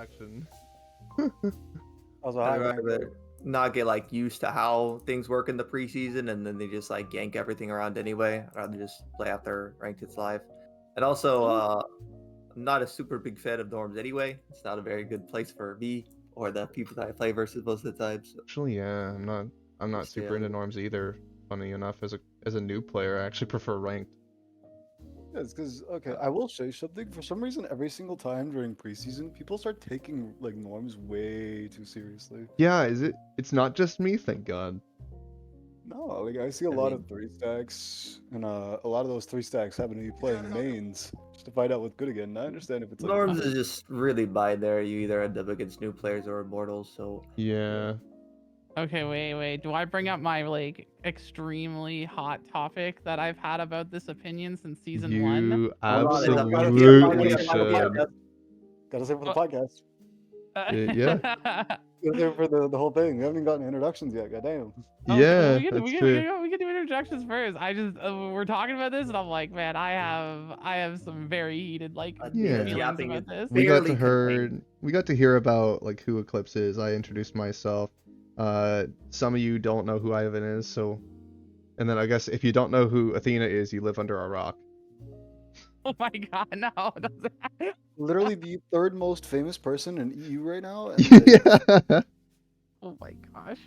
reaction. Also, I'd hi, rather not get like used to how things work in the preseason, and then they just like gank everything around anyway. I'd rather just play after ranked hits live. And also, I'm not a super big fan of norms anyway. It's not a very good place for me or the people that I play versus most of the time. So Actually, yeah, I'm not stay super out into of it. norms either. Funny enough, as a new player, I actually prefer ranked. Yeah, it's because okay, I will say something. For some reason, every single time during preseason, people start taking like norms way too seriously. Yeah, is it? It's not just me, thank God. No, like I see a I lot mean, of 3 stacks, and a lot of those 3 stacks happen to be playing mains just to find out what's good again. And I understand if it's like norms is just really binary. You either end up against new players or immortals. So Yeah. Okay, wait. Do I bring up my like extremely hot topic that I've had about this opinion since season 1? You hold on, it's a absolutely podcast. should. Gotta say for the podcast. Yeah. Gotta say for the whole thing. We haven't even gotten introductions yet. Goddamn. Okay, well, Yeah, that's true. we can do introductions first. I just we're talking about this, and I'm like, man, I have some very heated like Yeah. feelings yapping about is this. We got to barely we got to hear about like who Eclipse is. I introduced myself. Some of you don't know who Ivan is, so and then I guess if you don't know who Athena is, you live under a rock. Oh my god, no! Don't Literally the third most famous person in EU right now. And Yeah. oh my gosh.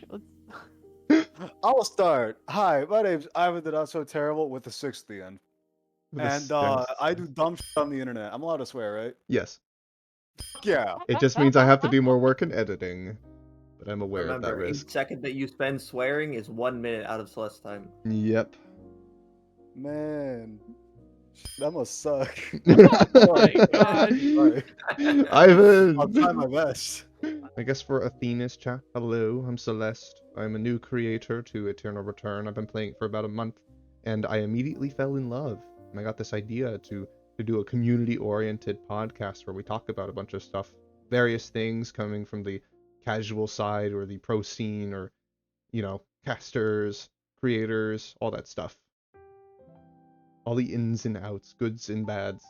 I'll start. Hi, my name's Ivanthenotsoterrible with a 6 at the end. With a And sense. I do dumb shit on the internet. I'm allowed to swear, right? Yes. Yeah. It just means I have to do more work in editing, but I'm aware of that Remember, risk. each second that you spend swearing is 1 minute out of Celeste time. Yep. Man. That must suck. Oh my god. Sorry. Ivan! I'll try my best. I guess for Athena's chat, hello, I'm Celeste. I'm a new creator to Eternal Return. I've been playing it for about a month, and I immediately fell in love. And I got this idea to do a community-oriented podcast where we talk about a bunch of stuff, various things coming from the casual side or the pro scene or, you know, casters, creators, all that stuff. All the ins and outs, goods and bads.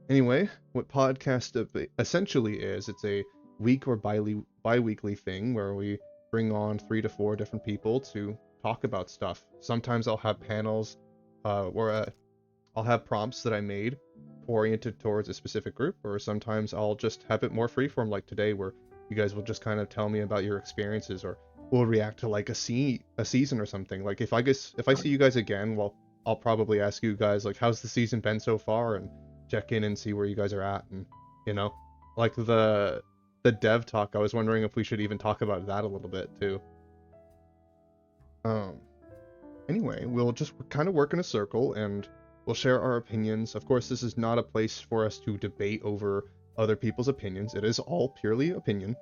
Anyway, what podcast essentially is, it's a week or bi-weekly thing where we bring on 3 to 4 different people to talk about stuff. Sometimes I'll have panels where I'll have prompts that I made oriented towards a specific group, or sometimes I'll just have it more freeform like today where you guys will just kind of tell me about your experiences, or we'll react to like a season or something. Like if I see you guys again, well, I'll probably ask you guys like, how's the season been so far, and check in and see where you guys are at, and you know, like the dev talk, I was wondering if we should even talk about that a little bit too. Anyway, we'll just kind of work in a circle and we'll share our opinions. Of course, this is not a place for us to debate over other people's opinions. It is all purely opinion.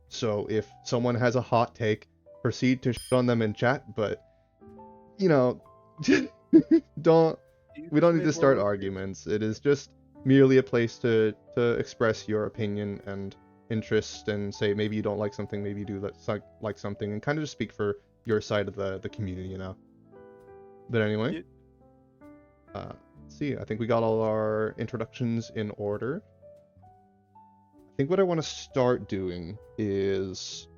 So if someone has a hot take, proceed to shit on them in chat, but you know, we don't need to start arguments. It is just merely a place to express your opinion and interest, and say maybe you don't like something, maybe you do like something, and kind of just speak for your side of the community, you know. But anyway, let's see. I think we got all our introductions in order. I think what I want to start doing is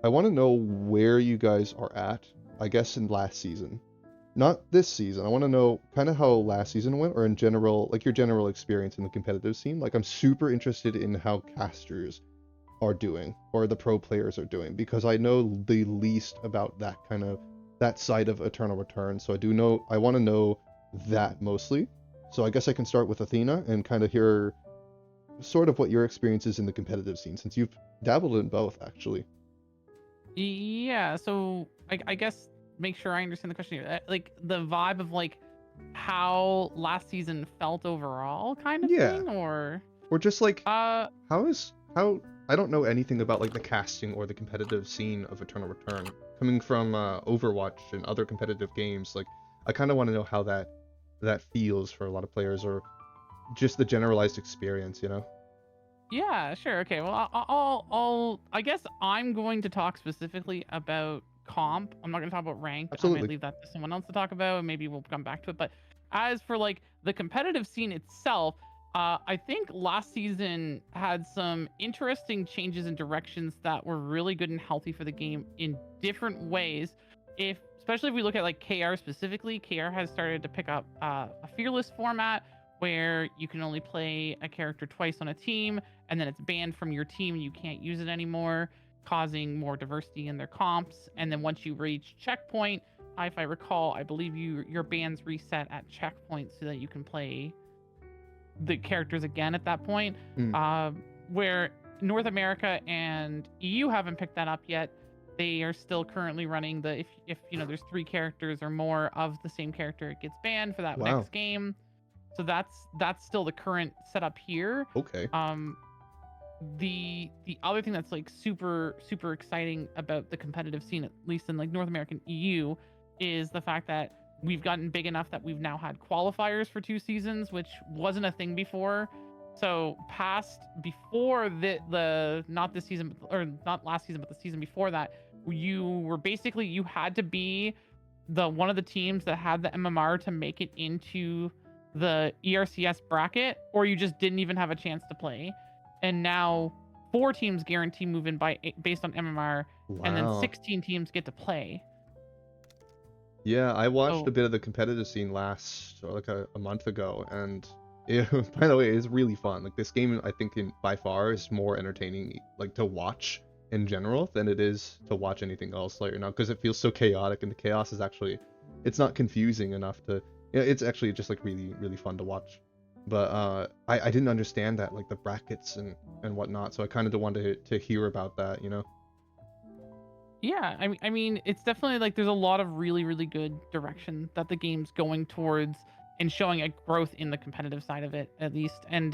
I want to know where you guys are at, I guess, in last season. Not this season. I want to know kind of how last season went, or in general, like your general experience in the competitive scene. Like I'm super interested in how casters are doing, or the pro players are doing, because I know the least about that side of Eternal Return. So I want to know that mostly. So I guess I can start with Athena and kind of hear sort of what your experience is in the competitive scene, since you've dabbled in both, actually. Yeah, so I guess make sure I understand the question here. Like the vibe of like how last season felt overall, kind of thing, or just like how I don't know anything about like the casting or the competitive scene of Eternal Return. Coming from Overwatch and other competitive games, like I kind of want to know how that feels for a lot of players, or just the generalized experience, you know? Yeah, sure. Okay. Well, I guess I'm going to talk specifically about comp. I'm not going to talk about ranked. Absolutely. I might leave that to someone else to talk about, and maybe we'll come back to it. But as for like the competitive scene itself, I think last season had some interesting changes and directions that were really good and healthy for the game in different ways. Especially if we look at like KR specifically, KR has started to pick up a fearless format where you can only play a character twice on a team, and then it's banned from your team and you can't use it anymore, causing more diversity in their comps. And then once you reach checkpoint, if I recall, I believe your bans reset at checkpoint so that you can play the characters again at that point. Where North America and EU haven't picked that up yet. They are still currently running the if there's 3 characters or more of the same character, it gets banned for that next game. So that's still the current setup here. Okay. The other thing that's like super exciting about the competitive scene, at least in like North American EU, is the fact that we've gotten big enough that we've now had qualifiers for 2 seasons, which wasn't a thing before. So before the not this season, or not last season, but the season before that, you had to be one of the teams that had the MMR to make it into the ERCS bracket, or you just didn't even have a chance to play. And now 4 teams guarantee move in based on MMR, and then 16 teams get to play. Yeah, I watched a bit of the competitive scene like a month ago, and by the way, it's really fun. Like, this game, I think by far is more entertaining, like, to watch in general than it is to watch anything else later now, because it feels so chaotic, and the chaos is actually, it's not confusing enough to, it's actually just like really fun to watch. But I didn't understand that, like the brackets and whatnot, so I kind of wanted to hear about that, you know. Yeah, I mean, it's definitely like there's a lot of really good direction that the game's going towards and showing a growth in the competitive side of it, at least. And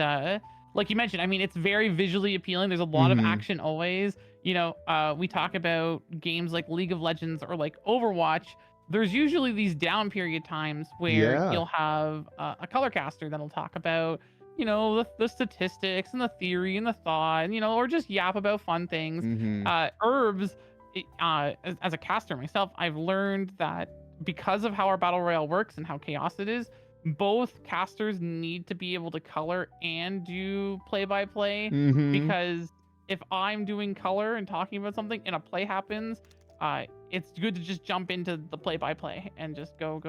like you mentioned, I mean, it's very visually appealing. There's a lot of action always. We talk about games like League of Legends or like Overwatch. There's usually these down period times where you'll have a color caster that'll talk about, the statistics and the theory and the thought, and, or just yap about fun things. Herbs, as a caster myself, I've learned that because of how our battle royale works and how chaos it is, both casters need to be able to color and do play-by-play. Because if I'm doing color and talking about something and a play happens, it's good to just jump into the play-by-play and just go.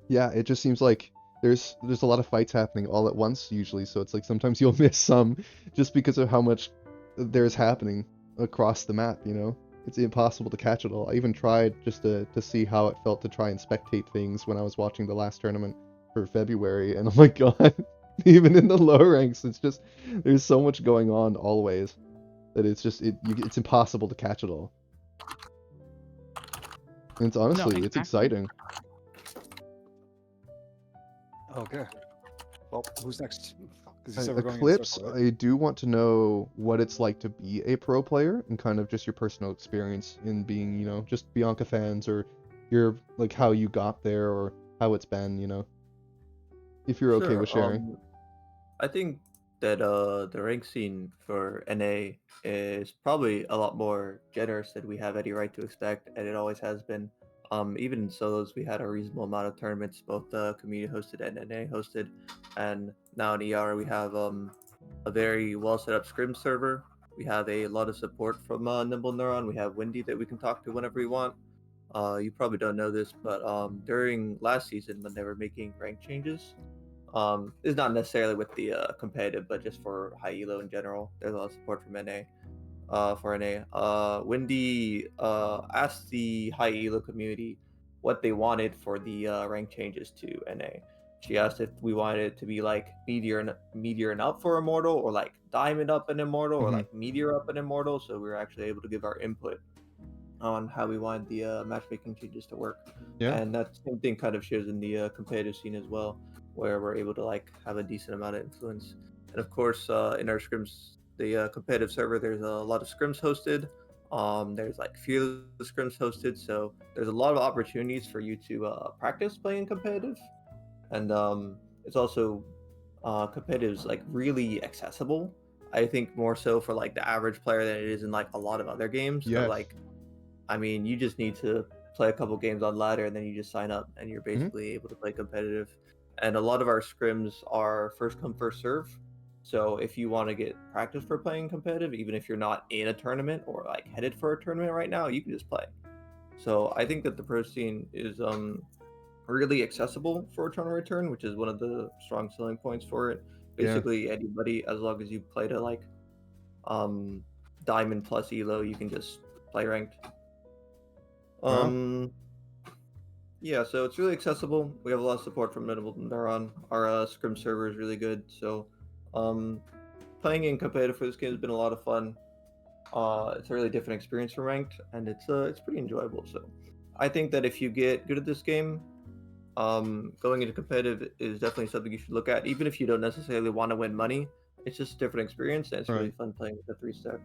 Yeah, it just seems like there's a lot of fights happening all at once usually, so it's like sometimes you'll miss some just because of how much there's happening across the map, It's impossible to catch it all. I even tried just to see how it felt to try and spectate things when I was watching the last tournament for February, and oh my god, even in the low ranks, it's just, there's so much going on always that it's just, it's impossible to catch it all. And it's honestly, it's exciting. Okay. Well, who's next? Eklipse, I do want to know what it's like to be a pro player and kind of just your personal experience in being, just Bianca fans, or your, like, how you got there or how it's been, if you're okay with sharing. I think that the rank scene for NA is probably a lot more generous than we have any right to expect, and it always has been. Even in solos, we had a reasonable amount of tournaments, both community hosted and NA hosted, and now in ER we have a very well set up scrim server. We have a lot of support from Nimble Neuron. We have Wendy that we can talk to whenever we want. You probably don't know this, but during last season when they were making rank changes, it's not necessarily with the competitive, but just for high elo in general, there's a lot of support from NA. For NA, Wendy asked the high elo community what they wanted for the rank changes to NA. She asked if we wanted it to be like meteor and up for Immortal, or like diamond up and Immortal, or like meteor up and Immortal. So we were actually able to give our input on how we wanted the matchmaking changes to work. Yeah. And that same thing kind of shows in the competitive scene as well, where we're able to like have a decent amount of influence. And of course, in our scrims, the competitive server, there's a lot of scrims hosted. There's like few scrims hosted, so there's a lot of opportunities for you to practice playing competitive. And it's also competitive is like really accessible. I think more so for like the average player than it is in like a lot of other games. Yes. So like, I mean, you just need to play a couple games on ladder, and then you just sign up, and you're basically able to play competitive. and a lot of our scrims are first come first serve. So if you want to get practice for playing competitive, even if you're not in a tournament or like headed for a tournament right now, you can just play. So I think that the pro scene is really accessible for a tournament return, which is one of the strong selling points for it. Yeah. Basically, anybody, as long as you play to like diamond plus elo, you can just play ranked. Yeah, so it's really accessible. We have a lot of support from Notable Neuron. Our scrim server is really good, so playing in competitive for this game has been a lot of fun. It's a really different experience from ranked, and it's pretty enjoyable. So I think that if you get good at this game, going into competitive is definitely something you should look at, even if you don't necessarily want to win money. It's just a different experience, and it's really fun playing with the 3-stack.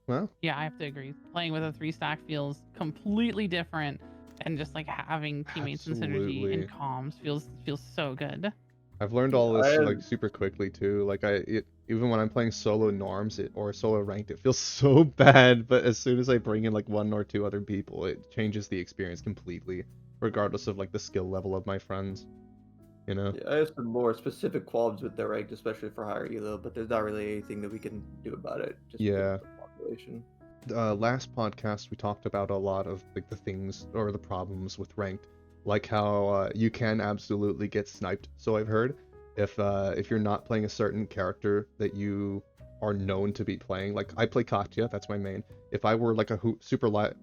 Well, Yeah, I have to agree. Playing with a 3-stack feels completely different, and just like having teammates and synergy absolutely. and comms feels so good. I've learned all this I- like super quickly too. Like even when I'm playing solo norms or solo ranked, it feels so bad. But as soon as I bring in like 1 or 2 other people, it changes the experience completely, regardless of like the skill level of my friends. You know? Yeah, I have some more specific qualms with the ranked, especially for higher elo, but there's not really anything that we can do about it. Just because Yeah. of the population. Last podcast we talked about a lot of like the things or the problems with ranked, like how you can absolutely get sniped. So I've heard if you're not playing a certain character that you are known to be playing, like I play Katya, that's my main. If I were like a super like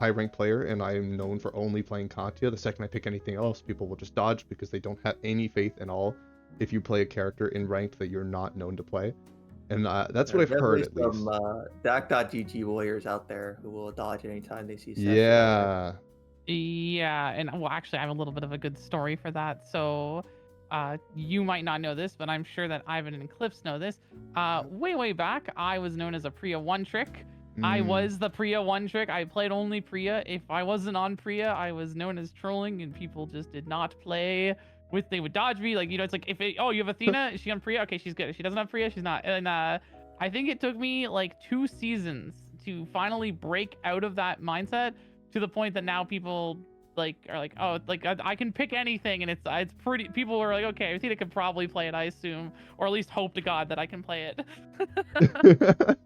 high ranked player and I am known for only playing Katya, the second I pick anything else, people will just dodge because they don't have any faith in all if you play a character in ranked that you're not known to play. And that's what I've heard at least. Some DAC.GG warriors out there who will dodge anytime they see Seth. Yeah. Yeah, and well, actually, I have a little bit of a good story for that. So, you might not know this, but I'm sure that Ivan and Eclipse know this. Way back, I was known as a Priya one trick. I was the Priya one trick. I played only Priya. If I wasn't on Priya, I was known as trolling, and people just did not play with. They would dodge me. Like, you know, it's like oh, you have Athena. Is she on Priya? Okay, she's good. If she doesn't have Priya, she's not. And I think it took me like 2 seasons to finally break out of that mindset, to the point that now people like are like, oh, like I can pick anything, and it's pretty. People are like, okay, Athena could probably play it, I assume, or at least hope to God that I can play it.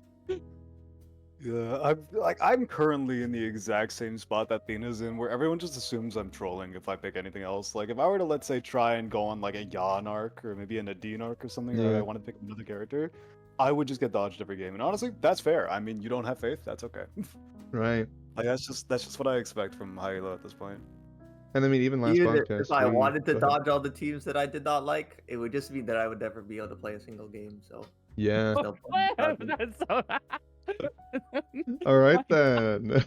Yeah, I'm currently in the exact same spot that Athena's in, where everyone just assumes I'm trolling if I pick anything else. Like if I were to, let's say, try and go on like a Yan arc or maybe a Nadine arc or something, or I want to pick another character, I would just get dodged every game. And honestly, that's fair. I mean, you don't have faith, that's okay. Right. Like that's just what I expect from high elo at this point. And I mean, even last Even podcast, if I wanted to go ahead. dodge all the teams that I did not like, it would just mean that I would never be able to play a single game. So Yeah. no point in dodging. That's so... All right then.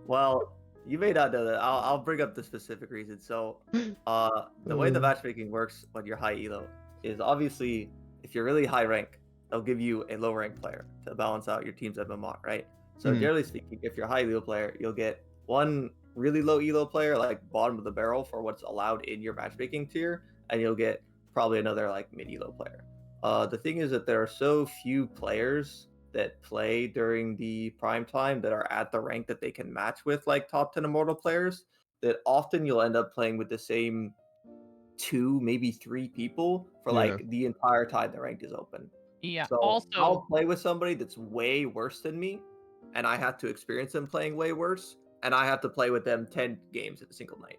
Well, you may not know that. I'll bring up the specific reason. So, the way the matchmaking works when you're high elo is obviously if you're really high rank, they'll give you a low rank player to balance out your team's MMR, right? So generally speaking, if you're a high elo player, you'll get one really low elo player, like bottom of the barrel for what's allowed in your matchmaking tier, and you'll get probably another like mid elo player. The thing is that there are so few players that play during the prime time that are at the rank that they can match with like top 10 immortal players, that often you'll end up playing with the same 2, maybe 3 people for like the entire time the rank is open. Yeah. So Also, I'll play with somebody that's way worse than me, and I have to experience them playing way worse, and I have to play with them 10 games in a single night.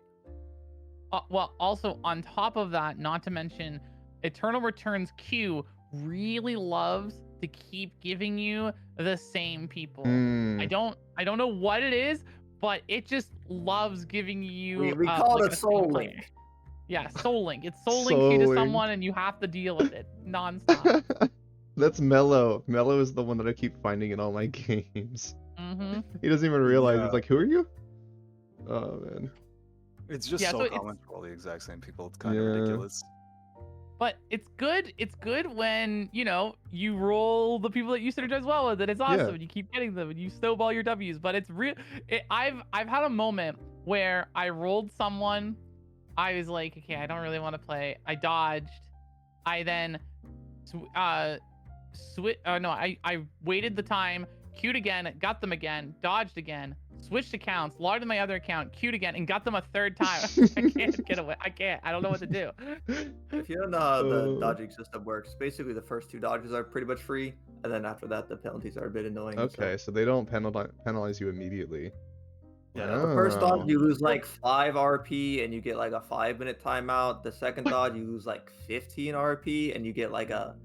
well, also on top of that, not to mention, Eternal Returns Q really loves to keep giving you the same people. I don't know what it is, but it just loves giving you. We call like it a soul link. Yeah, soul link. It's soul link you to someone, and you have to deal with it nonstop. That's Mello. Mello is the one that I keep finding in all my games. He doesn't even realize. He's like, who are you? Oh man. It's just so common for all the exact same people. It's kind of ridiculous. But it's good. It's good when, you know, you roll the people that you synergize well with, and it's awesome. And you keep getting them, and you snowball your W's. But it's real. I've had a moment where I rolled someone. I was like, okay, I don't really want to play. I dodged. I then I waited the time, queued again, got them again, dodged again, switched accounts, logged in my other account, queued again, and got them a third time. I can't get away. I can't. I don't know what to do. If you don't know how the dodging system works, basically the first 2 dodges are pretty much free, and then after that the penalties are a bit annoying. Okay, so they don't penalize you immediately. Yeah, the first dodge Oh. you lose like 5 RP and you get like a 5-minute timeout. The second dodge you lose like 15 RP and you get like a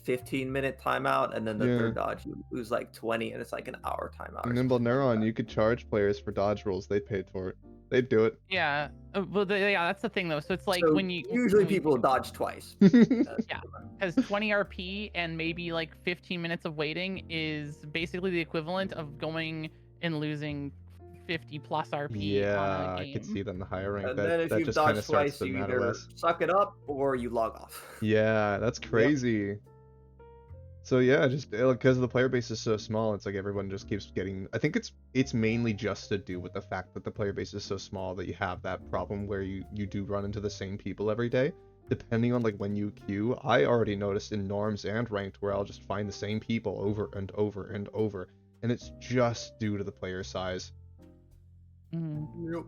15-minute timeout, and then the third dodge you lose like 20 and it's like an hour timeout. Nimble Neuron, you could charge players for dodge rolls. They paid for it. They'd do it. Yeah. Well, yeah, that's the thing though. So it's like So when you usually people dodge twice. Yeah, because 20 RP and maybe like 15 minutes of waiting is basically the equivalent of going and losing 50 plus RP. Yeah, on a I game. could see that in the higher rank. And then if that you just kind dodge of starts twice, to you matter either less. suck it up or you log off. Yeah, that's crazy. So yeah, just because the player base is so small, it's like everyone just keeps getting. I think it's mainly just to do with the fact that the player base is so small that you have that problem where you do run into the same people every day. Depending on like when you queue, I already noticed in norms and ranked where I'll just find the same people over and over and over, and it's just due to the player size. Yep.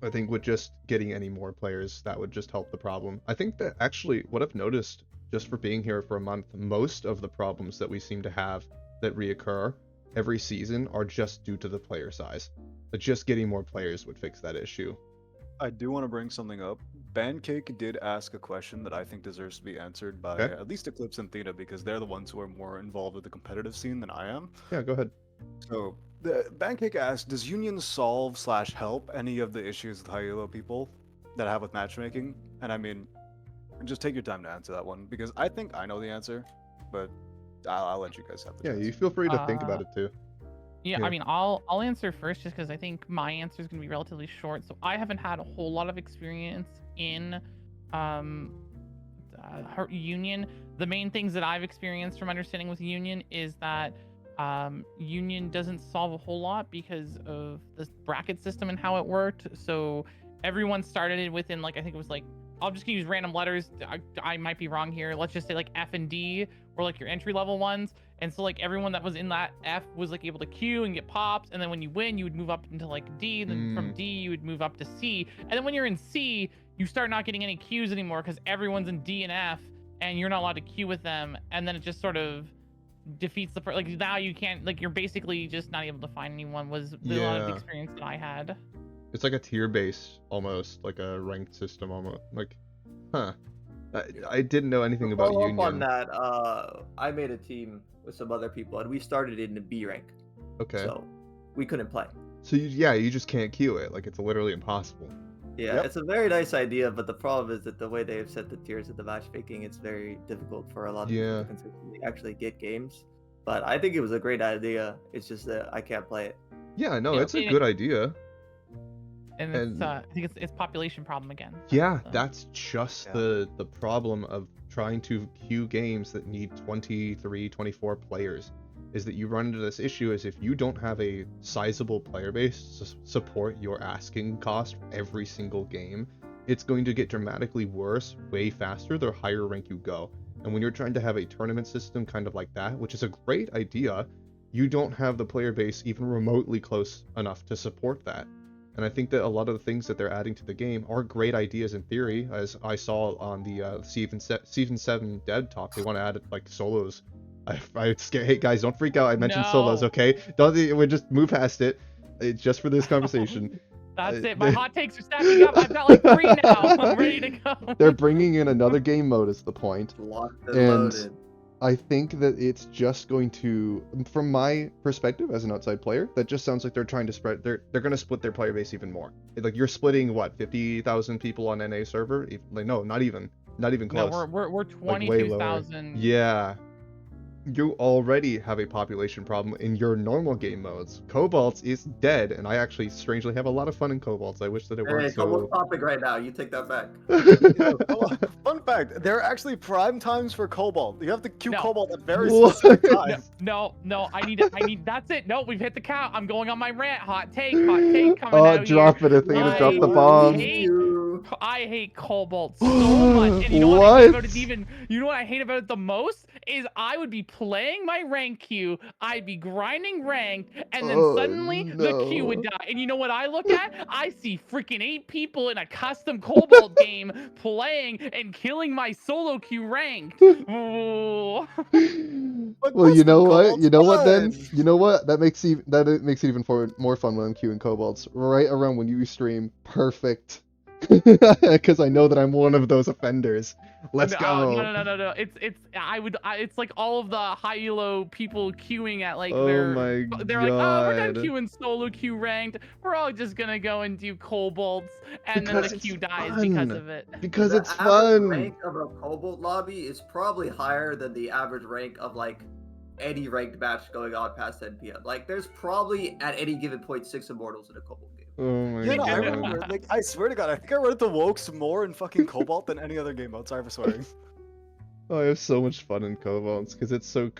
I think with just getting any more players, that would just help the problem. I think that actually what I've noticed just for being here for a month, most of the problems that we seem to have that reoccur every season are just due to the player size. But just getting more players would fix that issue. I do want to bring something up. Bancake did ask a question that I think deserves to be answered by Okay. at least Eclipse and Theta, because they're the ones who are more involved with the competitive scene than I am. Yeah, go ahead. So, the Bancake asked, does Union solve/help any of the issues with high elo people that I have with matchmaking? And I mean, just take your time to answer that one, because I think I know the answer, but I'll let you guys have the Yeah, chance. you feel free to think about it too. Yeah, Yeah. I mean, I'll answer first just because I think my answer is going to be relatively short. So I haven't had a whole lot of experience in Union. The main things that I've experienced from understanding with Union is that Union doesn't solve a whole lot because of the bracket system and how it worked. So everyone started it within like, I think it was like, I'll just use random letters. I might be wrong here. Let's just say like F and D were like your entry level ones. And so like everyone that was in that F was like able to queue and get pops. And then when you win, you would move up into like D. Then from D, you would move up to C. And then when you're in C, you start not getting any queues anymore because everyone's in D and F and you're not allowed to queue with them. And then it just sort of defeats the, like now you can't, like you're basically just not able to find anyone was a lot of the Yeah. experience that I had. It's like a tier base almost, like a ranked system almost. Like, huh. I didn't know anything about Follow Union. up on that, I made a team with some other people and we started in the B rank. Okay. So we couldn't play. So you just can't queue it. Like it's literally impossible. Yeah, Yep. it's a very nice idea, but the problem is that the way they've set the tiers of the matchmaking, it's very difficult for a lot of people to consistently actually get games. But I think it was a great idea. It's just that I can't play it. Yeah, no, Yeah, it's a good idea. And it's I think it's population problem again. Yeah, So- that's just the problem of trying to queue games that need 23, 24 players. Is that you run into this issue is if you don't have a sizable player base to support your asking cost for every single game, it's going to get dramatically worse way faster the higher rank you go. And when you're trying to have a tournament system kind of like that, which is a great idea, you don't have the player base even remotely close enough to support that. And I think that a lot of the things that they're adding to the game are great ideas in theory, as I saw on the Season 7 Dead talk. They want to add like solos. I scare. Hey guys, don't freak out. I mentioned solos, No. okay? Don't we just move past it? It's just for this conversation. That's it. My hot takes are stacking up. I've got like 3 now. I'm ready to go. They're bringing in another game mode is the point. Locked and And loaded. I think that it's just going to, from my perspective as an outside player, that just sounds like they're trying to spread. They're going to split their player base even more. Like you're splitting what 50,000 people on NA server? Like no, not even No, close. we're Like, way lower. 22,000. Yeah. You already have a population problem in your normal game modes. Cobalts is dead, and I actually strangely have a lot of fun in Cobalts. I wish that it Hey, weren't come on so. topic right now. You take that back. Fun fact, there are actually prime times for Cobalt. You have to queue No. Cobalt at very What? specific times. No, I need, that's it. No, we've hit the count. I'm going on my rant. Hot take coming out Drop here. it, Athena, I drop the hate- bomb. You. I hate Cobalt so much. And you know what I hate about it even? You know what I hate about it the most? Is I would be playing my rank queue, I'd be grinding ranked, and then suddenly the queue would die. And you know what I look at? I see freaking 8 people in a custom Cobalt game playing and killing my solo queue ranked. Ooh. Well, you know what? Cobalt's You know what then? fun. You know what? That makes it even more fun when I'm queuing Cobalts. Right around when you stream. Perfect. Because I know that I'm one of those offenders. Let's go. No. It's like all of the high elo people queuing at like Oh my they're like, oh, we're done God. queuing solo queue ranked. We're all just gonna go and do Cobalts, and then Because the it's queue dies fun. because of it. Because The it's average fun. rank of a Cobalt lobby is probably higher than the average rank of like any ranked match going on past 10 p.m. Like, there's probably at any given point 6 immortals in a Cobalt game. Oh my Yeah, no, I God. remember. Like, I swear to God, I think I run into Wokes more in fucking Cobalt than any other game mode. Sorry for swearing. Oh, I have so much fun in Cobalts because it's so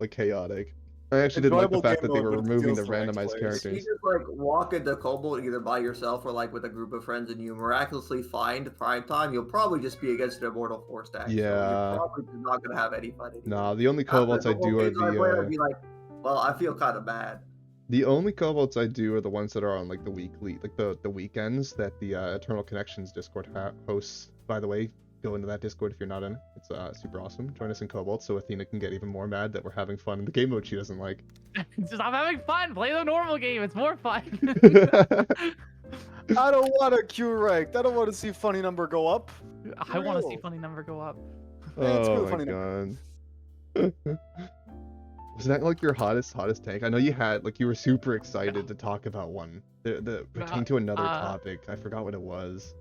chaotic. I actually didn't like the Enjoyable fact game that they mode, were but it removing the feels the right randomized place. You characters. just like walk into Cobalt either by yourself or like with a group of friends, and you miraculously find prime time. You'll probably just be against an immortal 4 stack. So Yeah. you're probably just not gonna have any fun anymore. Nah, the only After Cobalts a I couple do are games I played, I'd the be like, well, I feel kind of bad. the only Cobalts I do are the ones that are on like the weekly, like the weekends that the Eternal Connections Discord hosts. By the way, go into that Discord if you're not in it. It's super awesome. Join us in Cobalt so Athena can get even more mad that we're having fun in the game mode she doesn't like. Just I'm having fun. Play the normal game. It's more fun. I don't want to queue ranked. I don't want to see funny number go up. I want to see Real. funny number go up. Hey, screw Oh the my funny God. Was that like your hottest tank? I know you had like you were super excited to talk about one. The pertaining to another topic. I forgot what it was.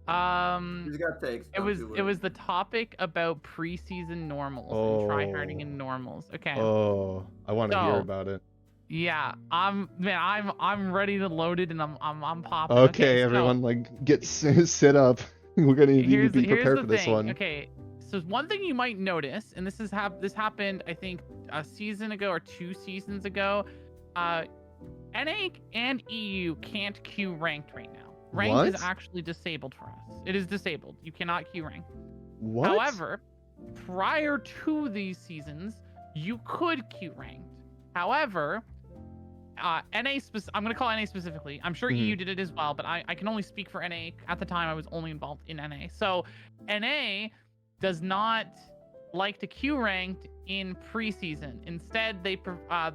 He's got takes. It was the topic about preseason normals and tryharding in normals. Okay. Oh, I want to hear So, about it. Yeah, I'm ready to load it and I'm popping. Okay, so everyone, like sit up. We're gonna need to be prepared for this one. Okay, so one thing you might notice, and this happened I think a season ago or 2 seasons ago, NA and EU can't queue ranked right now. Ranked is actually disabled for us. It is disabled. You cannot queue ranked. What? However, prior to these seasons, you could queue ranked. However, I'm going to call NA specifically. I'm sure EU did it as well, but I can only speak for NA. At the time, I was only involved in NA. So NA does not like to queue ranked in preseason. Instead, the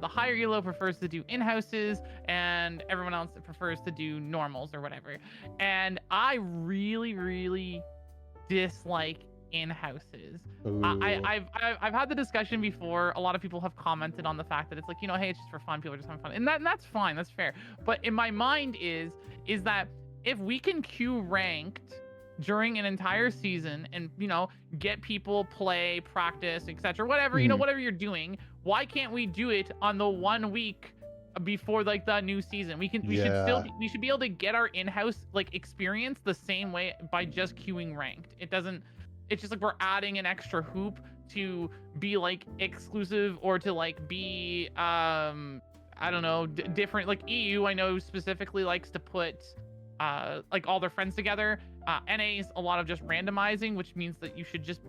higher elo prefers to do in-houses, and everyone else prefers to do normals or whatever. And I really, really dislike in-houses. I've had the discussion before. A lot of people have commented on the fact that it's like, hey, it's just for fun. People are just having fun, and that's fine. That's fair. But in my mind is that if we can queue ranked during an entire season and get people play, practice, etc., whatever whatever you're doing, why can't we do it on the 1 week before like the new season? We should be able to get our in-house like experience the same way by just queuing ranked. It's just like we're adding an extra hoop to be like exclusive or to like be I don't know, different. Like EU, I know specifically likes to put like all their friends together. NA's a lot of just randomizing, which means that you should just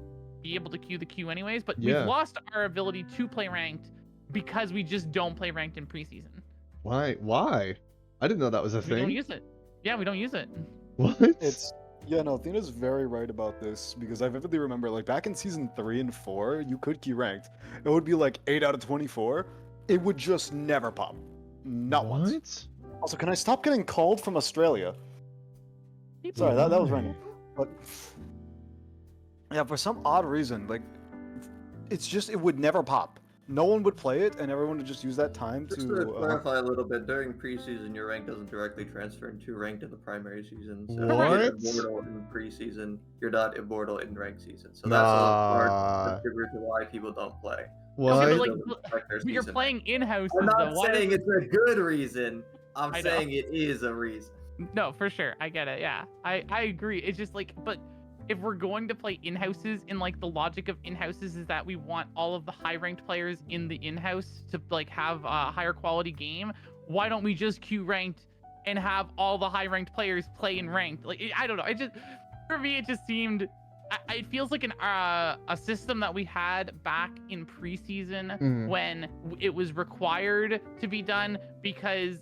be able to queue the queue anyways. But we've lost our ability to play ranked because we just don't play ranked in preseason. Why? I didn't know that was a thing. We don't use it. Yeah, we don't use it. What? Yeah, no, Athena's very right about this because I vividly remember, like, back in season 3 and 4, you could queue ranked. It would be like 8 out of 24. It would just never pop. Not once. Also, can I stop getting called from Australia? Sorry, that was random. But yeah, for some odd reason, like, it would never pop. No one would play it, and everyone would just use that time Just to clarify a little bit, during preseason, your rank doesn't directly transfer into ranked in the primary season. So if you're immortal in preseason, you're not immortal in ranked season. So that's a large contributor to why people don't play. What? Okay, but you're playing in-house. I'm not saying it's a good reason. I'm saying it is a reason. No, for sure. I get it. Yeah, I agree. It's just like, but if we're going to play in-houses, and like the logic of in-houses is that we want all of the high-ranked players in the in-house to like have a higher quality game, why don't we just queue ranked and have all the high ranked players play in ranked. Like I don't know. For me, it just seemed. It feels like a system that we had back in preseason Mhm. when it was required to be done, because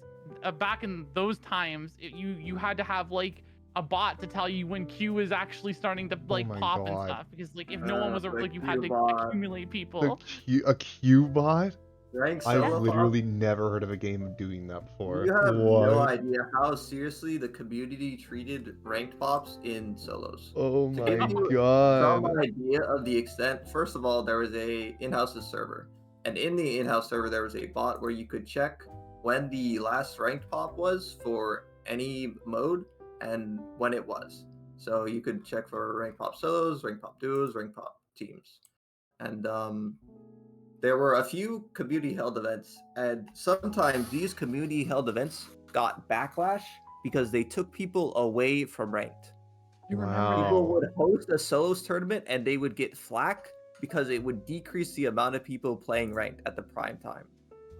back in those times you had to have like a bot to tell you when Q was actually starting to like my pop and God. stuff, because like if no one was The like you had to Q-bot. accumulate A people. Q bot? Rank I've solo literally never heard of a game doing that before. You have no What? idea how seriously the community treated ranked pops in solos. Oh To my give you some God. idea of the extent, first of all, there was a in-house server, and in the in-house server there was a bot where you could check when the last ranked pop was for any mode and when it was. So you could check for ranked pop solos, ranked pop duos, ranked pop teams, and there were a few community held events, and sometimes these community held events got backlash because they took people away from ranked. You remember People Wow. would host a solos tournament and they would get flack because it would decrease the amount of people playing ranked at the prime time.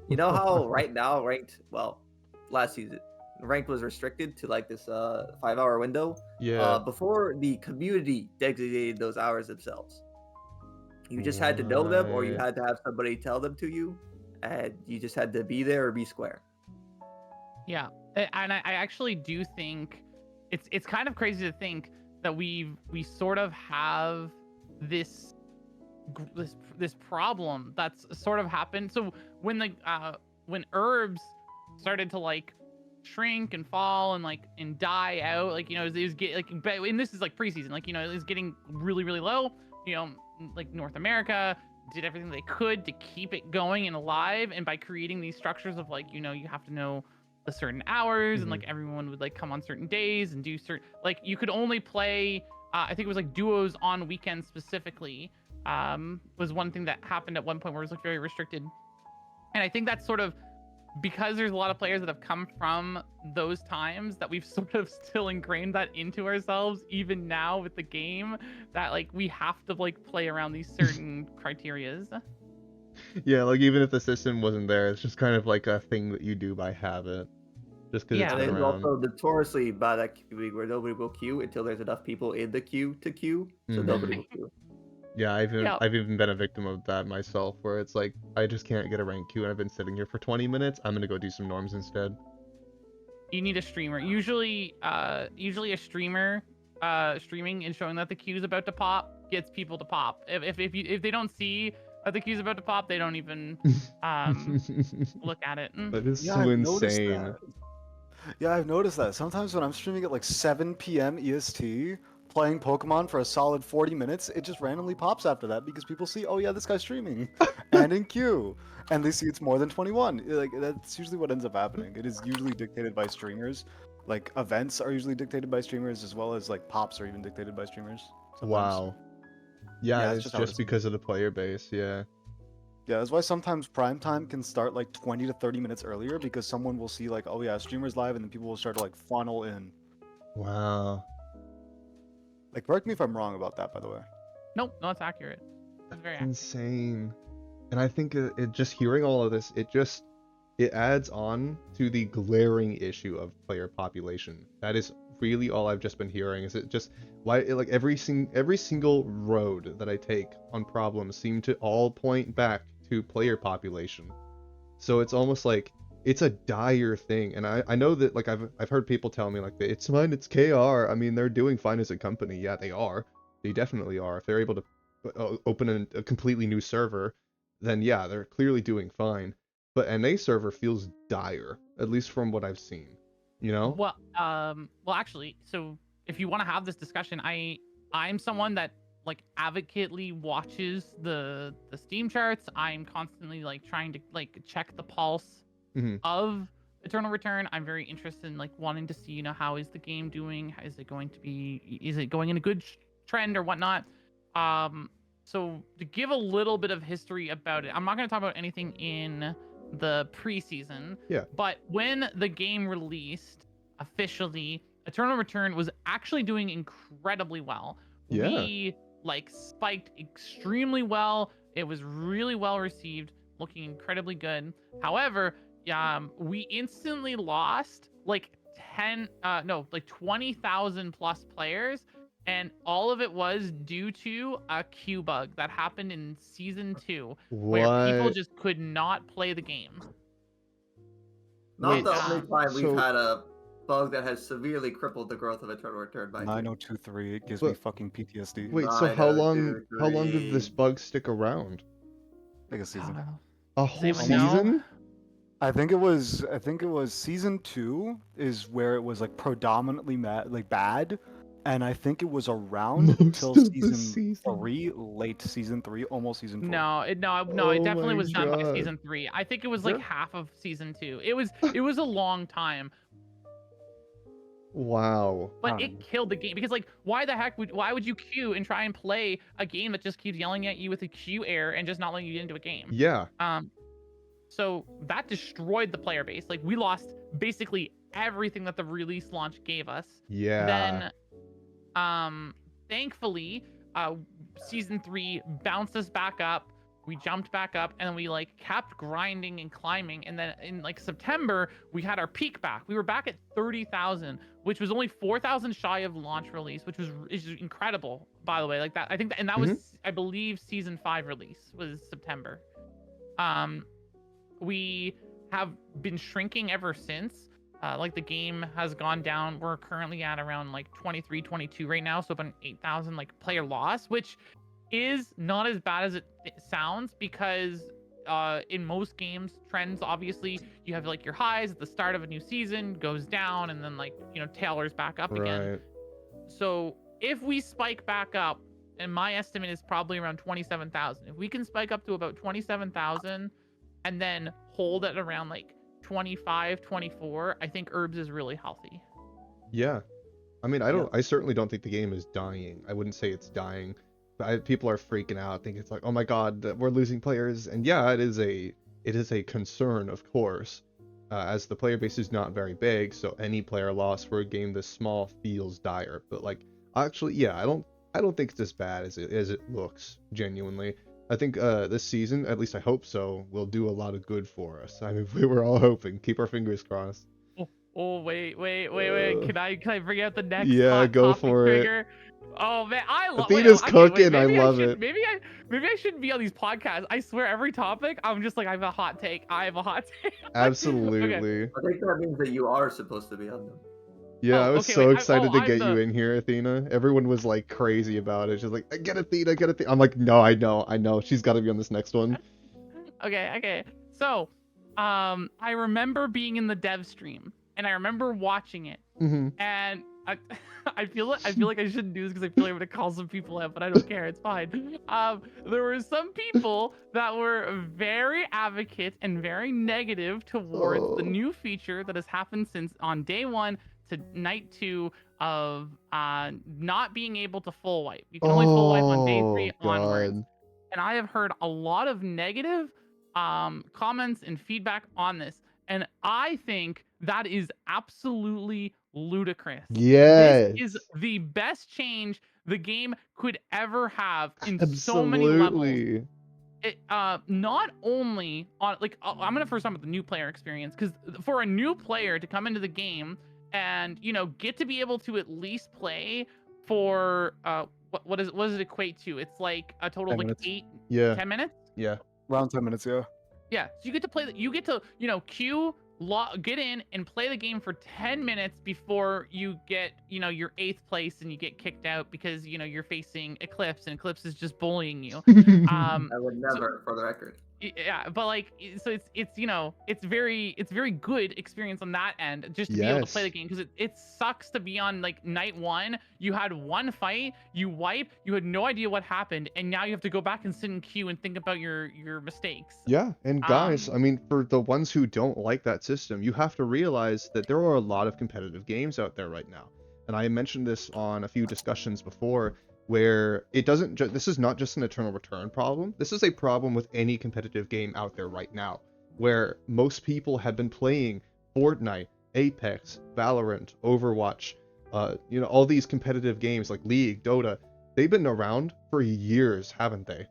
You know how right now ranked, well, last season, ranked was restricted to like this 5-hour window. Yeah. Before the community designated those hours themselves. You just had to know them, or you Right. had to have somebody tell them to you, and you just had to be there or be square. Yeah, and I actually do think it's kind of crazy to think that we sort of have this this problem that's sort of happened. So when herbs started to like shrink and fall and like and die out, like it was get like, and this is like preseason, like it was getting really low. Like North America did everything they could to keep it going and alive, and by creating these structures of like you have to know the certain hours, and like everyone would like come on certain days and do certain, like you could only play I think it was like duos on weekends specifically, was one thing that happened at one point where it was like very restricted. And I think that's sort of because there's a lot of players that have come from those times that we've sort of still ingrained that into ourselves even now with the game, that like we have to like play around these certain criterias. Yeah, like even if the system wasn't there, it's just kind of like a thing that you do by habit. Just because Yeah. it's And been it's around. also notoriously by that queue league where nobody will queue until there's enough people in the queue to queue, so Mhm. nobody will queue. Yeah, Yep. I've even been a victim of that myself, where it's like I just can't get a rank queue and I've been sitting here for 20 minutes. I'm gonna go do some norms instead. You need a streamer. Usually a streamer streaming and showing that the queue's about to pop gets people to pop. If they don't see that the queue's about to pop, they don't even look at it. That is Yeah, so I've noticed insane. that. Yeah, I've noticed that. Sometimes when I'm streaming at like 7 p.m. EST, playing Pokemon for a solid 40 minutes, it just randomly pops after that because people see, oh yeah, this guy's streaming, and in queue, and they see it's more than 21. Like that's usually what ends up happening. It is usually dictated by streamers. Like events are usually dictated by streamers, as well as like pops are even dictated by streamers. Sometimes. Wow. Yeah, Yeah, it's it's just how it just is. because of the player base. Yeah. Yeah, that's why sometimes prime time can start like 20 to 30 minutes earlier because someone will see like, oh yeah, streamer's live, and then people will start to like funnel in. Wow. Like, correct me if I'm wrong about that, by the way. Nope, no, it's accurate. It's very accurate. Insane. And I think it just hearing all of this, it adds on to the glaring issue of player population. That is really all I've just been hearing. Is it just why like every single road that I take on problems seem to all point back to player population. So it's almost like it's a dire thing. And I know that like I've heard people tell me like it's fine, it's KR. I mean, they're doing fine as a company. Yeah, they are. They definitely are. If they're able to open a completely new server, then yeah, they're clearly doing fine. But NA server feels dire, at least from what I've seen. You know? Well, actually, so if you want to have this discussion, I'm someone that like advocately watches the Steam charts. I'm constantly like trying to like check the pulse of Eternal Return. I'm very interested in like wanting to see, how is the game doing? Is it going in a good trend or whatnot? So to give a little bit of history about it, I'm not going to talk about anything in the preseason. Yeah. But when the game released officially, Eternal Return was actually doing incredibly well. Yeah. We like spiked extremely well. It was really well received, looking incredibly good. However, we instantly lost like like 20,000 plus players, and all of it was due to a queue bug that happened in season 2, where people What? just could not play the game. Not Wait, the only time we've so had a bug that has severely crippled the growth of Eternal Return by 9023, it gives me But- fucking PTSD. wait, so how long did this 9023. bug stick around? Like a season. A Does whole anyone know? season? I think it was season 2 is where it was like predominantly bad, and I think it was around Most till of the season season. 3, late season 3, almost season 4. No, it Oh definitely my was done by God. season 3. I think it was Is like there- half of season 2. It was a long time, Wow. but it killed the game because like why would you queue and try and play a game that just keeps yelling at you with a queue error and just not letting you get into a game? Yeah. So that destroyed the player base. Like we lost basically everything that the release launch gave us. Yeah. Then thankfully season 3 bounced us back up. We jumped back up and then we like kept grinding and climbing, and then in like September we had our peak back. We were back at 30,000, which was only 4,000 shy of launch release, which is incredible, by the way. Like that, I think and that was, I believe, season 5 release was September. We have been shrinking ever since. Like the game has gone down. We're currently at around like 23, 22 right now, so about 8,000 like player loss, which is not as bad as it sounds, because in most games trends, obviously you have like your highs at the start of a new season, goes down, and then like tailors back up again. Right. So if we spike back up, and my estimate is probably around 27,000, if we can spike up to about 27,000 and then hold at around like 25, 24, I think Herbs is really healthy. Yeah. I mean, I certainly don't think the game is dying. I wouldn't say it's dying. But people are freaking out. I think it's like, oh my God, we're losing players. And yeah, it is a concern, of course, as the player base is not very big. So any player loss for a game this small feels dire. But like, actually, yeah, I don't think it's as bad as it looks, genuinely. I think this season, at least I hope so, will do a lot of good for us. I mean, we were all hoping. Keep our fingers crossed. Oh wait. Can I bring out the next Yeah, go topic for it. trigger? Oh man, I love Athena's cooking. I love it. Maybe I shouldn't be on these podcasts. I swear, every topic I'm just like, I have a hot take. Absolutely. I think that means that you are supposed to be on them. Yeah, I was okay, so wait, excited to I'm get you the- in here, Athena. Everyone was like crazy about it. She's like, get Athena, get Athena. I'm like, no, I know. She's got to be on this next one. Okay. So, I remember being in the dev stream, and I remember watching it, Hmm. and I feel like I shouldn't do this because I feel like I'm gonna call some people out, but I don't care. It's fine. There were some people that were very advocate and very negative towards the new feature that has happened since on day 1 to night 2 of not being able to full wipe. You can only full wipe on day 3 onwards. God. And I have heard a lot of negative comments and feedback on this, and I think that is absolutely ludicrous. Yes. This is the best change the game could ever have in so many levels. Absolutely. It, not only on like I'm gonna first talk about the new player experience, because for a new player to come into the game and get to be able to at least play for what does it equate to? It's like a total 10 of like minutes. 10 minutes. Yeah. Around 10 minutes, yeah. Yeah, so you get to play. You get to queue, get in, and play the game for 10 minutes before you get your 8th place and you get kicked out because you're facing Eclipse, and Eclipse is just bullying you. I would never, for the record. Yeah, but like, so it's very good experience on that end, just to be able to play the game, because it sucks to be on like night 1. You had one fight, you wipe, you had no idea what happened, and now you have to go back and sit in queue and think about your mistakes. Yeah, and guys, I mean, for the ones who don't like that system, you have to realize that there are a lot of competitive games out there right now. And I mentioned this on a few discussions before, where it doesn't this is not just an Eternal Return problem. This is a problem with any competitive game out there right now, where most people have been playing Fortnite, Apex, Valorant, Overwatch, all these competitive games like League, Dota. They've been around for years, haven't they?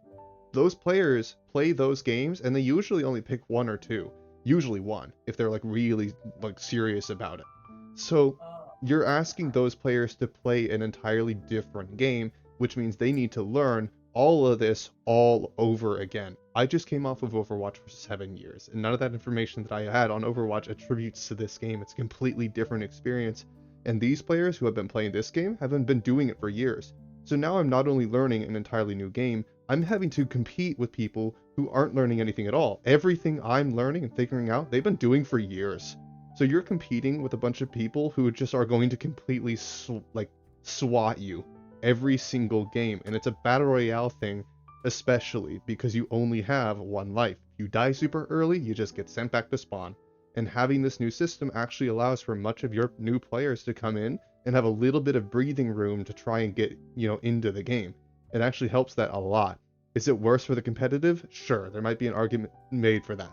Those players play those games, and they usually only pick one or two, usually one, if they're like really like serious about it. So you're asking those players to play an entirely different game, which means they need to learn all of this all over again. I just came off of Overwatch for 7 years, and none of that information that I had on Overwatch attributes to this game. It's a completely different experience. And these players who have been playing this game haven't been doing it for years. So now I'm not only learning an entirely new game, I'm having to compete with people who aren't learning anything at all. Everything I'm learning and figuring out, they've been doing for years. So you're competing with a bunch of people who just are going to completely swat you every single game. And it's a battle royale thing, especially because you only have one life. If you die super early, you just get sent back to spawn. And having this new system actually allows for much of your new players to come in and have a little bit of breathing room to try and get, into the game. It actually helps that a lot. Is it worse for the competitive? Sure, there might be an argument made for that.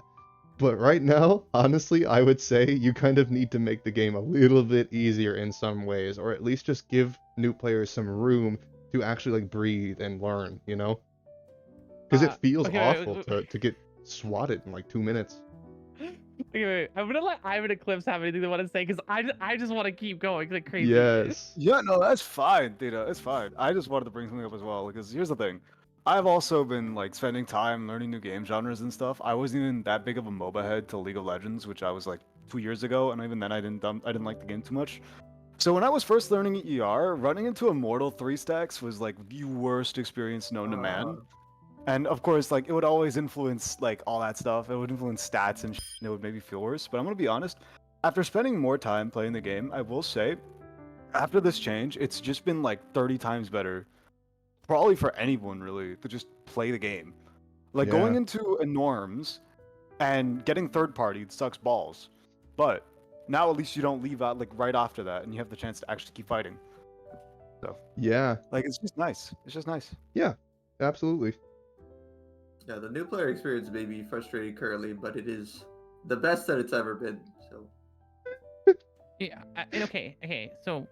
But right now, honestly, I would say you kind of need to make the game a little bit easier in some ways, or at least just give new players some room to actually breathe and learn, Because it feels awful to get swatted in 2 minutes. Okay, wait. I'm gonna let Ivanthenotsoterrible6 have anything they want to say because I just want to keep going like crazy. Yes. Yeah, no, that's fine, Theta. It's fine. I just wanted to bring something up as well because here's the thing. I've also been spending time learning new game genres and stuff. I wasn't even that big of a MOBA head to League of Legends, which I was 2 years ago, and even then I didn't like the game too much. So when I was first learning ER, running into Immortal 3 stacks was the worst experience known to man. And of course, it would always influence all that stuff. It would influence stats and it would make me feel worse. But I'm gonna be honest. After spending more time playing the game, I will say, after this change, it's just been 30 times better. Probably for anyone really to just play the game. Going into a norms and getting third party sucks balls. But now at least you don't leave out right after that, and you have the chance to actually keep fighting. So yeah, it's just nice. It's just nice. Yeah, absolutely. Yeah, the new player experience may be frustrating currently, but it is the best that it's ever been. So. Yeah. Okay. So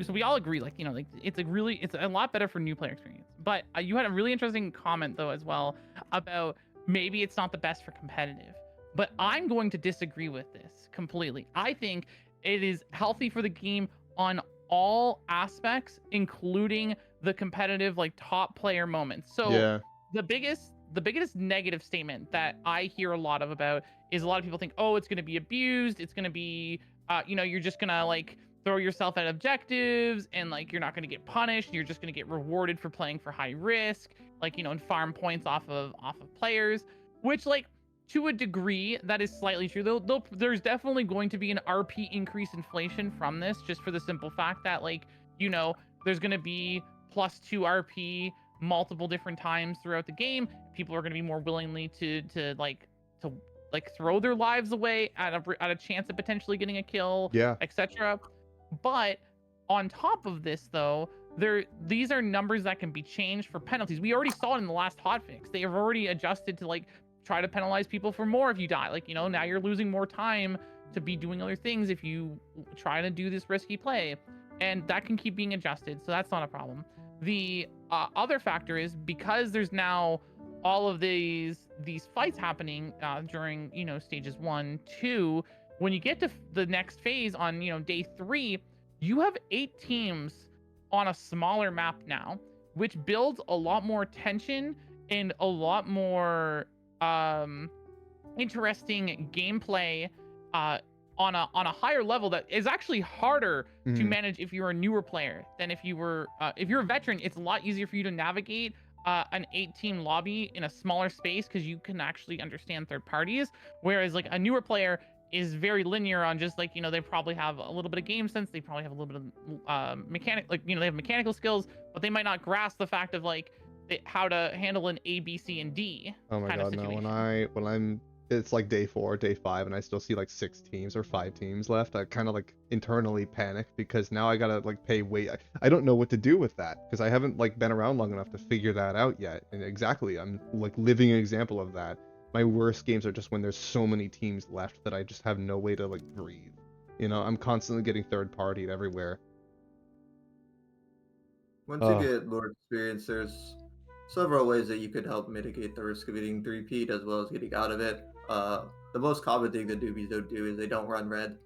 we all agree, it's a lot better for new player experience. But you had a really interesting comment though as well about maybe it's not the best for competitive. But I'm going to disagree with this completely. I think it is healthy for the game on all aspects, including the competitive top player moments. So Yeah. the biggest negative statement that I hear a lot about is a lot of people think, oh, it's going to be abused. It's going to be, you're just going to throw yourself at objectives and you're not going to get punished. You're just going to get rewarded for playing for high risk, and farm points off of players, which to a degree that is slightly true. There's definitely going to be an RP increase inflation from this, just for the simple fact that there's going to be +2 RP multiple different times throughout the game. People are going to be more willingly to throw their lives away at a chance of potentially getting a kill, etc. But on top of this though, these are numbers that can be changed for penalties. We already saw it in the last hotfix. They have already adjusted to try to penalize people for more if you die. Now you're losing more time to be doing other things if you try to do this risky play, and that can keep being adjusted, so that's not a problem. The other factor is because there's now all of these fights happening during stages 1, 2. When you get to the next phase on day 3, you have 8 teams on a smaller map now, which builds a lot more tension and a lot more interesting gameplay on a higher level that is actually harder to manage if you're a newer player than if you're a veteran. It's a lot easier for you to navigate an 8-team lobby in a smaller space because you can actually understand third parties, whereas a newer player is very linear on just they probably have a little bit of game sense, they probably have a little bit of they have mechanical skills, but they might not grasp the fact of how to handle an A, B, C, and D. Oh my god, no! When I'm it's day 4, day 5, and I still see 6 teams or 5 teams left, I kind of internally panic because now I gotta pay way. I don't know what to do with that because I haven't been around long enough to figure that out yet. And exactly, I'm living an example of that. My worst games are just when there's so many teams left that I just have no way to breathe. I'm constantly getting third partied everywhere. Once you get more experience, there's several ways that you could help mitigate the risk of getting 3P'd as well as getting out of it. The most common thing that newbies don't do is they don't run red.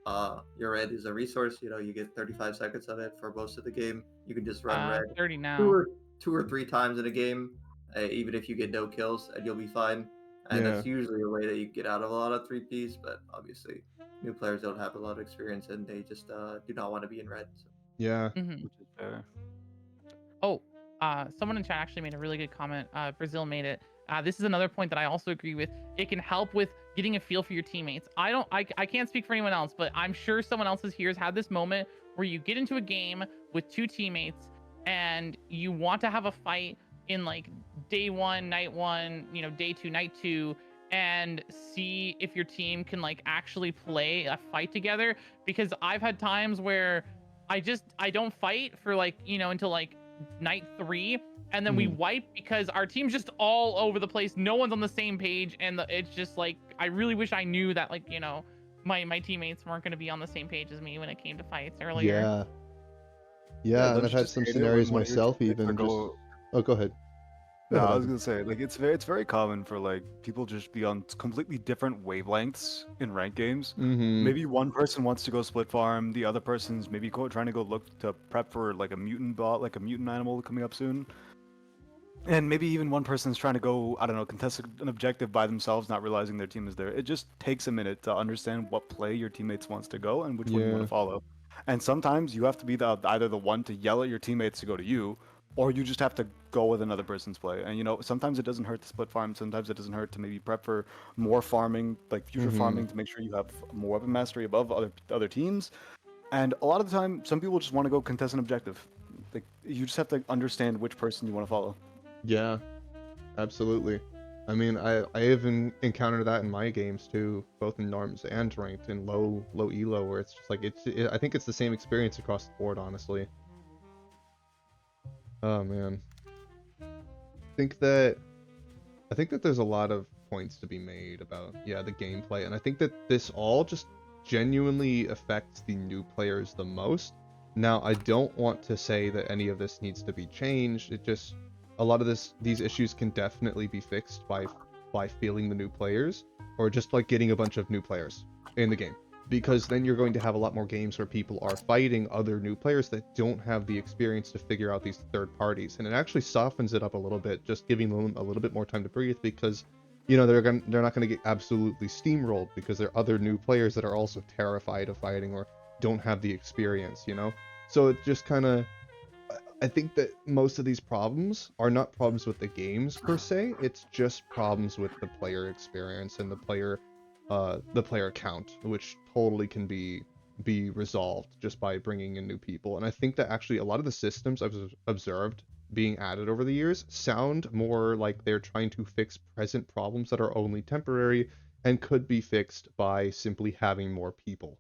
your red is a resource. You get 35 seconds of it for most of the game. You can just run red 30 two now. or two or three times in a game, even if you get no kills, and you'll be fine. And Yeah. that's usually a way that you get out of a lot of 3Ps. But obviously, new players don't have a lot of experience, and they just do not want to be in red. So. Yeah. Mhm. Which is fair. Oh, someone in chat actually made a really good comment. Brazil made it. This is another point that I also agree with. It can help with getting a feel for your teammates. I can't speak for anyone else, but I'm sure someone else here has had this moment where you get into a game with two teammates and you want to have a fight in like day one, night one, day two, night two, and see if your team can like actually play a fight together. Because I've had times where I don't fight for like, until like night 3, and then we wipe because our team's just all over the place, no one's on the same page, and it's just like I really wish I knew that, like, my teammates weren't going to be on the same page as me when it came to fights earlier. Yeah. Yeah, and don't I've you had just some hate it scenarios when one of your myself teammates even just. go? Oh, go ahead. Go No, ahead, I was Ivan. gonna say, like, it's very common for like people just be on completely different wavelengths in ranked games. Mm-hmm. Maybe one person wants to go split farm, the other person's maybe trying to go look to prep for like a mutant bot, like a mutant animal coming up soon. And maybe even one person's trying to go, I don't know, contest an objective by themselves, not realizing their team is there. It just takes a minute to understand what play your teammates wants to go and which one you want Yeah. to follow. And sometimes you have to be either the one to yell at your teammates to go to you, or you just have to go with another person's play. And sometimes it doesn't hurt to split farm. Sometimes it doesn't hurt to maybe prep for more farming, like future Mm-hmm. farming, to make sure you have more weapon mastery above other teams. And a lot of the time, some people just want to go contest an objective. Like, you just have to understand which person you want to follow. Yeah. Absolutely. I mean, I even encountered that in my games too, both in norms and ranked in low elo, where it's just like I think it's the same experience across the board, honestly. Oh man. I think that there's a lot of points to be made about the gameplay, and I think that this all just genuinely affects the new players the most. Now, I don't want to say that any of this needs to be changed. It just a lot of these issues can definitely be fixed by feeling the new players, or just like getting a bunch of new players in the game, because then you're going to have a lot more games where people are fighting other new players that don't have the experience to figure out these third parties, and it actually softens it up a little bit, just giving them a little bit more time to breathe, because they're not going to get absolutely steamrolled because there are other new players that are also terrified of fighting or don't have the experience. So it just kind of, I think that most of these problems are not problems with the games per se. It's just problems with the player experience and the player count, which totally can be resolved just by bringing in new people. And I think that actually a lot of the systems I've observed being added over the years sound more like they're trying to fix present problems that are only temporary and could be fixed by simply having more people.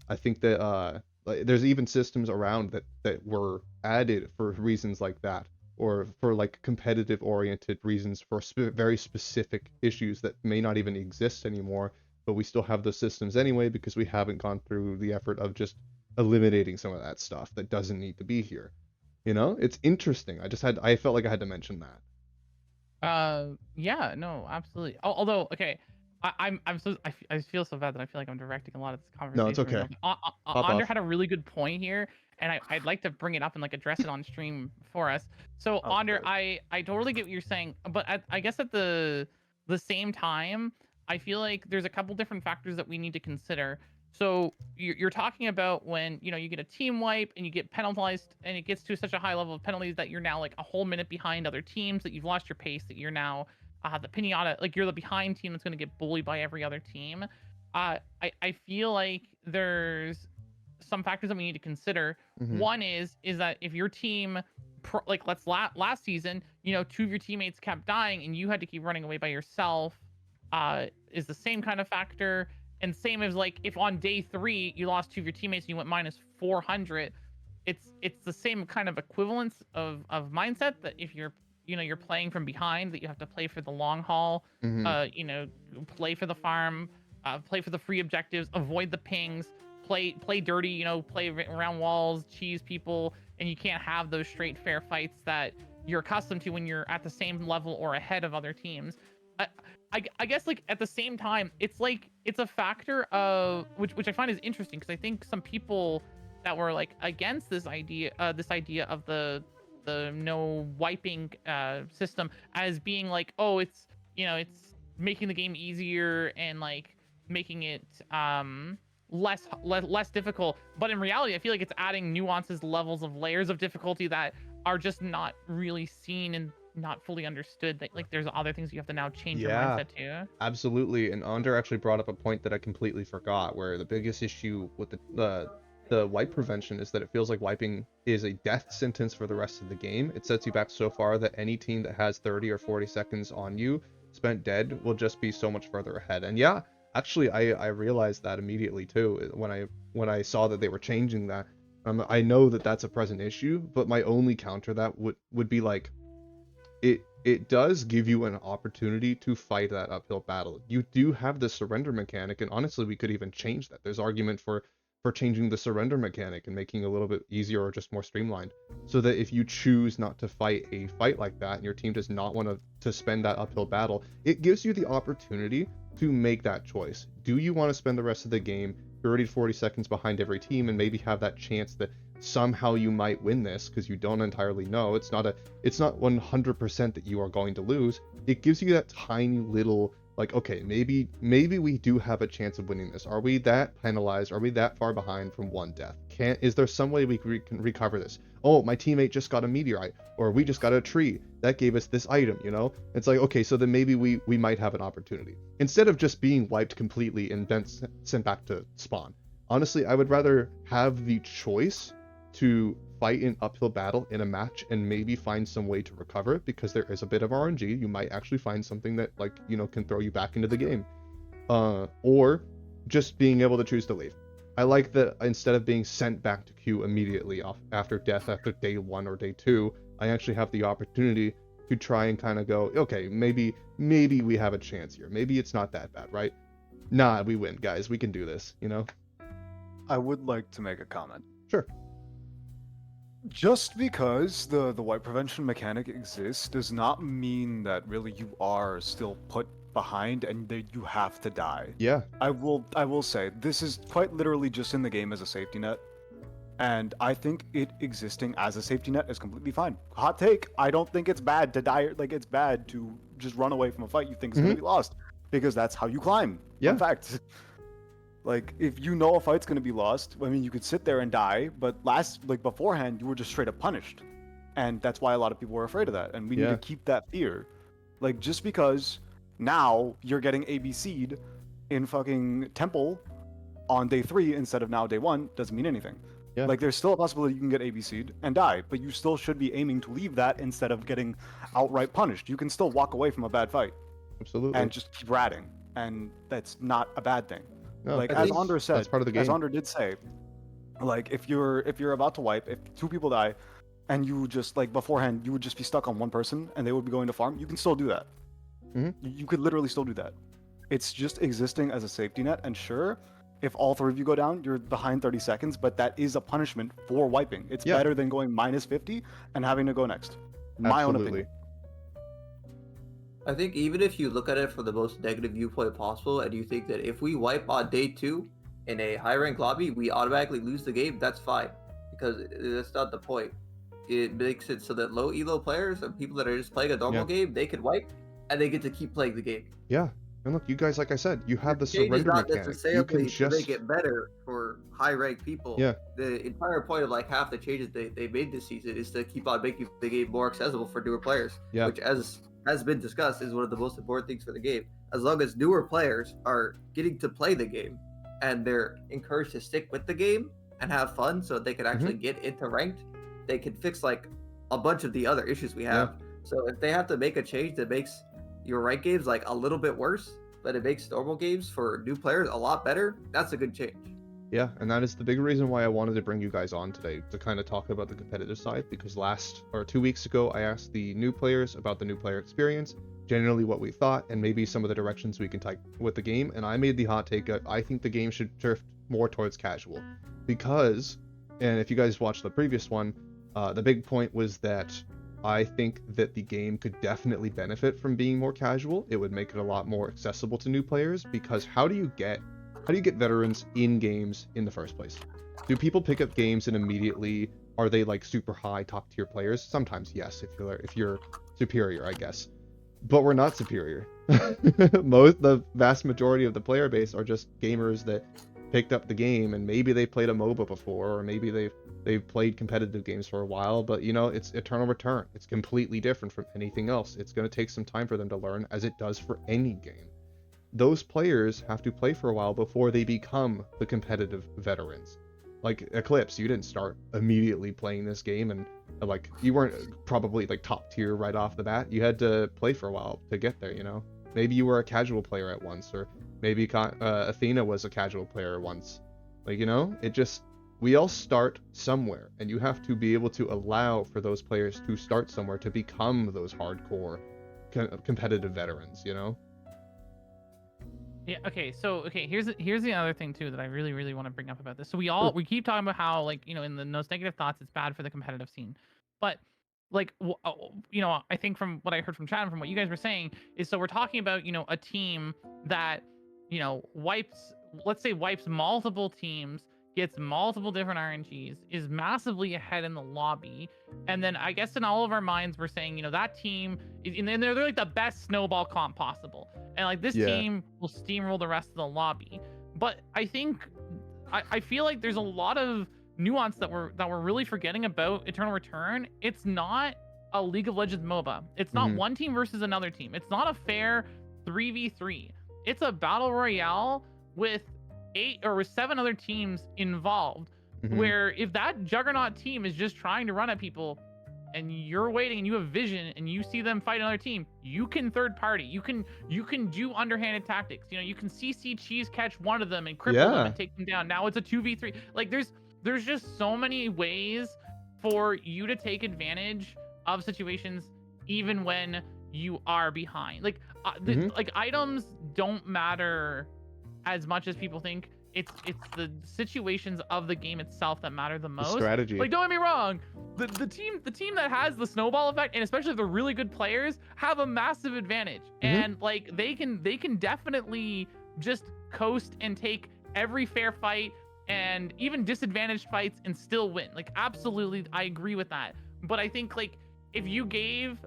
I think that there's even systems around that were added for reasons like that, or for like competitive oriented reasons for very specific issues that may not even exist anymore, but we still have those systems anyway because we haven't gone through the effort of just eliminating some of that stuff that doesn't need to be here. It's interesting. I felt like I had to mention that. Yeah, no, absolutely. Although, okay, I feel so bad that I feel like I'm directing a lot of this No, it's conversation right okay. now. Pop Andre off. had a really good point here, and I'd like to bring it up and like address it on stream for us. So, Oh, Andre, good. I totally get what you're saying, but I guess at the same time, I feel like there's a couple different factors that we need to consider. So you're talking about when you get a team wipe and you get penalized, and it gets to such a high level of penalties that you're now like a whole minute behind other teams, that you've lost your pace, that you're now the pinata, like you're the behind team that's going to get bullied by every other team. I feel like there's some factors that we need to consider. Mm-hmm. One is that if your team, like let's last season, two of your teammates kept dying and you had to keep running away by yourself, is the same kind of factor. And same as like if on day 3 you lost 2 of your teammates and you went minus 400, it's the same kind of equivalence of mindset, that if you're playing from behind, that you have to play for the long haul, Mm-hmm. play for the farm, play for the free objectives, avoid the pings, play dirty, play around walls, cheese people, and you can't have those straight fair fights that you're accustomed to when you're at the same level or ahead of other teams. I guess like at the same time, it's like it's a factor of which I find is interesting because I think some people that were like against this idea of the no wiping system as being like, oh, it's it's making the game easier and like making it less difficult. But in reality, I feel like it's adding nuances, levels of layers of difficulty that are just not really seen and not fully understood. That like there's other things you have to now change your Yeah. mindset to. Absolutely, and Ander actually brought up a point that I completely forgot, where the biggest issue with the wipe prevention is that it feels like wiping is a death sentence for the rest of the game. It sets you back so far that any team that has 30 or 40 seconds on you spent dead will just be so much further ahead. And yeah, actually, I realized that immediately too when I saw that they were changing that. I know that that's a present issue, but my only counter that would be like, it does give you an opportunity to fight that uphill battle. You do have the surrender mechanic, and honestly, we could even change that. There's argument for changing the surrender mechanic and making it a little bit easier or just more streamlined, so that if you choose not to fight a fight like that and your team does not want to spend that uphill battle, it gives you the opportunity to make that choice. Do you want to spend the rest of the game 30 to 40 seconds behind every team and maybe have that chance that somehow you might win this, because you don't entirely know? It's not 100% that you are going to lose. It gives you that tiny little like, okay, maybe we do have a chance of winning this. Are we that penalized? Are we that far behind from one death? Is there some way we can recover this? Oh, my teammate just got a meteorite, or we just got a tree that gave us this item, It's like, okay, so then maybe we might have an opportunity instead of just being wiped completely and then sent back to spawn. Honestly, I would rather have the choice to fight an uphill battle in a match and maybe find some way to recover it, because there is a bit of RNG. You might actually find something that can throw you back into the game, or just being able to choose to leave. I like that instead of being sent back to queue immediately after death, after day 1 or day 2, I actually have the opportunity to try and kind of go, okay, maybe we have a chance here. Maybe it's not that bad, right? Nah, we win, guys. We can do this, I would like to make a comment. Sure. Just because the wipe prevention mechanic exists does not mean that really you are still put behind and that you have to die. Yeah. I will say this is quite literally just in the game as a safety net, and I think it existing as a safety net is completely fine. Hot take: I don't think it's bad to die. Like, it's bad to just run away from a fight you think is going to be lost, because that's how you climb. Yeah. In fact. Like, if you know a fight's gonna be lost, I mean, you could sit there and die, but beforehand, you were just straight up punished. And that's why a lot of people were afraid of that, and we need to keep that fear. Like, just because now you're getting ABC'd in fucking Temple on day 3 instead of now day 1 doesn't mean anything. Yeah. Like, there's still a possibility you can get ABC'd and die, but you still should be aiming to leave that instead of getting outright punished. You can still walk away from a bad fight. Absolutely. And just keep ratting, and that's not a bad thing. No, like, as Ander said, that's part of the game. as Ander did say, like, if you're about to wipe, if 2 people die, and you just, like, beforehand, you would just be stuck on one person, and they would be going to farm, you can still do that. You could literally still do that. It's just existing as a safety net, and sure, if all 3 of you go down, you're behind 30 seconds, but that is a punishment for wiping. It's better than going minus 50 and having to go next. My own opinion. I think even if you look at it from the most negative viewpoint possible, and you think that if we wipe on day 2 in a high rank lobby, we automatically lose the game, that's fine, because that's not the point. It makes it so that low elo players and people that are just playing a normal game, they can wipe and they get to keep playing the game. Yeah, and look, you guys, like I said, you have the Change is surrender not mechanic. necessarily You can to just make it better for high rank people. Yeah. The entire point of like half the changes they made this season is to keep on making the game more accessible for newer players. Yeah. Which, as has been discussed, is one of the most important things for the game. As long as newer players are getting to play the game and they're encouraged to stick with the game and have fun so that they can actually get into ranked, they can fix like a bunch of the other issues we have. So if they have to make a change that makes your ranked games like a little bit worse, but it makes normal games for new players a lot better, that's a good change. Yeah, and that is the big reason why I wanted to bring you guys on today, to kind of talk about the competitive side, because 2 weeks ago I asked the new players about the new player experience, generally what we thought, and maybe some of the directions we can take with the game, and I made the hot take of I think the game should drift more towards casual, because, and if you guys watched the previous one, the big point was that I think that the game could definitely benefit from being more casual. It would make it a lot more accessible to new players, because how do you get veterans in games in the first place? Do people pick up games and immediately are they like super high top tier players? Sometimes yes, if you're superior, I guess. But we're not superior. The vast majority of the player base are just gamers that picked up the game, and maybe they played a MOBA before, or maybe they've played competitive games for a while, but you know, it's eternal return. It's completely different from anything else. It's going to take some time for them to learn, as it does for any game. Those players have to play for a while before they become the competitive veterans. Like Eclipse, you didn't start immediately playing this game, and like you weren't probably like top tier right off the bat. You had to play for a while to get there, you know. Maybe you were a casual player at once, or maybe Athena was a casual player once. Like, you know, we all start somewhere, and you have to be able to allow for those players to start somewhere to become those hardcore competitive veterans, you know. Yeah. Okay. So here's the other thing too that I really really want to bring up about this. So we keep talking about how, like, you know, in the most negative thoughts, it's bad for the competitive scene, but like you know, I think from what I heard from chat and from what you guys were saying is, so we're talking about, you know, a team that, you know, wipes multiple teams, gets multiple different RNGs, is massively ahead in the lobby, and then I guess in all of our minds we're saying, you know, that team and then they're like the best snowball comp possible, and like this team will steamroll the rest of the lobby. But I think I feel like there's a lot of nuance that we're really forgetting about Eternal Return. It's not a League of Legends MOBA. It's not one team versus another team. It's not a fair 3v3. It's a battle royale with 8 or 7 other teams involved, where if that juggernaut team is just trying to run at people and you're waiting and you have vision and you see them fight another team, you can third party, you can do underhanded tactics, you know, you can CC cheese catch one of them and cripple them and take them down. Now it's a 2v3. Like there's just so many ways for you to take advantage of situations even when you are behind. Like like items don't matter as much as people think. It's the situations of the game itself that matter the most. The strategy. Like, don't get me wrong, the team that has the snowball effect, and especially if they're really good players, have a massive advantage. And like they can definitely just coast and take every fair fight and even disadvantaged fights and still win. Like, absolutely, I agree with that. But I think, like, if you gave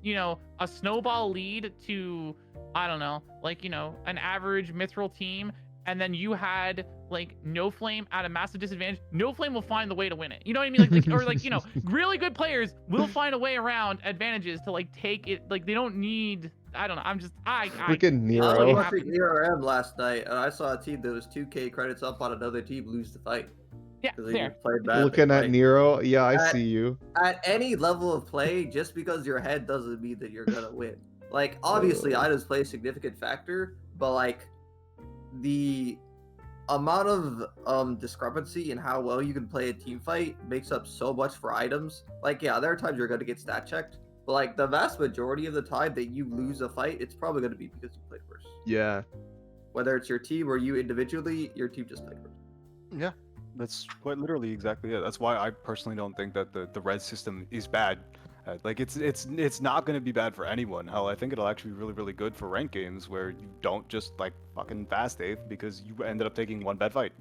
you know, a snowball lead to, I don't know, like, you know, an average mithril team, and then you had like No Flame at a massive disadvantage, No Flame will find the way to win it. You know what I mean? Like or like, you know, really good players will find a way around advantages to like take it. Like, they don't need, I don't know. I'm just freaking Nero. I was watching ERM last night, and I saw a team that was 2K credits up on another team lose the fight. Yeah, there. Played badly. Looking at Nero, yeah, I see you. At any level of play, just because you're ahead doesn't mean that you're gonna win. Like, obviously, items play a significant factor, but like the amount of discrepancy in how well you can play a team fight makes up so much for items. Like, yeah, there are times you're going to get stat checked, but like the vast majority of the time that you lose a fight, it's probably going to be because you played worse. Yeah. Whether it's your team or you individually, your team just played worse. Yeah, that's quite literally exactly it. That's why I personally don't think that the red system is bad. Like, it's not going to be bad for anyone. Hell, I think it'll actually be really, really good for ranked games where you don't just like fucking fast eighth because you ended up taking one bad fight.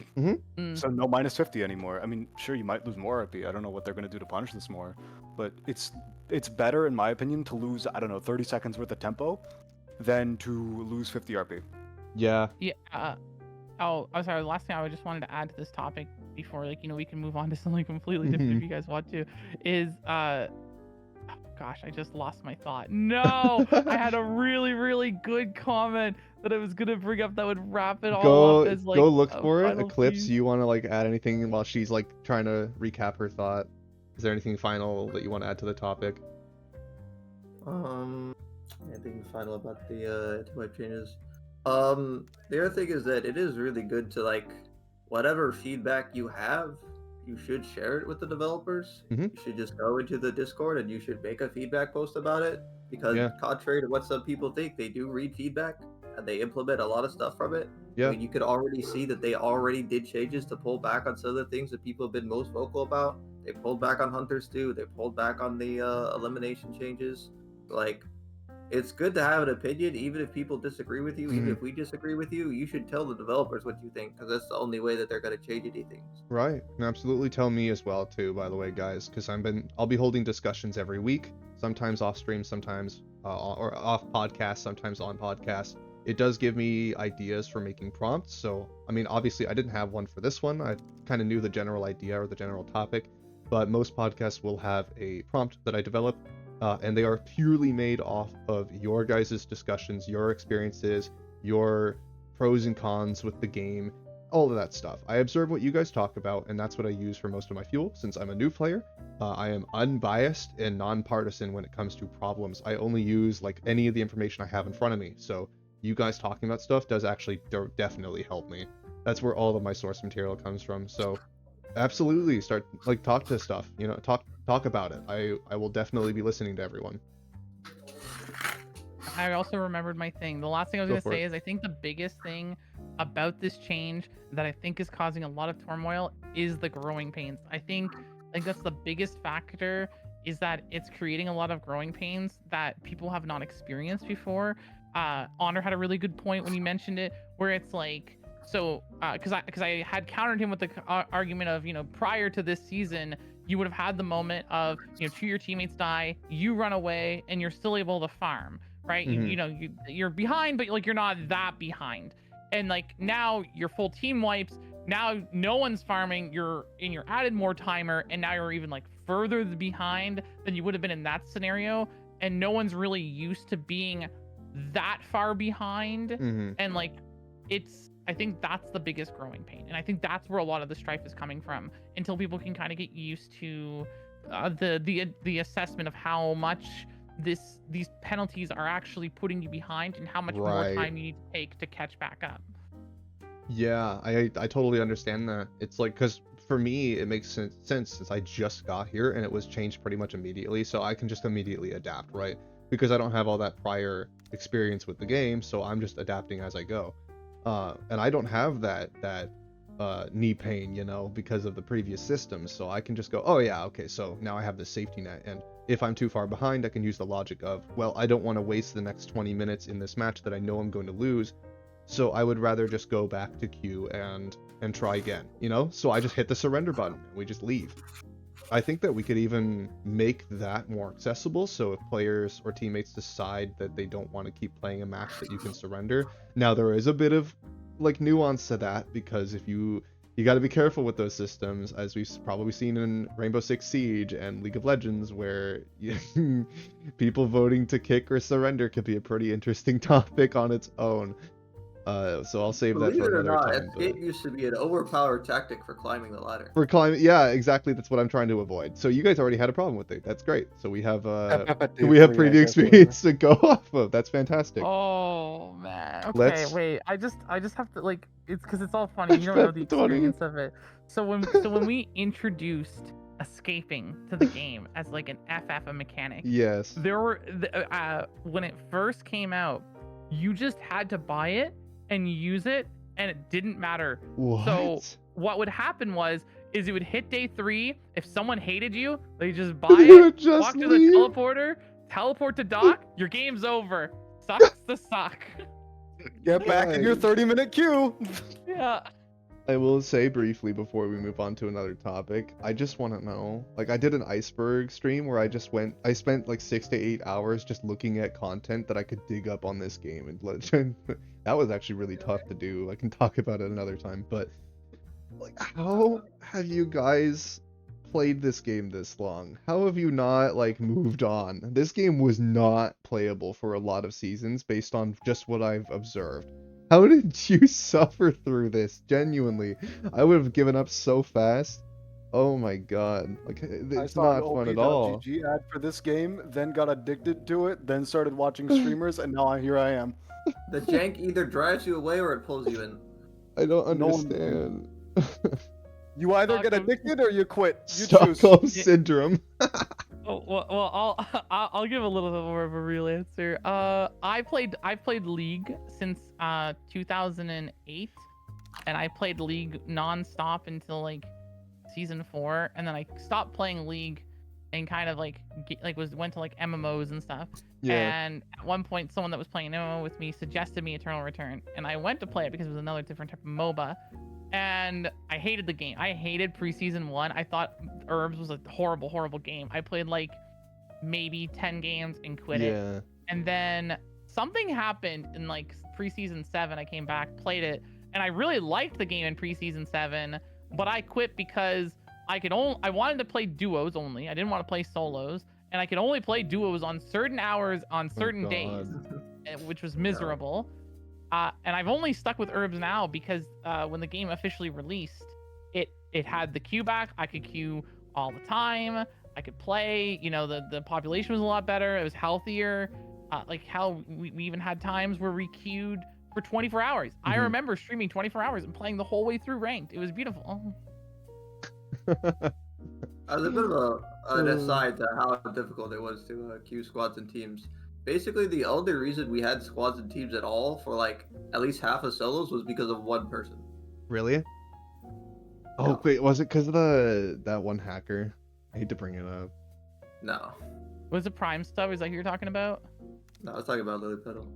So no minus 50 anymore. I mean, sure, you might lose more RP. I don't know what they're going to do to punish this more, but it's better in my opinion to lose, I don't know, 30 seconds worth of tempo than to lose 50 RP. Yeah. Yeah. Oh, I'm sorry. The last thing I just wanted to add to this topic before, like, you know, we can move on to something completely different if you guys want to, is gosh, I just lost my thought. No, I had a really, really good comment that I was gonna bring up that would wrap it all up as like. Go look for it. Eclipse, piece. you want to like add anything while she's like trying to recap her thought? Is there anything final that you want to add to the topic? Anything final about the anti-wipe changes? The other thing is that it is really good to, like, whatever feedback you have, you should share it with the developers. You should just go into the Discord and you should make a feedback post about it, because contrary to what some people think, they do read feedback and they implement a lot of stuff from it. I mean, you could already see that they already did changes to pull back on some of the things that people have been most vocal about. They pulled back on Hunters too. They pulled back on the elimination changes. Like, it's good to have an opinion, even if people disagree with you. Even if we disagree with you, you should tell the developers what you think, because that's the only way that they're going to change anything. Right, and absolutely tell me as well too, by the way, guys, because I'll be holding discussions every week, sometimes off stream, sometimes or off podcast, sometimes on podcast. It does give me ideas for making prompts. So I mean, obviously I didn't have one for this one. I kind of knew the general idea or the general topic, but most podcasts will have a prompt that I develop, and they are purely made off of your guys' discussions, your experiences, your pros and cons with the game, all of that stuff. I observe what you guys talk about, and that's what I use for most of my fuel. Since I'm a new player, I am unbiased and nonpartisan when it comes to problems. I only use like any of the information I have in front of me. So you guys talking about stuff does actually definitely help me. That's where all of my source material comes from. So absolutely start like talk to stuff, you know, talk about it. I will definitely be listening to everyone. I also remembered my thing. The last thing I was going to say it. is I think the biggest thing about this change that I think is causing a lot of turmoil is the growing pains. I think that's the biggest factor, is that it's creating a lot of growing pains that people have not experienced before. Honor had a really good point when he mentioned it, where it's like, so because I had countered him with the argument of, you know, prior to this season, you would have had the moment of, you know, 2 of your teammates die, you run away, and you're still able to farm, right? You know, you're behind, but like you're not that behind. And like now your full team wipes, now no one's farming, you're added more timer, and now you're even like further behind than you would have been in that scenario, and no one's really used to being that far behind. And like I think that's the biggest growing pain, and I think that's where a lot of the strife is coming from, until people can kind of get used to the assessment of how much these penalties are actually putting you behind, and how much more time you need to take to catch back up. Yeah, I totally understand that. It's like, because for me it makes sense since I just got here and it was changed pretty much immediately, so I can just immediately adapt, right? Because I don't have all that prior experience with the game, so I'm just adapting as I go. And I don't have that knee pain, you know, because of the previous systems, so I can just go, oh yeah, okay, so now I have this safety net, and if I'm too far behind, I can use the logic of, well, I don't want to waste the next 20 minutes in this match that I know I'm going to lose, so I would rather just go back to queue and try again, you know? So I just hit the surrender button and we just leave. I think that we could even make that more accessible, so if players or teammates decide that they don't want to keep playing a match that you can surrender. Now there is a bit of like nuance to that, because if you got to be careful with those systems, as we've probably seen in Rainbow Six Siege and League of Legends, where people voting to kick or surrender could be a pretty interesting topic on its own. So I'll save that for another time. It used to be an overpowered tactic for climbing the ladder. For climbing, yeah, exactly. That's what I'm trying to avoid. So you guys already had a problem with it. That's great. So we have previous experience to go off of. That's fantastic. Oh man. Okay, wait. I just have to, like, it's because it's all funny. You don't know the experience of it. So when we introduced escaping to the game as like an FF mechanic, yes, there were when it first came out, you just had to buy it and use it, and it didn't matter. What? So what would happen is it would hit day 3. If someone hated you, they just buy it, walk to the teleporter, teleport to dock, your game's over. Sucks to suck. Get back in your 30-minute queue. Yeah. I will say briefly before we move on to another topic, I just want to know, like, I did an iceberg stream where I spent like 6 to 8 hours just looking at content that I could dig up on this game, and that was actually really tough to do. I can talk about it another time, but like, how have you guys played this game this long? How have you not like moved on? This game was not playable for a lot of seasons based on just what I've observed. How did you suffer through this? Genuinely, I would have given up so fast. Oh my god, like, it's not fun at all. GG ad for this game, then got addicted to it, then started watching streamers, and now here I am. The jank either drives you away or it pulls you in. I don't understand. You either get addicted or you quit. You Stockholm choose. syndrome. Oh, well, I'll give a little bit more of a real answer. I've played League since 2008, and I played League non-stop until like season 4, and then I stopped playing League and kind of like went to like MMOs and stuff. Yeah. And at one point, someone that was playing an MMO with me suggested me Eternal Return, and I went to play it because it was another different type of MOBA. And I hated the game. I hated preseason 1. I thought Herbs was a horrible, horrible game. I played like maybe 10 games and quit it. Yeah. And then something happened in like preseason 7. I came back, played it, and I really liked the game in preseason 7, but I quit because I wanted to play duos only. I didn't want to play solos, and I could only play duos on certain hours on certain days, which was miserable. And I've only stuck with Herbs now because when the game officially released, it had the queue back. I could queue all the time. I could play. You know, the population was a lot better. It was healthier. Like how we even had times where we queued for 24 hours. I remember streaming 24 hours and playing the whole way through ranked. It was beautiful. As a bit of an aside to how difficult it was to queue squads and teams, basically the only reason we had squads and teams at all for like at least half of solos was because of one person. Really? Oh, Yeah. wait, was it because of that one hacker? I hate to bring it up. No, Was it Prime stuff? Is that who you're talking about? I was talking about Lily Petal.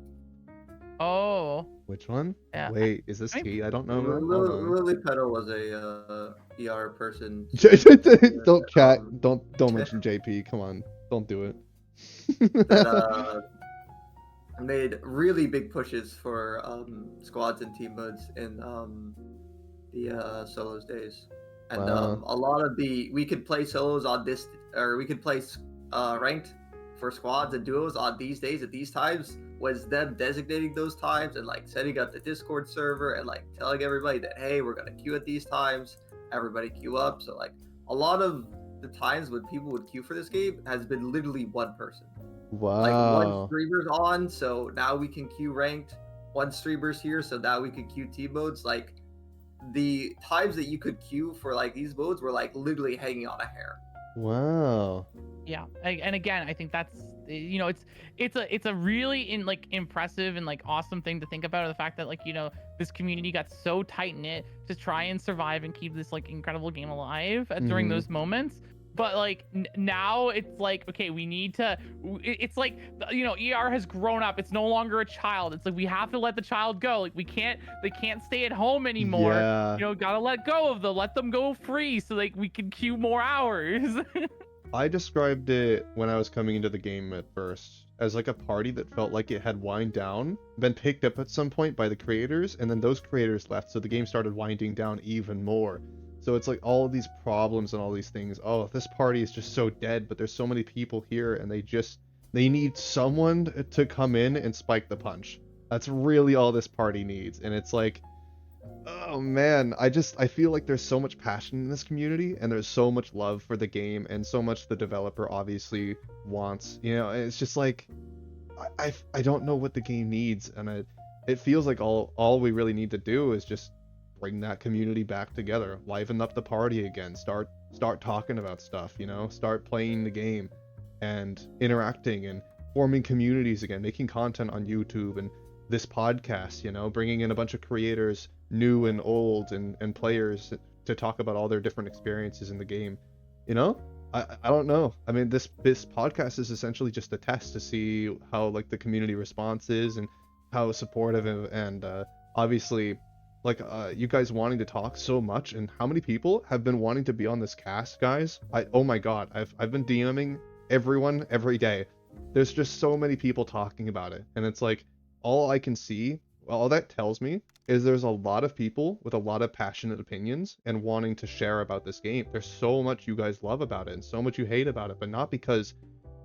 Oh, Which one? yeah. Wait, is this I- key? I don't know. Hold on. Lily Petal was a ER person. Don't chat. Don't mention JP. Come on, don't do it. That made really big pushes for squads and team modes in the solos days, and Wow. a lot of we could play solos on this, or we could play ranked for squads and duos on these days at these times, was them designating those times and like setting up the Discord server and like telling everybody that, hey, we're gonna queue at these times, everybody queue up. So like a lot of the times when people would queue for this game has been literally one person. Like one Wow. streamer's on, so now we can queue ranked. One streamer's here, so now we can queue team modes. Like the times that you could queue for like these modes were like literally hanging on a hair. Wow. yeah. And again, I think that's, you know, it's a really impressive and like awesome thing to think about, the fact that like, you know, this community got so tight knit to try and survive and keep this like incredible game alive during those moments. But like now it's like, okay, we need to, it's like, you know, ER has grown up. It's no longer a child. It's like we have to let the child go. Like they can't stay at home anymore. Yeah. You know, gotta let go of them, let them go free so like we can queue more hours. I described it when I was coming into the game at first as like a party that felt like it had wind down, been picked up at some point by the creators, and then those creators left, so the game started winding down even more. So it's like all of these problems and all these things. Oh, this party is just so dead, but there's so many people here, and they need someone to come in and spike the punch. That's really all this party needs. And it's like, oh man, I feel like there's so much passion in this community, and there's so much love for the game, and so much the developer obviously wants. You know, it's just like, I don't know what the game needs, and it feels like all we really need to do is just bring that community back together, liven up the party again, start talking about stuff, you know, start playing the game and interacting and forming communities again, making content on YouTube and this podcast, you know, bringing in a bunch of creators, new and old, and players to talk about all their different experiences in the game. You know, I don't know. I mean, this podcast is essentially just a test to see how like the community response is and how supportive and obviously like you guys wanting to talk so much, and how many people have been wanting to be on this cast, guys. Oh my god, I've been DMing everyone every day. There's just so many people talking about it, and it's like all I can see, all that tells me is there's a lot of people with a lot of passionate opinions and wanting to share about this game. There's so much you guys love about it and so much you hate about it, but not because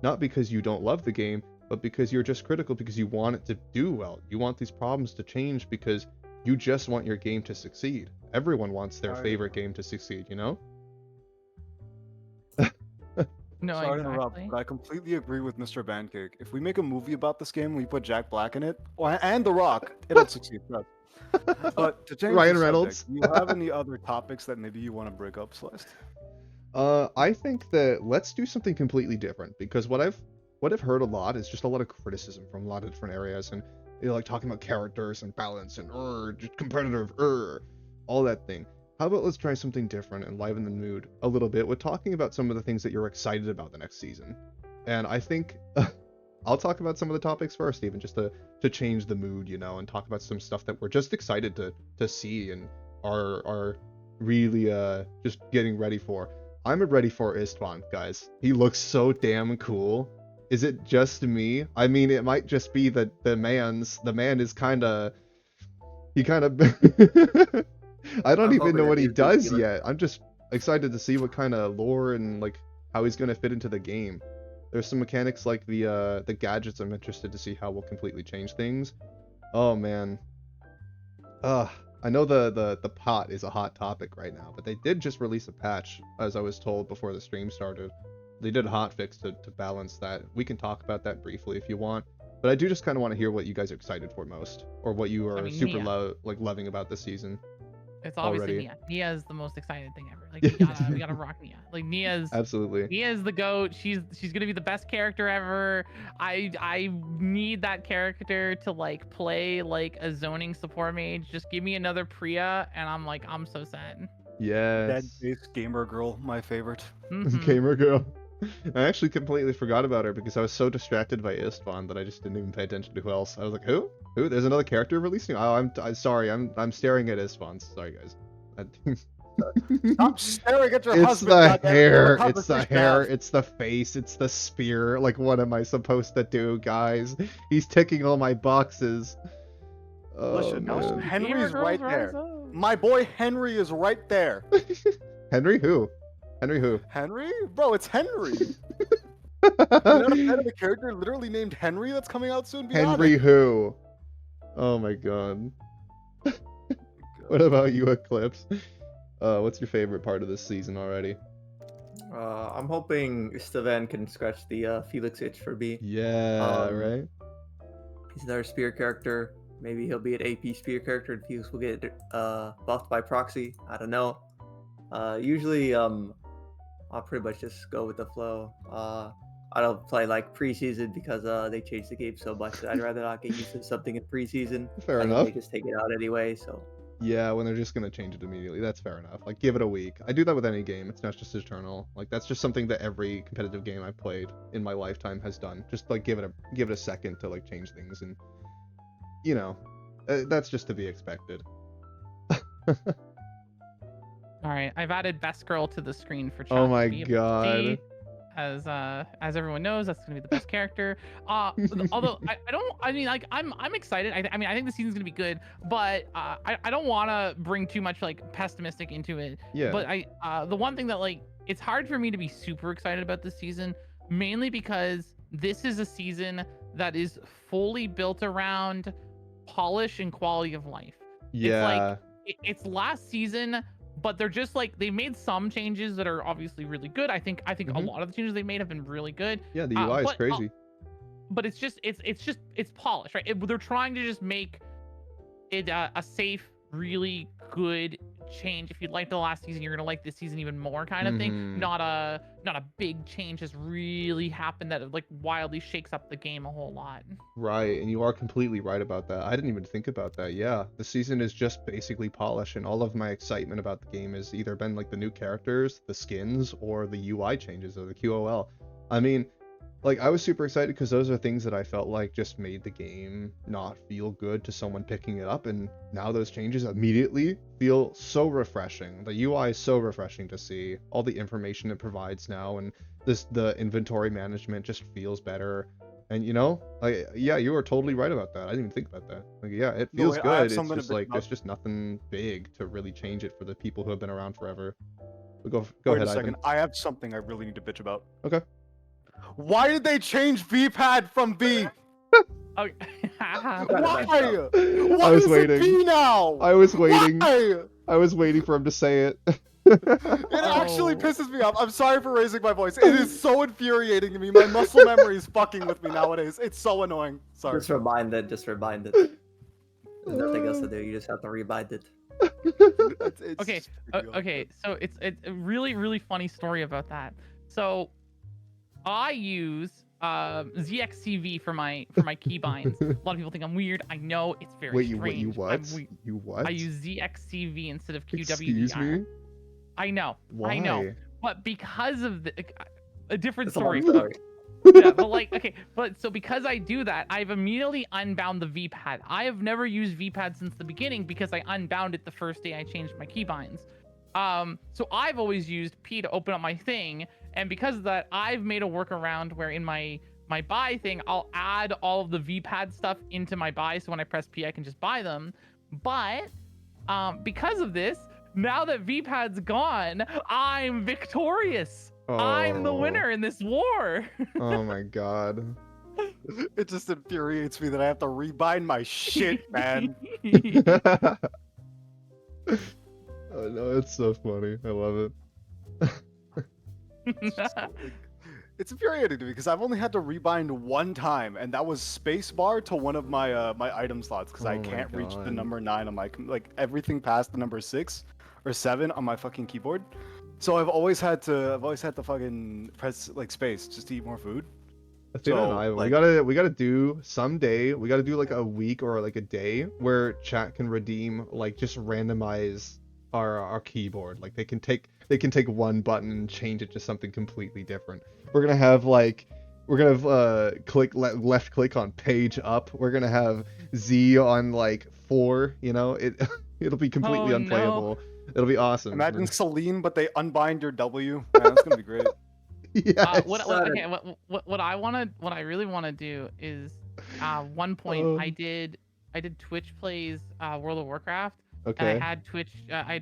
you don't love the game, but because you're just critical because you want it to do well. You want these problems to change because you just want your game to succeed. Everyone wants their favorite game to succeed, you know? No, Sorry to interrupt, exactly. but I completely agree with Mr. Pancake. If we make a movie about this game, we put Jack Black in it, and The Rock, it'll succeed. Trust. But to change Ryan the Reynolds. subject, do you have any other topics that maybe you want to break up, Celeste? I think that let's do something completely different, because what I've heard a lot is just a lot of criticism from a lot of different areas, and you know, like talking about characters and balance and just competitive all that thing. how about let's try something different and liven the mood a little bit with talking about some of the things that you're excited about the next season. And I think I'll talk about some of the topics first, even just to change the mood, you know, and talk about some stuff that we're just excited to see and are really just getting ready for. I'm ready for Istvan, guys. He looks so damn cool. Is it just me? I mean, it might just be that the man is kind of I don't I'm even hoping know that what he he's the does healer. yet. I'm just excited to see what kind of lore and like how he's gonna fit into the game. There's some mechanics like the gadgets. I'm interested to see how we'll completely change things. Oh man. I know the pot is a hot topic right now, but they did just release a patch, as I was told before the stream started. They did a hotfix to balance that. We can talk about that briefly if you want, but I do just kind of want to hear what you guys are excited for most, or what you are super Nia. loving about this season. It's obviously already. Nia. Nia is the most exciting thing ever. Like Yeah. we gotta rock Nia. Like Nia's Absolutely. the goat. She's gonna be the best character ever. I need that character to like play like a zoning support mage. Just give me another Priya, and I'm so sad. Yes. Dead-faced gamer girl, my favorite. Mhm. Gamer girl. I actually completely forgot about her because I was so distracted by Istvan that I just didn't even pay attention to who else. I was like, who? Who? There's another character releasing? Oh, I'm sorry. I'm staring at Istvan. Sorry, guys. Stop staring at your It's husband. the goddamn it. hair. What It's the conversation hair. have? It's the face. It's the spear. Like, what am I supposed to do, guys? He's ticking all my boxes. Oh, Listen, man. Henry's Gamer girls right rise there. up. My boy Henry is right there. Henry who? Henry who? Henry? Bro, it's Henry. You know the character literally named Henry that's coming out soon? Beyond Henry it. who? Oh my god. What about you, Eclipse? What's your favorite part of this season already? I'm hoping Steven can scratch the Felix itch for me. Yeah, right? He's another spear character. Maybe he'll be an AP spear character and Felix will get buffed by proxy. I don't know. Usually, I'll pretty much just go with the flow. I don't play like preseason because they changed the game so much that I'd rather not get used to something in preseason. Fair I think enough. they just take it out anyway, so. Yeah, when they're just gonna change it immediately, that's fair enough. Like, give it a week. I do that with any game. It's not just Eternal. Like, that's just something that every competitive game I've played in my lifetime has done. Just like give it a second to like change things, and you know, that's just to be expected. All right, I've added Best Girl to the screen for chat. Oh to my be able to god. see. As everyone knows, that's gonna be the best character. Although I mean, like I'm excited. I mean, I think the season's gonna be good, but I don't want to bring too much like pessimistic into it. Yeah. But the one thing that like it's hard for me to be super excited about this season, mainly because this is a season that is fully built around polish and quality of life. Yeah. It's last season, but they're just like they made some changes that are obviously really good. I think a lot of the changes they made have been really good. Yeah, the UI is crazy. But it's polished, right? They're trying to just make it a safe, really good change. If you liked the last season, you're gonna like this season even more, kind of thing. Not a big change has really happened that like wildly shakes up the game a whole lot. Right, and you are completely right about that. I didn't even think about that. Yeah, the season is just basically polish, and all of my excitement about the game has either been like the new characters, the skins, or the UI changes or the QOL. I mean, like, I was super excited because those are things that I felt like just made the game not feel good to someone picking it up, and now those changes immediately feel so refreshing. The UI is so refreshing to see. All the information it provides now, and the inventory management just feels better. And you know, yeah, you are totally right about that. I didn't even think about that. Like, yeah, it No, feels wait, I have good. It's something to just bitch like about. there's just nothing big to really change it for the people who have been around forever. But go Wait ahead, a second. Ivan. I have something I really need to bitch about. Okay. Why did they change V-pad from B? Oh, Why? Why? Why was is waiting. it B now? I was waiting. Why? I was waiting for him to say it. It actually pisses me off. I'm sorry for raising my voice. It is so infuriating to me. My muscle memory is fucking with me nowadays. It's so annoying. Sorry. Just remind it. There's nothing else to do. You just have to remind it. It's Okay, just ridiculous. okay, so it's a really funny story about that. So I use ZXCV for my keybinds. A lot of people think I'm weird. I know it's very Wait, strange. you what? You what? I use ZXCV instead of QWER. Excuse me? I know. Why? I know. But because of a different That's a long story. story. Yeah, but like, okay, but so because I do that, I've immediately unbound the VPad. I have never used VPad since the beginning because I unbound it the first day I changed my keybinds. So I've always used P to open up my thing, and because of that, I've made a workaround where in my buy thing, I'll add all of the VPad stuff into my buy, so when I press P, I can just buy them. But because of this, now that VPad's gone, I'm victorious. I'm the winner in this war. Oh my god. It just infuriates me that I have to rebind my shit, man. Oh no, it's so funny. I love it. It's infuriating to me because I've only had to rebind one time, and that was spacebar to one of my my item slots because Oh I my can't reach the God. number 9 on my like everything past the number 6 or 7 on my fucking keyboard. So I've always had to fucking press like space just to eat more food. Athena and I, we gotta do someday. We gotta do like a week or like a day where chat can redeem like just randomize our keyboard. Like they can take one button and change it to something completely different. We're gonna have left click on page up. We're gonna have Z on like 4. You know, it'll be completely Oh, no. unplayable. It'll be awesome. Imagine Celine, but they unbind your W. Man, that's gonna be great. Yes. What I really want to do is one point I did Twitch plays World of Warcraft. Okay. And I had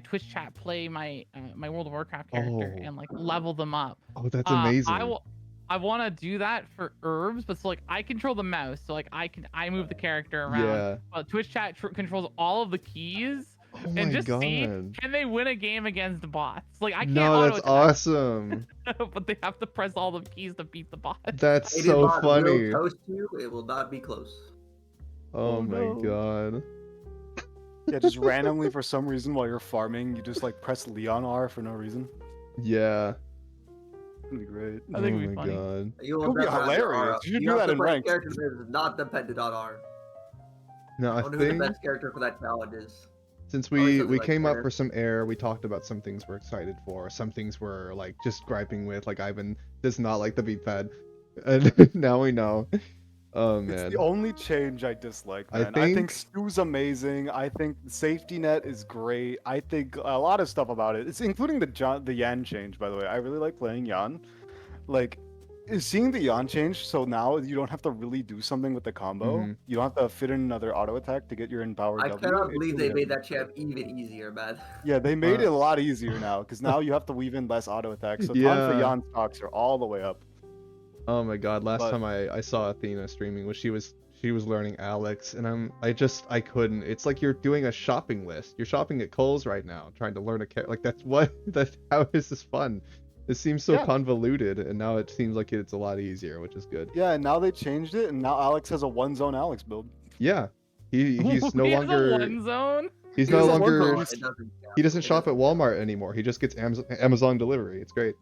Twitch chat play my my World of Warcraft character and like level them up. Oh, that's amazing. I want to do that for herbs, but so like I control the mouse, so like I move the character around. Yeah. But Twitch chat controls all of the keys. Oh my And just see, God. can they win a game against bots? Like I can't. No, that's auto-attack, awesome. but they have to press all the keys to beat the bot. That's Maybe so bot funny. will toast you. It will not be close. Oh my no. god. Yeah, just randomly for some reason while you're farming, you just like press Leon R for no reason. Yeah. It's gonna be great. I think Oh it'd be my funny. god. You It'll be never have your hilarious. R. You should You do have that to in play a ranked. character that is not dependent on R. No, I I wonder who the think best character for that challenge is. since Probably we something like came up Twitter. for some air, we talked about some things we're excited for, some things we're like just griping with, like Ivan does not like the V-pad. And now we know. Oh It's man. the only change I dislike, I man. I think think- Stu's amazing. I think the safety net is great. I think a lot of stuff about it. It's including the Yan change, by the way. I really like playing Yan. Like, seeing the Yan change, so now you don't have to really do something with the combo. Mhm. You don't have to fit in another auto attack to get your empowered I W. cannot It's believe really they made good. that champ even easier, man. Yeah, they made it a lot easier now, because now you have to weave in less auto attacks. So time for Yeah. Yan stocks are all the way up. Oh my god, last But- time I saw Athena streaming was she was learning Alex, and I couldn't. It's like you're doing a shopping list. You're shopping at Kohl's right now, trying to learn a character. Like that's how is this fun? This seems so Yeah. convoluted, and now it seems like it's a lot easier, which is good. Yeah, and now they changed it, and now Alex has a one-zone Alex build. Yeah, he's no He has a longer one zone. he's He no was a longer one-zone, it doesn't count. he doesn't It shop at doesn't Walmart anymore. He just gets Amazon delivery. It's great.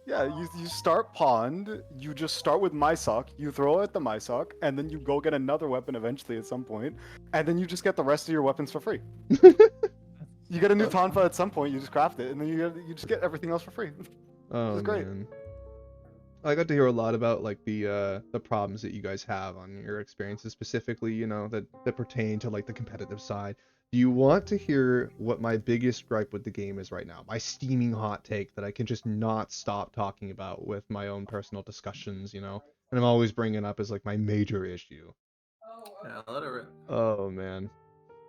Yeah, you start pond, you just start with Mysock, you throw out the Mysock, and then you go get another weapon eventually at some point, and then you just get the rest of your weapons for free. You get a new Tonfa at some point, you just craft it, and then you just get everything else for free. Oh It's great. man. I got to hear a lot about like the problems that you guys have on your experiences, specifically, you know, that pertain to like the competitive side. Do you want to hear what my biggest gripe with the game is right now? My steaming hot take that I can just not stop talking about with my own personal discussions, you know, and I'm always bringing up as like my major issue. Yeah, let it rip. Oh man.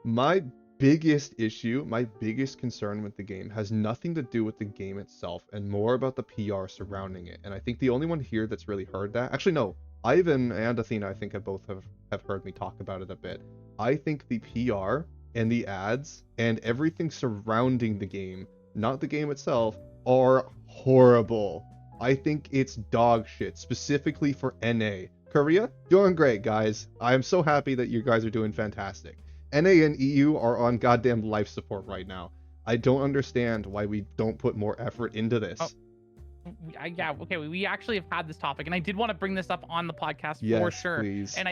My biggest issue, my biggest concern with the game has nothing to do with the game itself and more about the PR surrounding it. And I think the only one here that's really heard that, actually no, Ivan and Athena I think have heard me talk about it a bit. I think the PR and the ads and everything surrounding the game, not the game itself, are horrible. I think it's dog shit, specifically for NA. Korea, doing great, guys. I'm so happy that you guys are doing fantastic. NA and EU are on goddamn life support right now. I don't understand why we don't put more effort into this. Oh. we actually have had this topic, and I did want to bring this up on the podcast for Yes, sure. please. And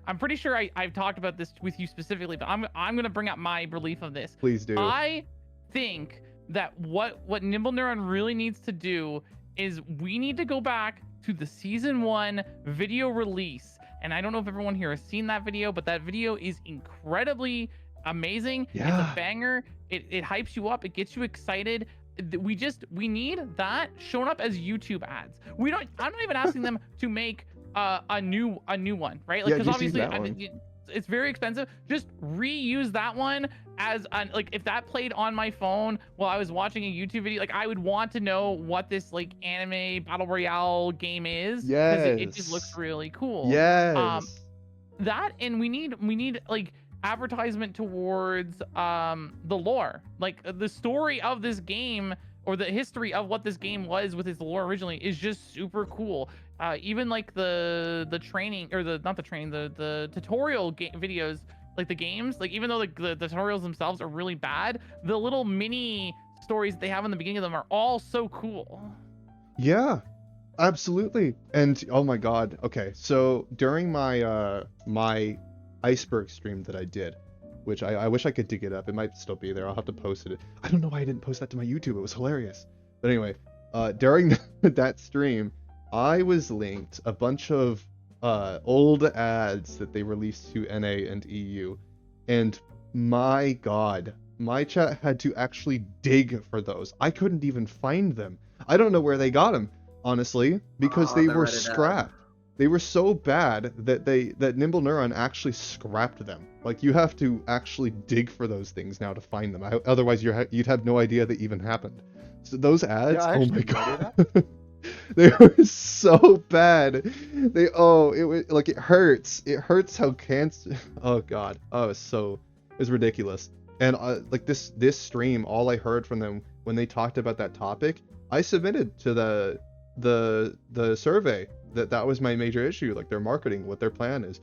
I'm pretty sure I've talked about this with you specifically, but I'm gonna bring up my belief of this. Please do. I think that what Nimble Neuron really needs to do is we need to go back to the season 1 video release. And I don't know if everyone here has seen that video, but that video is incredibly amazing. It's Yeah. a banger. It hypes you up. It gets you excited. We need that shown up as YouTube ads. I'm not even asking them to make a new one, right? Like, Yeah, because just use obviously that one. it's very expensive. Just reuse that one as like, if that played on my phone while I was watching a YouTube video, like I would want to know what this like anime battle royale game is. Because it just looks Yes. really cool. Yes. That, and we need like advertisement towards the lore, like the story of this game, or the history of what this game was with its lore originally is just super cool. Even like the training, or the tutorial videos, like the games, like even though like the tutorials themselves are really bad, the little mini stories they have in the beginning of them are all so cool. Yeah, absolutely. And oh my god. Okay, so during my my iceberg stream that I did, which I wish I could dig it up. It might still be there. I'll have to post it. I don't know why I didn't post that to my YouTube. It was hilarious. But anyway, during that stream, I was linked a bunch of old ads that they released to NA and EU, and my god, my chat had to actually dig for those. I couldn't even find them. I don't know where they got them, honestly, because they were scrapped. They were so bad that Nimble Neuron actually scrapped them. Like, you have to actually dig for those things now to find them. Otherwise, you'd have no idea they even happened. So those ads, Yeah, I oh my actually god, they were so bad. It was like, it hurts. It hurts how cancer. Oh god, oh it was ridiculous. And like this stream, all I heard from them when they talked about that topic, I submitted to the survey. That was my major issue, like their marketing, what their plan is.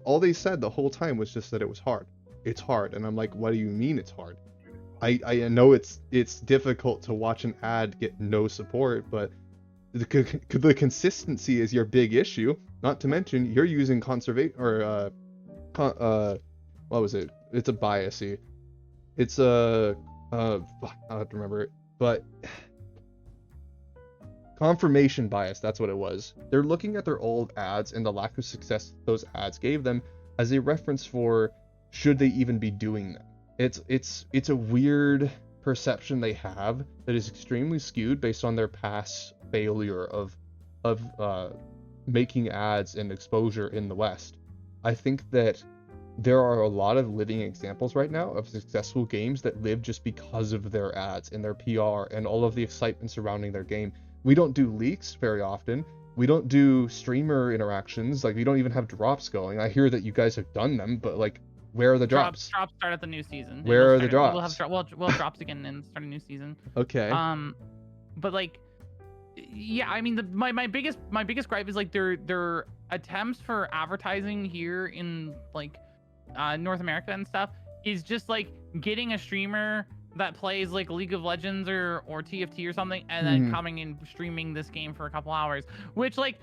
All they said the whole time was just that it was hard. It's hard. And I'm like, what do you mean it's hard? I know it's difficult to watch an ad get no support, but the consistency is your big issue. Not to mention you're using what was it? It's a biasy. It's I have to remember it, but confirmation bias, that's what it was. They're looking at their old ads and the lack of success those ads gave them as a reference for should they even be doing them. It's a weird perception they have that is extremely skewed based on their past failure of making ads and exposure in the West. I think that there are a lot of living examples right now of successful games that live just because of their ads and their PR and all of the excitement surrounding their game. We don't do leaks very often. We don't do streamer interactions. Like, we don't even have drops going. I hear that you guys have done them, but like, where are the drops? Drops start at the new season. Where are the drops? We'll have drops again and start a new season. Okay. But like, yeah, I mean, my biggest gripe is like their attempts for advertising here in like North America and stuff is just like getting a streamer that plays like League of Legends or TFT or something, and then coming and streaming this game for a couple hours, which like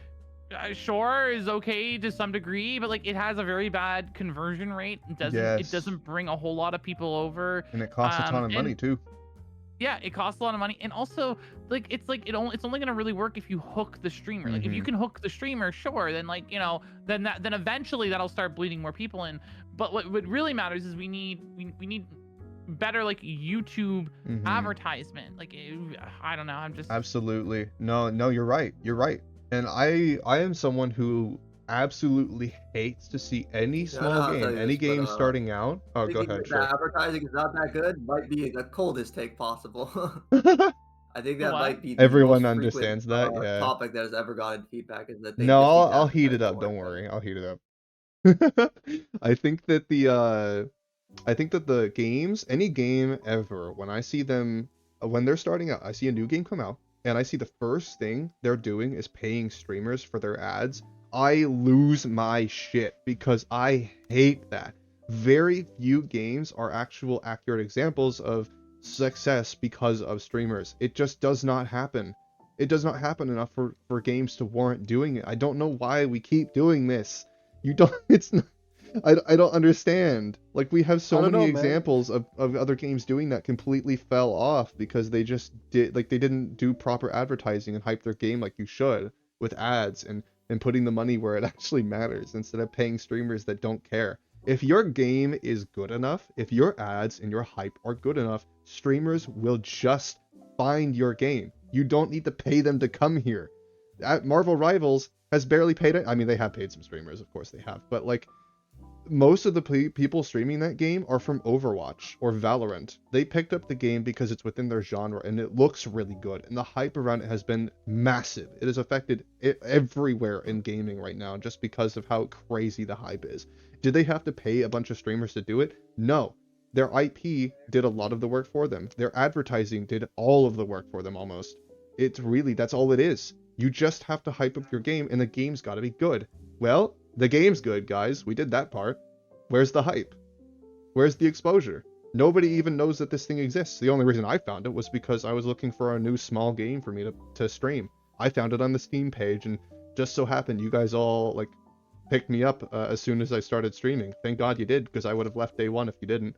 sure is okay to some degree, but like it has a very bad conversion rate. It doesn't bring a whole lot of people over, and it costs a ton of money too. Yeah, it costs a lot of money, and also like it's only gonna really work if you hook the streamer. Like, if you can hook the streamer, sure, then like, you know, then eventually that'll start bleeding more people in. But what really matters is we need better like YouTube advertisement. Like, I don't know, I'm just absolutely no, you're right, and I am someone who absolutely hates to see any small game, any game starting out. Oh, go ahead. Sure. Advertising is not that good. Might be the coldest take possible. I think that might be everyone understands that. Yeah. Topic that has ever gotten feedback is that. No, I'll heat it up. Don't worry, I'll heat it up. I think that the games, any game ever, when I see them, when they're starting out, I see a new game come out, and I see the first thing they're doing is paying streamers for their ads, I lose my shit because I hate that. Very few games are actual accurate examples of success because of streamers. It just does not happen. It does not happen enough for games to warrant doing it. I don't know why we keep doing this. You don't, it's not, I don't understand. Like, we have so I don't many know, man. examples of other games doing that completely fell off because they just did, like, they didn't do proper advertising and hype their game like you should with ads and putting the money where it actually matters instead of paying streamers that don't care. If your game is good enough, if your ads and your hype are good enough, streamers will just find your game. You don't need to pay them to come here. Marvel Rivals has barely paid it. I mean, they have paid some streamers, of course they have, but like, most of the people streaming that game are from Overwatch or Valorant. They picked up the game because it's within their genre and it looks really good, and the hype around it has been massive. It has affected it everywhere in gaming right now just because of how crazy the hype is. Did they have to pay a bunch of streamers to do it? No. Their IP did a lot of the work for them. Their advertising did all of the work for them almost. It's really, that's all it is. You just have to hype up your game, and the game's got to be good. Well, the game's good, guys. We did that part. Where's the hype? Where's the exposure? Nobody even knows that this thing exists. The only reason I found it was because I was looking for a new small game for me to stream. I found it on the Steam page, and just so happened you guys all, like, picked me up as soon as I started streaming. Thank God you did, because I would have left day one if you didn't.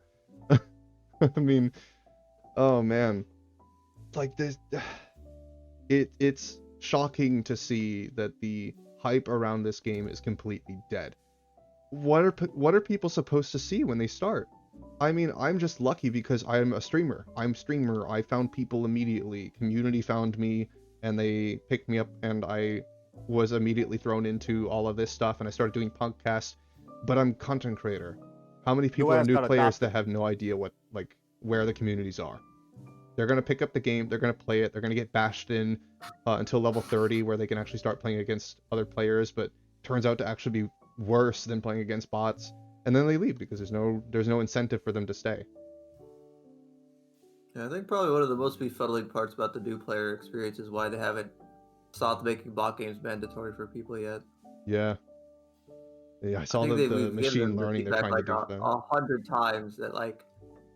I mean, oh man. Like, this... It's shocking to see that the hype around this game is completely dead. What are people supposed to see when they start? I mean, I'm just lucky because I'm a streamer. I found people immediately. Community found me, and they picked me up, and I was immediately thrown into all of this stuff, and I started doing podcasts. But I'm content creator. How many people are new players that have no idea what, like, where the communities are? They're going to pick up the game, they're going to play it, they're going to get bashed in until level 30 where they can actually start playing against other players, but turns out to actually be worse than playing against bots, and then they leave because there's no incentive for them to stay. Yeah, I think probably one of the most befuddling parts about the new player experience is why they haven't stopped making bot games mandatory for people yet. Yeah, I saw I think the machine learning they're trying to do for them. 100 times that, like,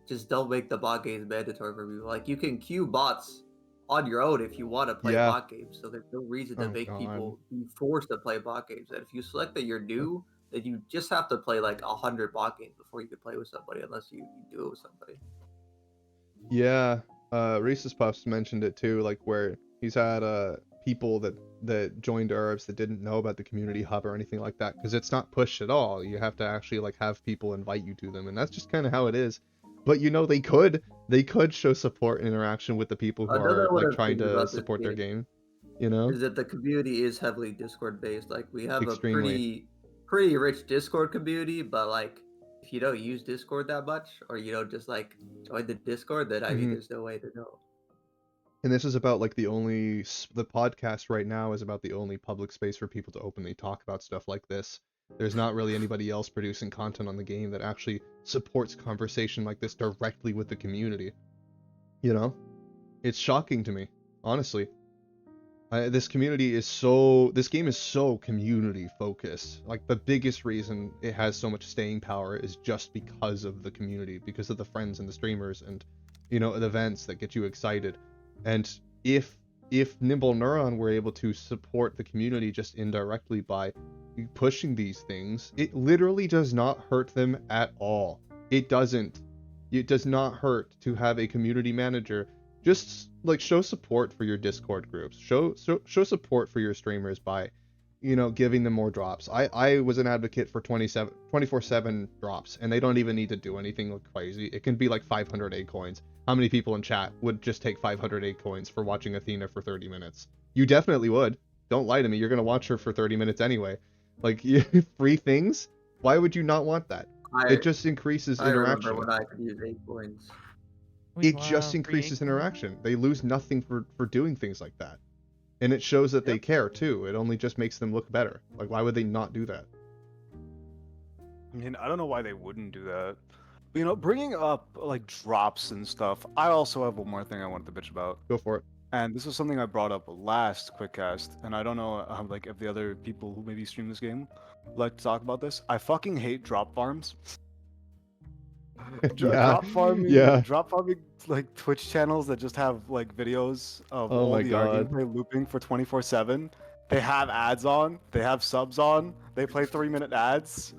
just don't make the bot games mandatory for people. Like, you can queue bots on your own if you want to play bot games, so there's no reason to make people be forced to play bot games. And if you select that you're new, then you just have to play like 100 bot games before you can play with somebody, unless you do it with somebody. Yeah, Reese's Puffs mentioned it too, like where he's had people that joined Herbs that didn't know about the community hub or anything like that, because it's not pushed at all. You have to actually like have people invite you to them, and that's just kind of how it is. But you know, they could show support and interaction with the people who are like trying to support their game. You know, is that the community is heavily Discord based. Like, we have Extremely. a pretty rich Discord community, but like, if you don't use Discord that much, or you don't just like join the Discord, then I mean, there's no way to know. And this is about like the podcast right now is about the only public space for people to openly talk about stuff like this. There's not really anybody else producing content on the game that actually supports conversation like this directly with the community. You know? It's shocking to me, honestly. This game is so community focused. Like, the biggest reason it has so much staying power is just because of the community, because of the friends and the streamers and, you know, the events that get you excited. And if Nimble Neuron were able to support the community just indirectly by pushing these things, it literally does not hurt them at all. It doesn't. It does not hurt to have a community manager. Just like show support for your Discord groups. Show support for your streamers by, you know, giving them more drops. I was an advocate for 24/7 drops, and they don't even need to do anything crazy. It can be like 500 egg coins. How many people in chat would just take 500 egg coins for watching Athena for 30 minutes? You definitely would. Don't lie to me. You're going to watch her for 30 minutes anyway. Like, free things? Why would you not want that? It just increases interaction. I remember when I could use 8 coins. It just increases interaction. They lose nothing for doing things like that. And it shows that they care, too. It only just makes them look better. Like, why would they not do that? I mean, I don't know why they wouldn't do that. But, you know, bringing up, like, drops and stuff, I also have one more thing I wanted to bitch about. Go for it. And this was something I brought up last Quickcast, and I don't know, like, if the other people who maybe stream this game like to talk about this. I fucking hate drop farms. Yeah, yeah. Drop farming like Twitch channels that just have like videos of Oh all my the R god. gameplay looping for 24/7. They have ads on. They have subs on. They play 3-minute ads.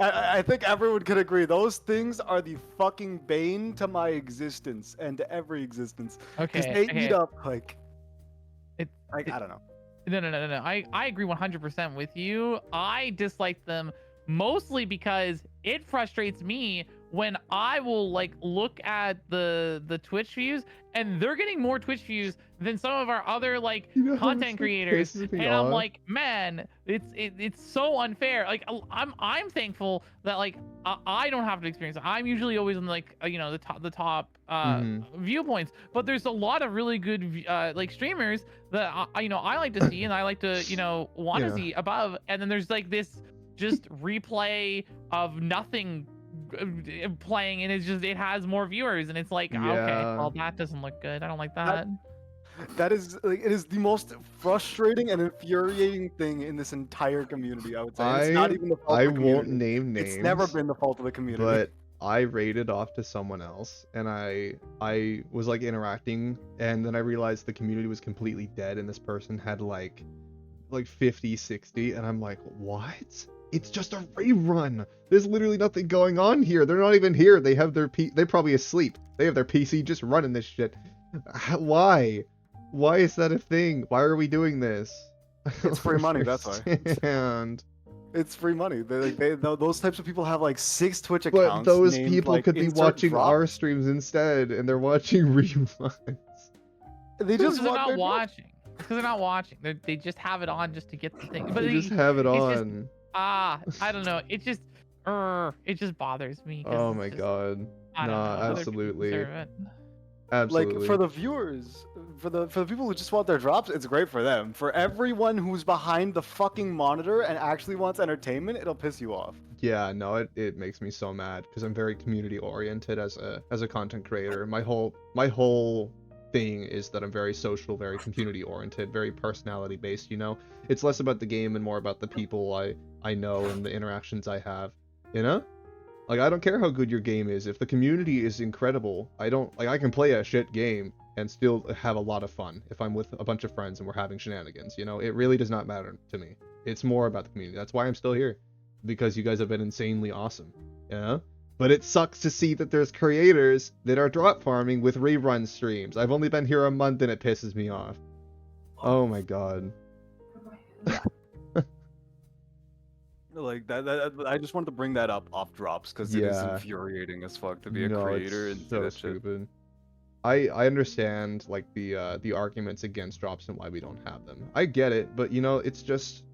I think everyone could agree. Those things are the fucking bane to my existence and to every existence. Because Okay, they eat okay. up like, It, like it I don't know. no. I agree 100% with you. I dislike them mostly because it frustrates me when I will like look at the Twitch views and they're getting more Twitch views than some of our other like You know how content much that creators, pisses me and I'm off? like, man, it's so unfair. Like I'm thankful that like I don't have to experience it. I'm usually always in like the top Mm-hmm. viewpoints, but there's a lot of really good like streamers that I like to see and I like to want to Yeah. see above, and then there's like this just replay of nothing playing, and it has more viewers, and it's like, okay, Yeah. well, that doesn't look good. I don't like That that. that is like it is the most frustrating and infuriating thing in this entire community, I would say. And it's not even the fault I of the won't community. name It's never names, been the fault of the community. but I raided off to someone else, and I was like interacting, and then I realized the community was completely dead, and this person had like 50, 60, and I'm like, what? It's just a rerun. There's literally nothing going on here. They're not even here. They have their they're probably asleep. They have their PC just running this shit. Why? Why is that a thing? Why are we doing this? It's free money, that's why. And It's free money. Those types of people have like 6 Twitch but accounts those named people like could be insert watching our drops. streams instead, and they're watching reruns. They Because just they're want not their drops. watching. It's because they're not watching. They just have it on just to get the thing. But They just have it it's just on. I don't know. It just bothers me because Oh it's my just, god. I don't Nah, know. Other people absolutely. deserve it. Absolutely. Like for the viewers, for the people who just want their drops, it's great for them. For everyone who's behind the fucking monitor and actually wants entertainment, it'll piss you off. Yeah, no, it makes me so mad because I'm very community oriented as a content creator. My whole thing is that I'm very social, very community oriented, very personality based, you know? It's less about the game and more about the people I know and the interactions I have, you know? Like, I don't care how good your game is. If the community is incredible, I can play a shit game and still have a lot of fun if I'm with a bunch of friends and we're having shenanigans, you know? It really does not matter to me. It's more about the community. That's why I'm still here. Because you guys have been insanely awesome, you know? But it sucks to see that there's creators that are drop farming with rerun streams. I've only been here a month and it pisses me off. Oh my god. Like that I just wanted to bring that up off drops because it is Yeah. infuriating as fuck to be a No, creator it's and do so that shit. stupid. I understand like the arguments against drops and why we don't have them. I get it, but you know, it's just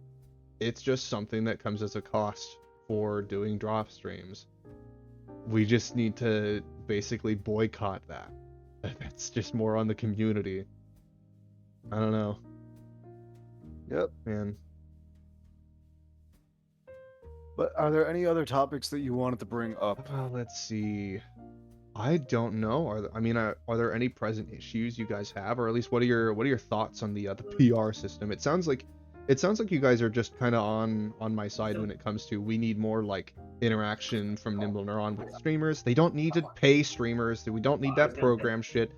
something that comes as a cost for doing drop streams. We just need to basically boycott that. That's just more on the community. I don't know. Yep. Man. But are there any other topics that you wanted to bring up? Well, let's see. I don't know. Are there any present issues you guys have, or at least what are your thoughts on the PR system? It sounds like you guys are just kind of on my side when it comes to we need more like interaction from Nimble Neuron with streamers. They don't need to pay streamers. We don't need that program shit.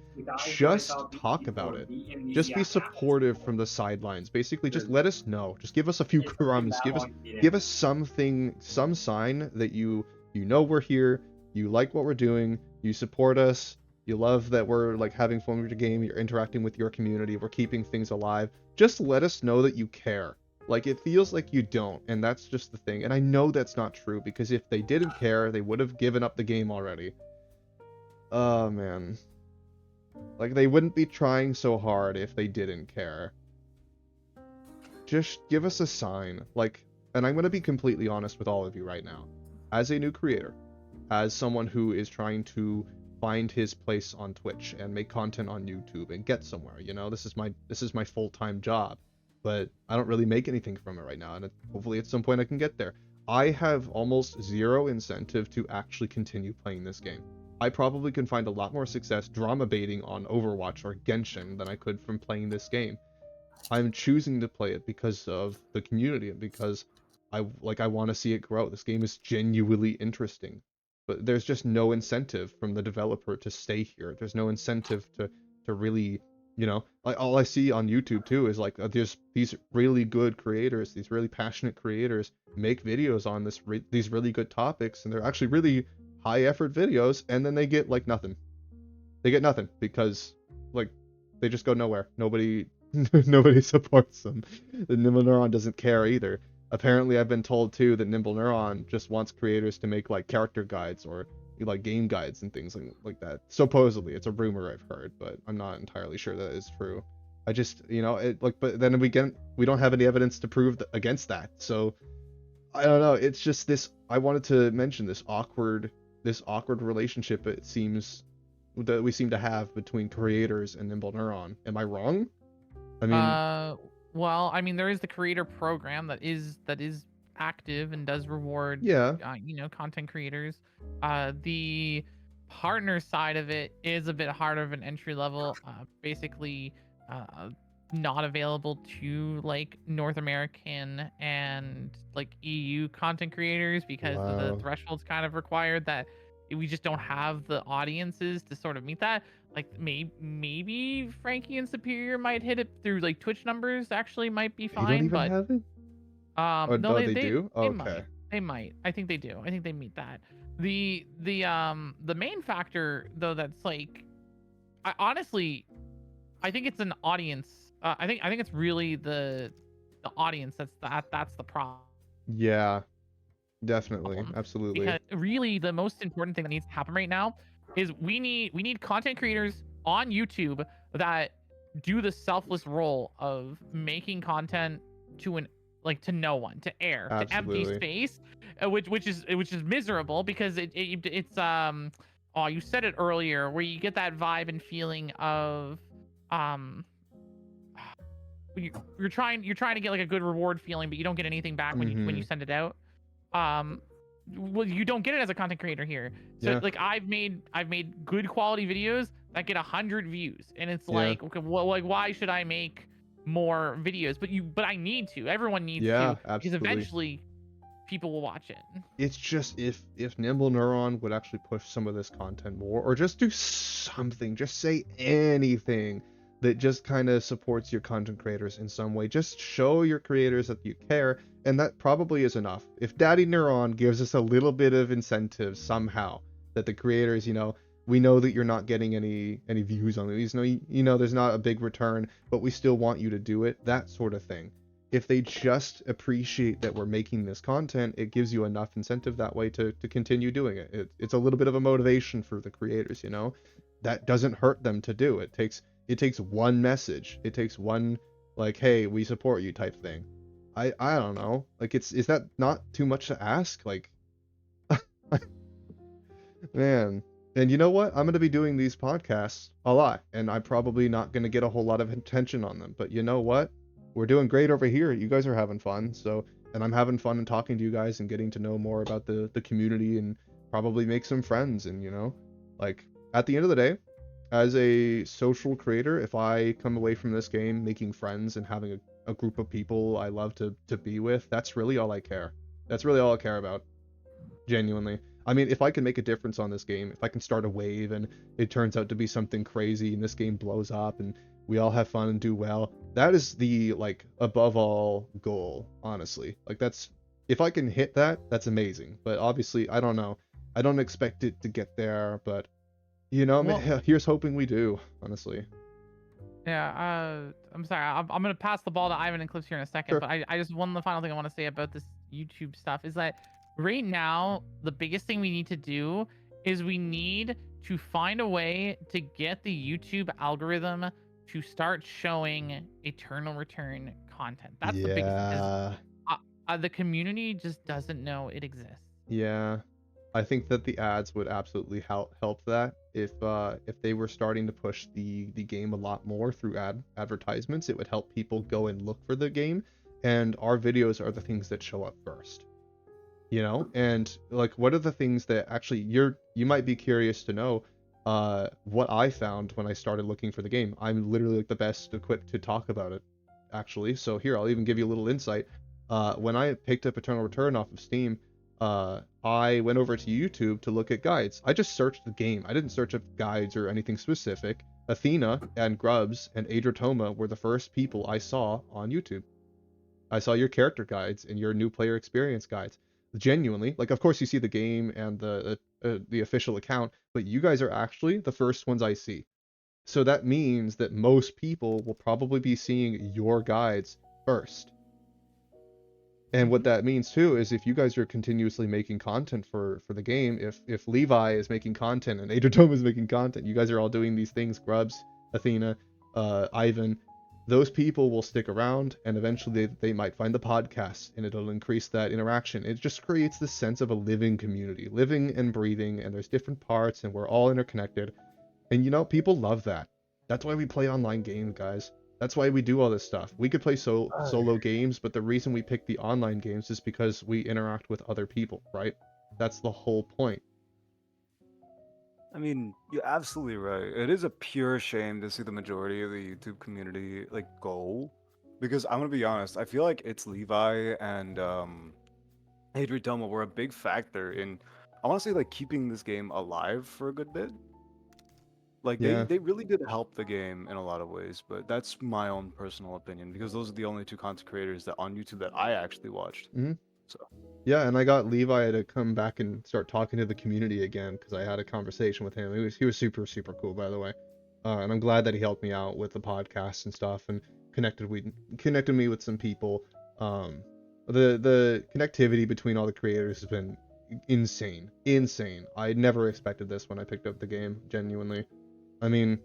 Just talk about it. Just be supportive from the sidelines. Basically, just let us know. Just give us a few crumbs. Give us something, some sign that you know we're here. You like what we're doing. You support us. You love that we're like having fun with your game. You're interacting with your community. We're keeping things alive. Just let us know that you care. Like, it feels like you don't, and that's just the thing. And I know that's not true, because if they didn't care, they would have given up the game already. Oh, man. Like, they wouldn't be trying so hard if they didn't care. Just give us a sign. Like, and I'm going to be completely honest with all of you right now. As a new creator, as someone who is trying to find his place on Twitch and make content on YouTube and get somewhere, you know, this is my full-time job, but I don't really make anything from it right now, and hopefully at some point I can get there. I have almost zero incentive to actually continue playing this game. I probably can find a lot more success drama baiting on Overwatch or Genshin than I could from playing this game. I'm choosing to play it because of the community and because I want to see it grow. This game is genuinely interesting. but there's just no incentive from the developer to stay here. There's no incentive to really, you know, like all I see on YouTube too is like there's these really good creators, these really passionate creators make videos on these really good topics, and they're actually really high effort videos, and then they get like nothing. They get nothing because like they just go nowhere. Nobody nobody supports them. The Nimble Neuron doesn't care either. Apparently, I've been told too that Nimble Neuron just wants creators to make like character guides or like game guides and things like that. Supposedly, it's a rumor I've heard, but I'm not entirely sure that is true. I just, you know, it like, but then we don't have any evidence to prove against that. So I don't know. It's just this. I wanted to mention this awkward relationship. It seems that we seem to have between creators and Nimble Neuron. Am I wrong? I mean, well, I mean, there is the creator program that is active and does reward, yeah, you know, content creators. The partner side of it is a bit harder of an entry level. Basically, not available to like North American and like EU content creators because the wow. thresholds kind of required that we just don't have the audiences to sort of meet that. Like maybe Frankie and Superior might hit it through like Twitch numbers. Actually, might be They don't fine, even but have it? Or no, no, they do? they Okay. might. I think they do. I think they meet that. The main factor though that's like, I honestly, I think it's an audience. I think it's really the audience that's the problem. Yeah, definitely. Absolutely. Because really the most important thing that needs to happen right now is we need content creators on YouTube that do the selfless role of making content to to no one, to air, to empty Absolutely. space, which is miserable because it's oh, you said it earlier, where you get that vibe and feeling of um you're trying to get like a good reward feeling, but you don't get anything back when you send it out. Well, you don't get it as a content creator here. So Yeah. like I've made good quality videos that get 100 views, and it's Yeah. like, okay, well, like why should I make more videos? But I need to. Everyone needs Yeah, to, because absolutely. eventually people will watch it. It's just if Nimble Neuron would actually push some of this content more, or just do something, just say anything that just kind of supports your content creators in some way. Just show your creators that you care, and that probably is enough. If Daddy Neuron gives us a little bit of incentive somehow, that the creators, you know, we know that you're not getting any views on these, you know, there's not a big return, but we still want you to do it, that sort of thing. If they just appreciate that we're making this content, it gives you enough incentive that way to continue doing it. It's a little bit of a motivation for the creators, you know. That doesn't hurt them to do. It takes one message. It takes one like, hey, we support you type thing. I don't know. Like, is that not too much to ask? Like, man. And you know what? I'm gonna be doing these podcasts a lot, and I'm probably not gonna get a whole lot of attention on them. But you know what? We're doing great over here. You guys are having fun. So, and I'm having fun and talking to you guys and getting to know more about the community and probably make some friends. And you know, like at the end of the day, as a social creator, if I come away from this game making friends and having a group of people I love to be with, that's really all I care. That's really all I care about. Genuinely. I mean, if I can make a difference on this game, if I can start a wave and it turns out to be something crazy and this game blows up and we all have fun and do well, that is the, like, above all goal, honestly. Like, that's, if I can hit that, that's amazing. But obviously, I don't know. I don't expect it to get there, but, you know, Well, here's hoping we do, honestly. yeah, I'm sorry. I'm gonna pass the ball to Ivan and Clips here in a second, Sure. but I just, one final thing I want to say about this YouTube stuff is that right now the biggest thing we need to do is we need to find a way to get the YouTube algorithm to start showing Eternal Return content. That's the biggest, because the community just doesn't know it exists. Yeah. I think that the ads would absolutely help that if they were starting to push the game a lot more through advertisements. It would help people go and look for the game, and our videos are the things that show up first, you know. And like, what are the things that actually you might be curious to know what I found when I started looking for the game. I'm literally like the best equipped to talk about it, actually. So here, I'll even give you a little insight. When I picked up Eternal Return off of Steam, I went over to YouTube to look at guides. I just searched the game. I didn't search up guides or anything specific. Athena and Grubs and Adratoma were the first people I saw on YouTube. I saw your character guides and your new player experience guides. Genuinely, like, of course you see the game and the official account, but you guys are actually the first ones I see. So that means that most people will probably be seeing your guides first. And what that means too is if you guys are continuously making content for the game, if Levi is making content and Adratoma is making content, you guys are all doing these things, Grubs, Athena, Ivan, those people will stick around, and eventually they might find the podcast, and it'll increase that interaction. It just creates this sense of a living community, living and breathing, and there's different parts, and we're all interconnected. And you know, people love that. That's why we play online games, guys. That's why we do all this stuff. We could play solo games, but the reason we pick the online games is because we interact with other people, right? That's the whole point. I mean, you're absolutely right. It is a pure shame to see the majority of the YouTube community like go, because I'm gonna be honest. I feel like it's Levi and Adriatoma were a big factor in, I want to say, like keeping this game alive for a good bit. Like Yeah. they really did help the game in a lot of ways, but that's my own personal opinion because those are the only two content creators that on YouTube that I actually watched. So Yeah, and I got Levi to come back and start talking to the community again because I had a conversation with him. He was super cool, by the way, and I'm glad that he helped me out with the podcast and stuff and connected me with some people. The connectivity between all the creators has been insane. I never expected this when I picked up the game, genuinely. I mean,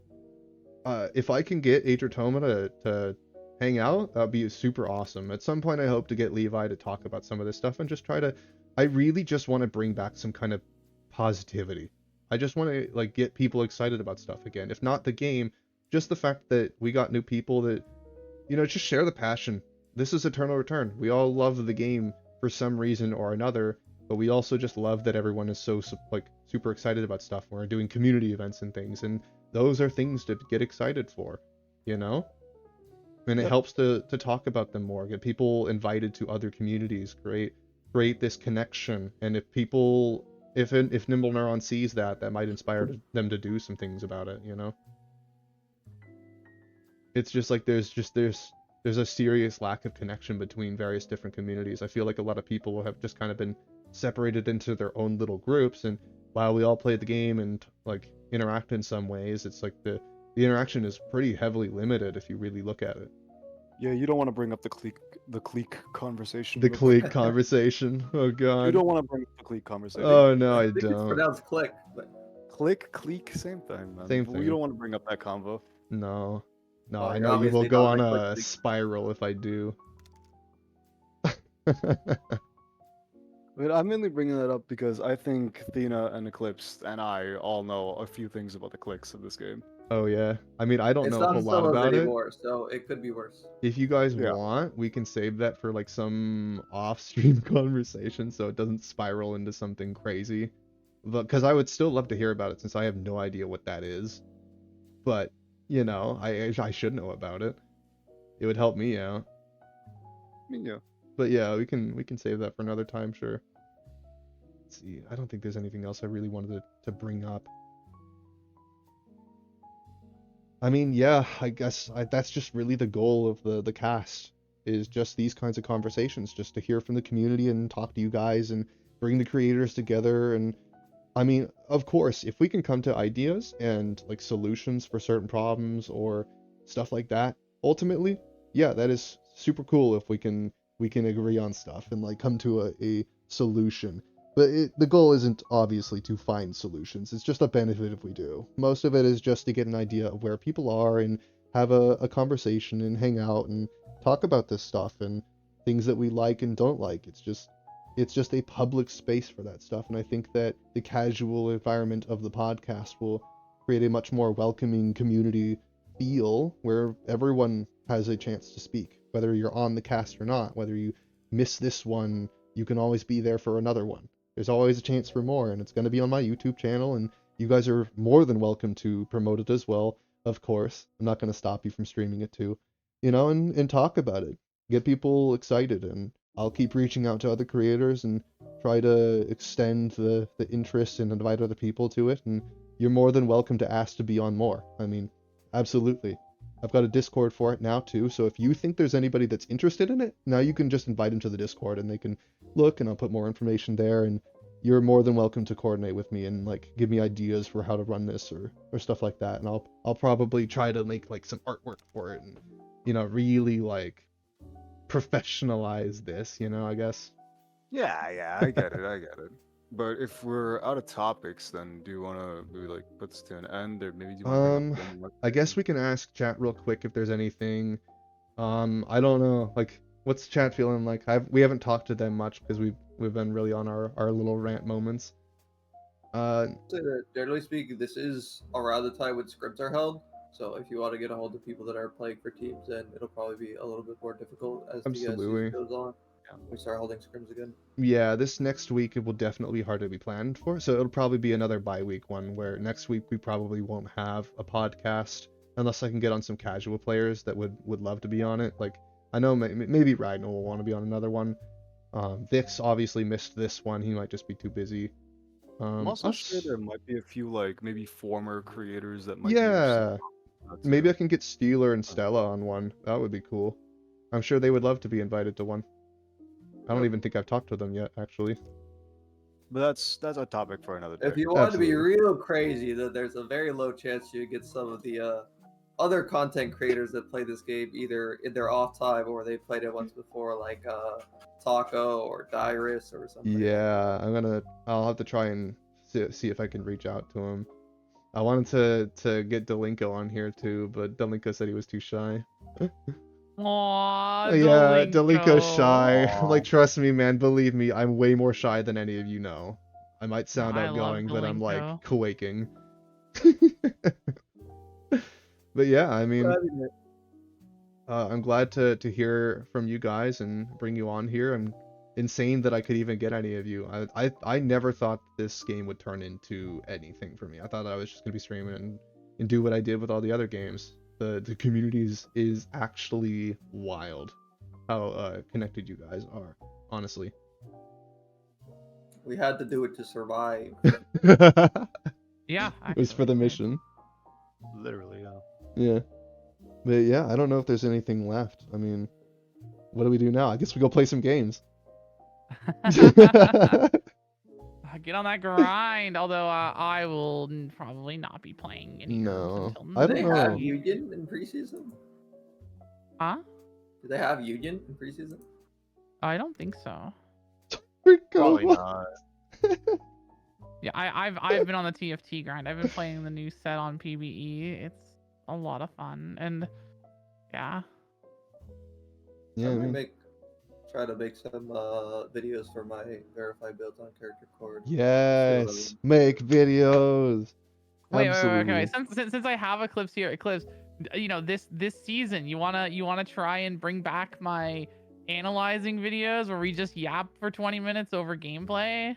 if I can get Adratoma to hang out, that'd be super awesome. At some point I hope to get Levi to talk about some of this stuff and just try to, I really just want to bring back some kind of positivity. I just want to like get people excited about stuff again. If not the game, just the fact that we got new people that, you know, just share the passion. This is Eternal Return. We all love the game for some reason or another, but we also just love that everyone is so like super excited about stuff. We're doing community events and things, and those are things to get excited for, you know? And it helps to talk about them more, get people invited to other communities, create this connection. And if people, if Nimble Neuron sees that, that might inspire them to do some things about it, you know? It's just like there's a serious lack of connection between various different communities. I feel like a lot of people have just kind of been separated into their own little groups, and while we all play the game and like interact in some ways, it's like the interaction is pretty heavily limited if you really look at it. yeah, you don't want to bring up the clique conversation. The clique conversation. Oh god. You don't want to bring up the clique conversation. Oh no, I think it's don't. pronounced click, but Clique, same thing, man. Same But thing. you don't want to bring up that convo. No. No, Oh, I you're know you will obviously go not on a a click. spiral if I do. But I'm mainly bringing that up because I think Athena and Eclipse and I all know a few things about the cliques of this game. Oh yeah. I mean, I don't it's know a not whole in lot solos about it. anymore, so it could be worse. If you guys Yeah. want, we can save that for like some off-stream conversation so it doesn't spiral into something crazy. But because I would still love to hear about it since I have no idea what that is. But, you know, I should know about it. It would help me out. I mean, yeah. But yeah, we can save that for another time, sure. Let's see. I don't think there's anything else I really wanted to bring up. I mean, yeah, I guess that's just really the goal of the cast, is just these kinds of conversations, just to hear from the community and talk to you guys and bring the creators together. And I mean, of course, if we can come to ideas and like solutions for certain problems or stuff like that, ultimately, yeah, that is super cool if we can agree on stuff and like come to a solution. But the goal isn't obviously to find solutions. It's just a benefit if we do. Most of it is just to get an idea of where people are and have a conversation and hang out and talk about this stuff and things that we like and don't like. It's just a public space for that stuff. And I think that the casual environment of the podcast will create a much more welcoming community feel where everyone has a chance to speak, whether you're on the cast or not. Whether you miss this one, you can always be there for another one. There's always a chance for more, and it's going to be on my YouTube channel, and you guys are more than welcome to promote it as well, of course. I'm not going to stop you from streaming it too, you know, and talk about it. Get people excited and I'll keep reaching out to other creators and try to extend the interest and invite other people to it. And you're more than welcome to ask to be on more. I mean, absolutely. I've got a Discord for it now too, so if you think there's anybody that's interested in it, now you can just invite them to the Discord and they can look, and I'll put more information there, and you're more than welcome to coordinate with me and like give me ideas for how to run this or stuff like that. And I'll probably try to make like some artwork for it and, you know, really like professionalize this, you know, I guess. Yeah, I get it. But if we're out of topics, then do you want to maybe like put this to an end, or maybe do you want to bring up one more I guess thing? we can ask chat real quick if there's anything. I don't know, like what's chat feeling like? We haven't talked to them much because we've been really on our little rant moments. Say that generally speaking, this is around the time when scrims are held. So if you want to get a hold of people that are playing for teams, then it'll probably be a little bit more difficult as the Absolutely. season goes on. We start holding scrims again. Yeah, this next week it will definitely be hard to be planned for, so it'll probably be another bi-week one where next week we probably won't have a podcast unless I can get on some casual players that would love to be on it. Like I know maybe Ragnar will want to be on another one. Vix obviously missed this one; he might just be too busy. I'm also sure Us, there might be a few like maybe former creators that might be interested yeah, in that maybe I too. can get Steeler and Stella on one. That would be cool. I'm sure they would love to be invited to one. I don't Yep. even think I've talked to them yet, actually. But that's a topic for another If day. you want to be Absolutely. real crazy, then there's a very low chance you get some of the other content creators that play this game either in their off time or they played it once before, like Taco or Dyrus or somebody like that. Yeah, I'll have to try and see if I can reach out to him. I wanted to get Delinko on here too, but Delinko said he was too shy. Aw, Yeah, Delinko's shy. Delinko. Like, Aw. trust me, man, believe me, I'm way more shy than any of you know. I might sound I love outgoing, but I'm like Delinko. quaking. But yeah, I mean, I'm glad to hear from you guys and bring you on here. I'm insane that I could even get any of you. I never thought this game would turn into anything for me. I thought I was just gonna be streaming and do what I did with all the other games. The community is actually wild how connected you guys are, honestly. We had to do it to survive. It Yeah, was for actually. the mission. Literally, yeah. Yeah. But yeah, I don't know if there's anything left. I mean, what do we do now? I guess we go play some games. Get on that grind. Although I will probably not be playing any herbs No, until I Do don't they next have know. week. Union in preseason? Huh? Do they have Union in preseason? I don't think so. Probably Rico. not. Yeah, I've been on the TFT grind. I've been playing the new set on PvE. It's a lot of fun, and yeah. Yeah, I I might mean, try to make some videos for my verified builds on character cord. yes, make videos. Wait, Absolutely. Since I have Eclipse here, Eclipse, you know this season, you wanna try and bring back my analyzing videos where we just yap for 20 minutes over gameplay?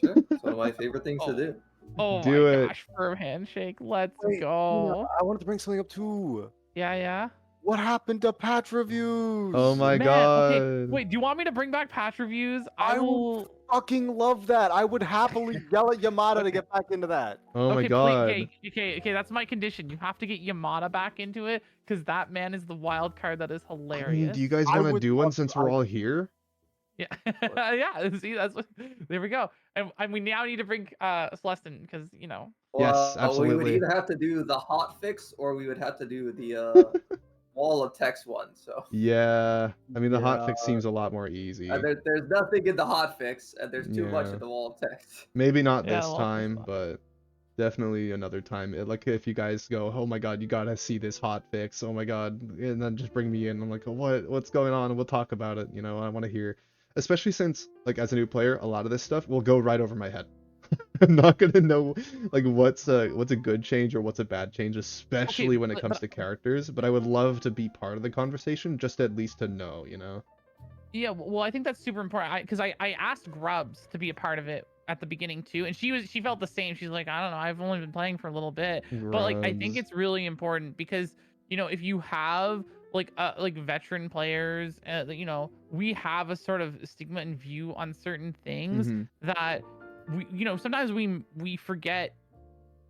Sure, it's one of my favorite things to Oh, do. oh my Do it. gosh, firm handshake, let's Wait, go. I wanted to bring something up too. Yeah. What happened to patch Oh reviews? my Man, okay, god. wait, do you want me to bring back patch reviews? I I would will. fucking love that. I would happily yell at Yamada to get back into that. Oh my Okay, please, god. okay, that's my condition. You have to get Yamada back into it because that man is the wild card that is I mean, hilarious. do you guys I want to would do one love since to. we're all here? Yeah, yeah. See, that's what. There we go. And we now need to bring Celestin because you know. Yes, Well, we would absolutely. either have to do the hot fix or we would have to do the wall of text one. So Yeah, I mean, the Yeah. hotfix seems a lot more easy. there's nothing in the hot fix and there's too much Yeah. in the wall of text. Maybe not Yeah, this lots of time, stuff. but definitely another time. Like if you guys go, oh my god, you gotta see this hot fix. Oh my god, and then just bring me in. I'm like, what's going on? And we'll talk about it. You know, I want to hear, especially since like as a new player, a lot of this stuff will go right over my head. I'm not gonna know like what's a good change or what's a bad change, especially when it but, comes but to characters. But I would love to be part of the conversation, just at least to know, you know. yeah, well, I think that's super important. Because I asked Grubs to be a part of it at the beginning too, and she felt the same. She's like, I don't know, I've only been playing for a little bit, but like I think Grubs. it's really important because you know if you have like veteran players, you know, we have a sort of stigma and view on certain things Hmm. that we, you know, sometimes we forget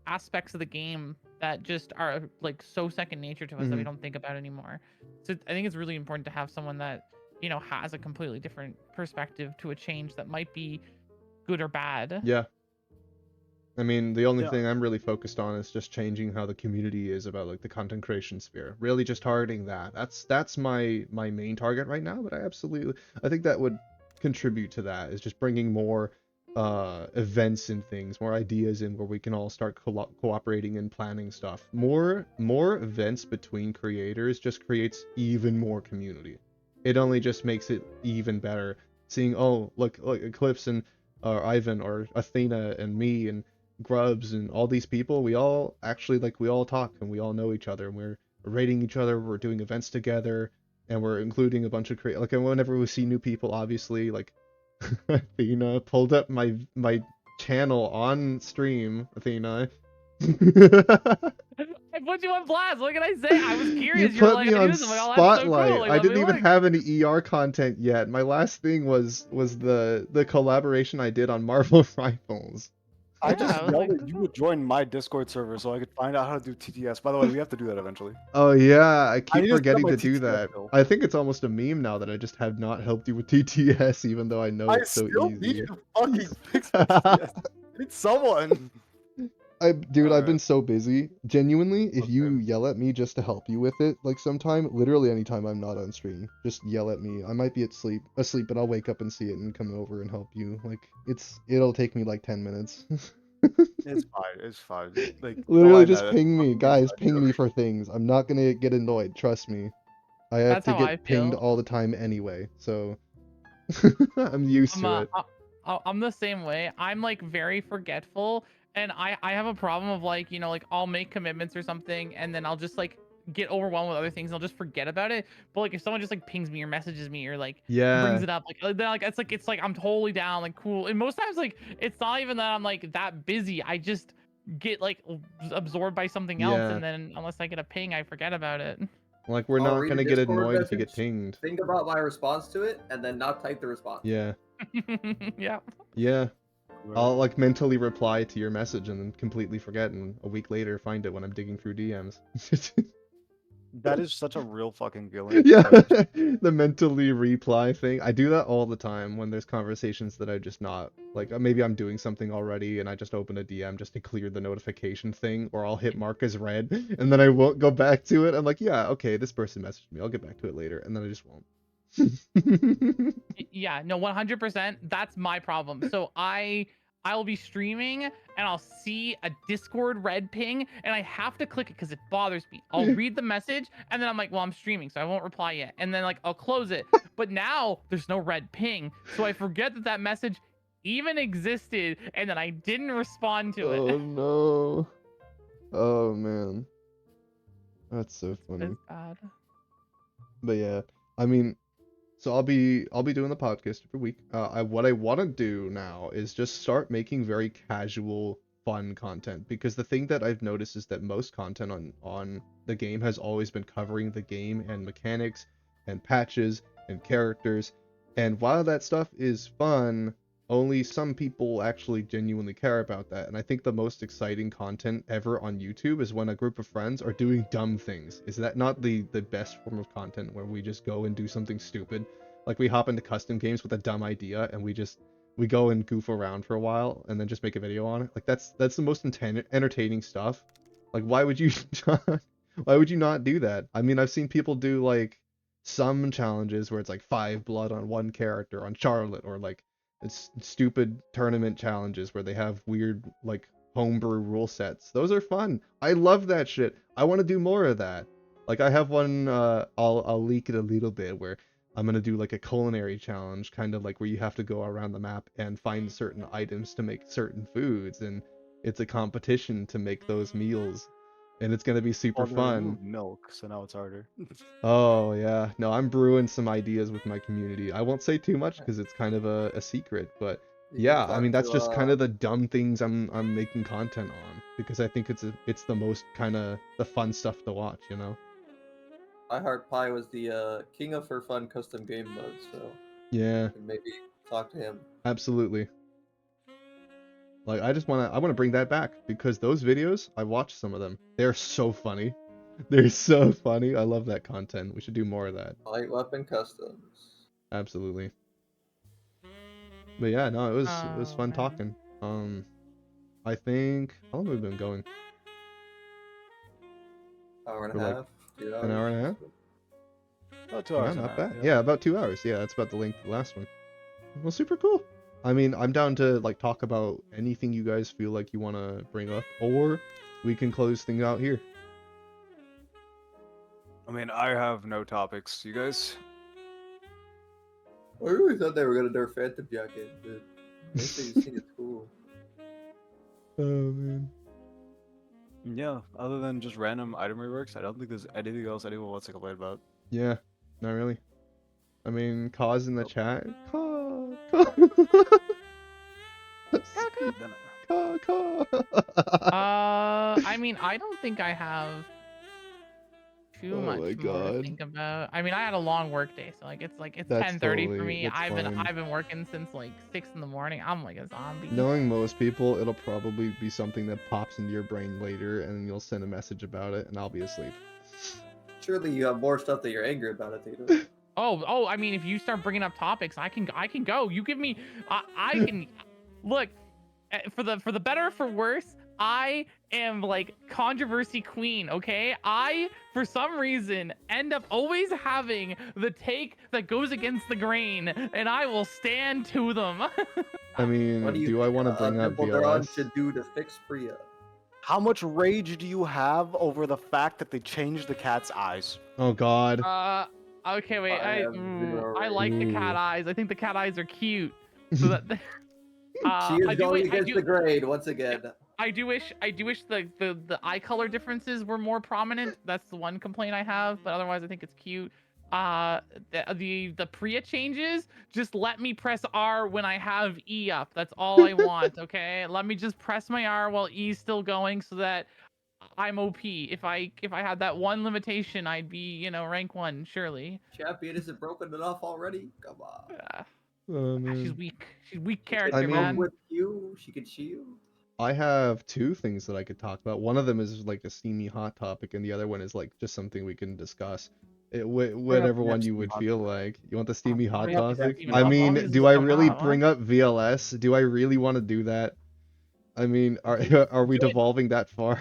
aspects of the game that just are like so second nature to us that we Hmm. don't think about anymore. So I think it's really important to have someone that, you know, has a completely different perspective to a change that might be good or bad. Yeah. I mean, the only Yeah. thing I'm really focused on is just changing how the community is about like the content creation sphere. Really just targeting that. That's my main target right now, but I think that would contribute to that, is just bringing more events and things, more ideas in where we can all start cooperating and planning stuff. More events between creators just creates even more community. It only just makes it even better. Seeing, oh, look Eclipse and Ivan or Athena and me and Grubs and all these people, we all actually, like, we all talk and we all know each other, and we're rating each other, we're doing events together, and we're including a bunch of like, and whenever we see new people, obviously, like Athena pulled up my channel on stream. Athena. I put you on blast. What can I say? I was You curious. You're put like, me I do on this. I'm like, oh, that's so cool. spotlight. Like, I let me didn't even look. have any ER content yet. My last thing was the collaboration I did on Marvel Rifles. I just Yeah, I was yelled like, at you would join my Discord server so I could find out how to do TTS. By the way, we have to do that eventually. Oh yeah, I I keep need to set up forgetting my to do TTS that. skill. I think it's almost a meme now that I just have not helped you with TTS, even though I know I it's so still need easy. to fucking fix my TTS. I need someone. Dude, I've been Alright. so busy. Genuinely, if Okay. you yell at me just to help you with it, like sometime, literally anytime I'm not on stream, just yell at me. I might be asleep, but I'll wake up and see it and come over and help you. Like, it'll take me like 10 minutes. It's fine. It's fine. Like, don't Literally mind just that. That's ping a me, fucking guys, inside ping me joke. for things. I'm not gonna get annoyed, trust me. I have that's to how I get pinged feel. all the time anyway, so I'm used I'm to it. I'm the same way. I'm like very forgetful, and I have a problem of like, you know, like I'll make commitments or something, and then I'll just like get overwhelmed with other things and I'll just forget about it. But like if someone just like pings me or messages me or like brings Yeah, it up, like then like it's like I'm totally down, like cool. And most times like it's not even that I'm like that busy. I just get like absorbed by something else, yeah. and then unless I get a ping, I forget about it. Like, we're I'll not read a gonna get Discord annoyed if you get message, pinged. think about my response to it, and then not type the response. Yeah, Yeah. yeah. Right. I'll like mentally reply to your message and then completely forget, and a week later find it when I'm digging through DMs. That is such a real fucking feeling. Yeah, Like, the mentally reply thing. I do that all the time when there's conversations that I just not like. Maybe I'm doing something already and I just open a DM just to clear the notification thing, or I'll hit mark as read and then I won't go back to it. I'm like, yeah, okay, this person messaged me. I'll get back to it later, and then I just won't. Yeah, no, 100%. That's my problem. So I'll be streaming and I'll see a Discord red ping and I have to click it because it bothers me. I'll read the message and then I'm like, well, I'm streaming, so I won't reply yet. And then like I'll close it. But now there's no red ping, so I forget that that message even existed and then I didn't respond to Oh it. no. Oh man. That's so funny. It's bad. But yeah, I mean, so I'll be doing the podcast every week. What I want to do now is just start making very casual, fun content, because the thing that I've noticed is that most content on the game has always been covering the game and mechanics and patches and characters, and while that stuff is fun, only some people actually genuinely care about that. And I think the most exciting content ever on YouTube is when a group of friends are doing dumb things. Is that not the best form of content, where we just go and do something stupid? Like, we hop into custom games with a dumb idea and we go and goof around for a while and then just make a video on it. Like, that's the most entertaining stuff. Like, why would you why would you not do that? I mean, I've seen people do like some challenges where it's like 5 blood on one character on Charlotte, or like it's stupid tournament challenges where they have weird like homebrew rule sets. Those are fun. I love that shit. I want to do more of that. Like, I have one, I'll leak it a little bit, where I'm gonna do like a culinary challenge, kind of like where you have to go around the map and find certain items to make certain foods, and it's a competition to make those meals, and it's gonna be super oh, they fun. removed milk, so now it's harder. Oh yeah, no, I'm brewing some ideas with my community. I won't say too much because it's kind of a secret, but You can yeah, I mean, talk that's to just kind of the dumb things I'm making content on, because I think it's the most kind of the fun stuff to watch, you know? iHeartPie was the king of for fun custom game mode, so Yeah, you can maybe talk to him. absolutely. Like, I want to bring that back because those videos, I watched some of them. They're so funny. They're so funny. I love that content. We should do more of that. Light weapon customs. Absolutely. But yeah, no, it was Oh, fun man. talking. I think how long have we been going? Hour and For a like half, 2 hours. An hour and a half? About 2 Yeah, hours and a not half, bad. Yeah, about 2 hours. Yeah, that's about the length of the last one. Well, super cool. I mean, I'm down to like talk about anything you guys feel like you want to bring up, or we can close things out here. I mean, I have no topics. You guys? I really thought they were gonna nerf Phantom Jacket, but they say this thing is cool. Oh man. Yeah. Other than just random item reworks, I don't think there's anything else anyone wants to complain about. Yeah, not really. I mean, cause in the chat. Caw. I mean, I don't think I have too Oh much my more to God. think about. I mean, I had a long work day, so like it's That's 10:30 for totally- me. that's I've fine. been working since like 6 in the morning. I'm like a zombie. Knowing most people, it'll probably be something that pops into your brain later, and you'll send a message about it, and I'll be asleep. Surely you have more stuff that you're angry about, Athena. Oh, I mean, if you start bringing up topics, I can go. You give me, I can look for the better or for worse. I am like controversy queen, okay? I, for some reason, end up always having the take that goes against the grain, and I will stand to them. I mean, What do you do I think want to bring up Dumbledore VLS? should do to fix Priya? How much rage do you have over the fact that they changed the cat's eyes? Oh God. Okay, wait. I have zero I like the cat Ooh. eyes. I think the cat eyes are cute. So that She is I do going wait, against the grade once again. I do wish the eye color differences were more prominent. That's the one complaint I have, but otherwise I think it's cute. The Priya changes, just let me press R when I have E up. That's all I want, okay? Let me just press my R while E's still going so that I'm OP. If I had that one limitation, I'd be, rank 1, surely. Champion isn't broken enough already? Come on. Oh She's man. weak. She's weak She can character, mean- man. with you, she can shield. I have two things that I could talk about. One of them is like a steamy hot topic, and the other one is like just something we can discuss. Whatever one you would feel like. You want the steamy hot Bring up the topic? steamy I hot mean, topic. do I Come really on, bring up VLS? Do I really want to do that? I mean, are we Do it. devolving that far?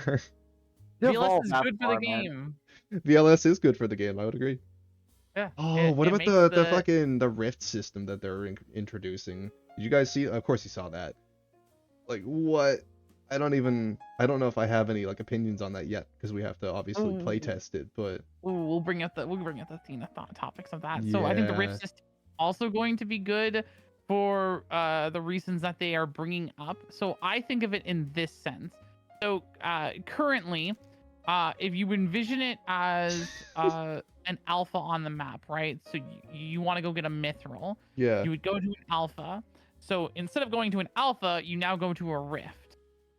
VLS is good for the game. VLS is good for the game. I would agree. Yeah. Oh, what it about makes the fucking the rift system that they're introducing? Did you guys see? Of course you saw that. Like what? I don't know if I have any like opinions on that yet because we have to obviously Ooh. play test it. But We'll bring up the Athena topics of that. So I think the rift system is also going to be good for the reasons that they are bringing up. So I think of it in this sense. So currently, if you envision it as an alpha on the map, right? So you want to go get a mithril. yeah, You would go to an alpha. So instead of going to an alpha, you now go to a rift.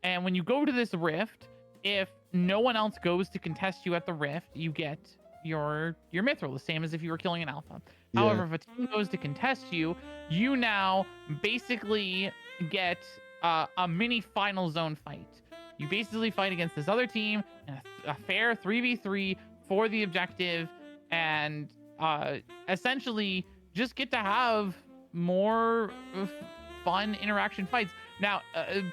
And when you go to this rift, if no one else goes to contest you at the rift, you get your mithril, the same as if you were killing an alpha. yeah. However, if a team goes to contest you, you now basically get a mini final zone fight. You basically fight against this other team in a fair 3v3 for the objective, and essentially just get to have more fun interaction fights. Now,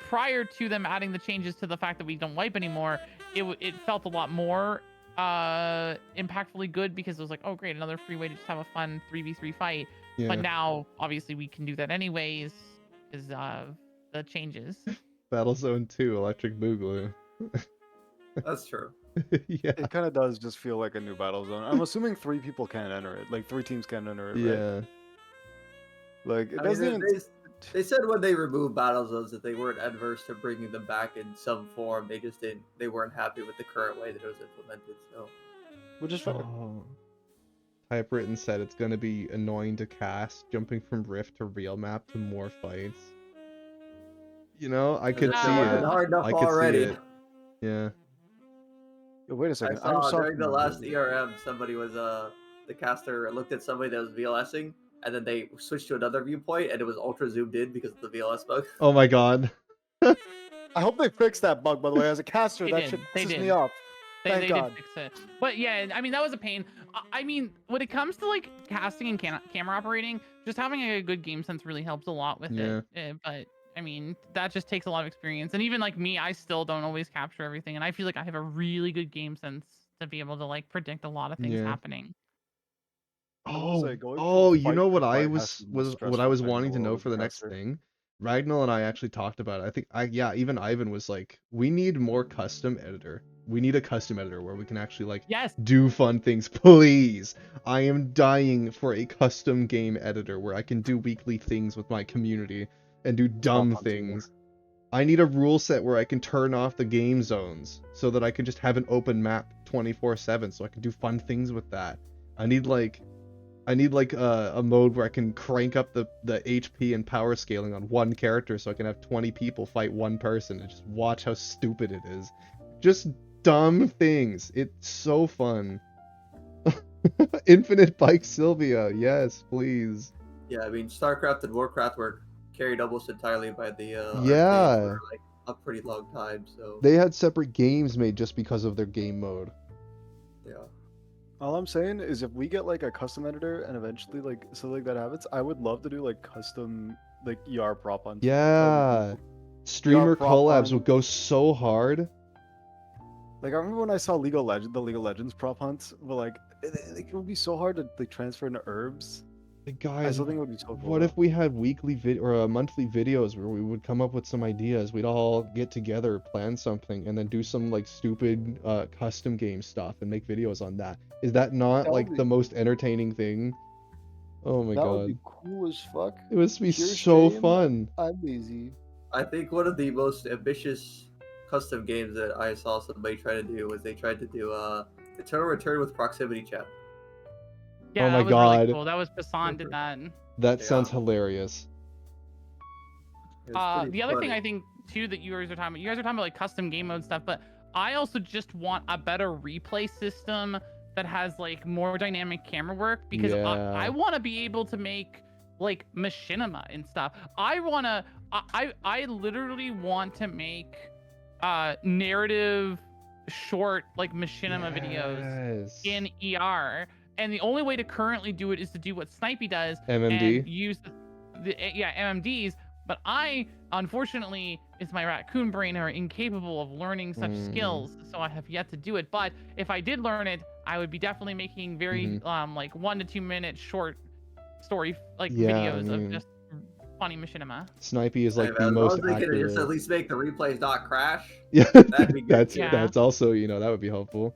prior to them adding the changes to the fact that we don't wipe anymore, it felt a lot more impactfully good because it was like, oh great, another free way to just have a fun 3v3 fight. Yeah. But now, obviously, we can do that anyways because the changes. Battlezone 2, Electric Boogaloo. That's true. Yeah. It kind of does just feel like a new battle zone. I'm assuming 3 people can enter it. Like 3 teams can enter it. Right? Yeah. Like it I doesn't mean, even. they said when they removed battle zones that they weren't adverse to bringing them back in some form. They just didn't. They weren't happy with the current way that it was implemented. So Which is fair. Oh. Typewritten said it's gonna be annoying to cast, jumping from Rift to real map to more fights. You know, I could It's see it. hard enough I could already. see it. Yeah. Wait a I second. saw during the last ERM, somebody was the caster looked at somebody that was VLSing, and then they switched to another viewpoint, and it was ultra zoomed in because of the VLS bug. Oh my god. I hope they fixed that bug, by the way. As a caster, They that did. shit They pisses did. me off. They Thank did God. fix it. But yeah, I mean, that was a pain. I mean, when it comes to like casting and camera operating, just having a good game sense really helps a lot with Yeah. it. But I mean, that just takes a lot of experience. And even like me, I still don't always capture everything. And I feel like I have a really good game sense to be able to like predict a lot of things Yeah. happening. I will say, going Oh, from you know fight what to I fight has was to be the most what I stressful was thing in wanting the to know world for as the a next caster. thing. Ragnall and I actually talked about it. I think even Ivan was like, we need more custom editor. We need a custom editor where we can actually like Yes. do fun things. Please. I am dying for a custom game editor where I can do weekly things with my community and do dumb Swamp Hunter. things. I need a rule set where I can turn off the game zones so that I can just have an open map 24/7 so I can do fun things with that. I need like a mode where I can crank up the HP and power scaling on one character so I can have 20 people fight one person and just watch how stupid it is. Just dumb things. It's so fun. Infinite Bike Sylvia, yes, please. Yeah, I mean, StarCraft and Warcraft were carried almost entirely by the Yeah. arcades for like a pretty long time. So They had separate games made just because of their game mode. yeah. All I'm saying is, if we get like a custom editor and eventually like something like that happens, I would love to do like custom like ER prop hunts. Yeah. Streamer prop collabs hunt. would go so hard. Like I remember when I saw the League of Legends prop hunts, but like it would be so hard to like transfer into herbs. I Guys, still think it would be so cool. what if we had weekly or monthly videos where we would come up with some ideas? We'd all get together, plan something, and then do some like stupid custom game stuff and make videos on that. Is that not That would like be- the most entertaining thing? Oh my that god. would be cool as fuck. It would be Pure so stream, fun. I'm lazy. I think one of the most ambitious custom games that I saw somebody try to do was they tried to do Eternal Return with proximity chat. Yeah, Oh my that was God. really cool. That was Passan did that. That Yeah. sounds hilarious. It was pretty The other thing funny. I think too that you guys are talking about like custom game mode stuff, but I also just want a better replay system that has like more dynamic camera work because Yeah. I want to be able to make like machinima and stuff. I literally want to make narrative short like machinima videos Yes. in ER. And the only way to currently do it is to do what Snipey does MMD. and use the MMDs. But I, unfortunately, it's my raccoon brain are incapable of learning such skills, so I have yet to do it. But if I did learn it, I would be definitely making very like 1 to 2 minute short story like Yeah, I videos mean- of just funny machinima. Snipey is like Hey, the man, as long most as they could accurate. just at least make the replays not crash. Yeah, That'd be good. that's Yeah. that's also, that would be helpful.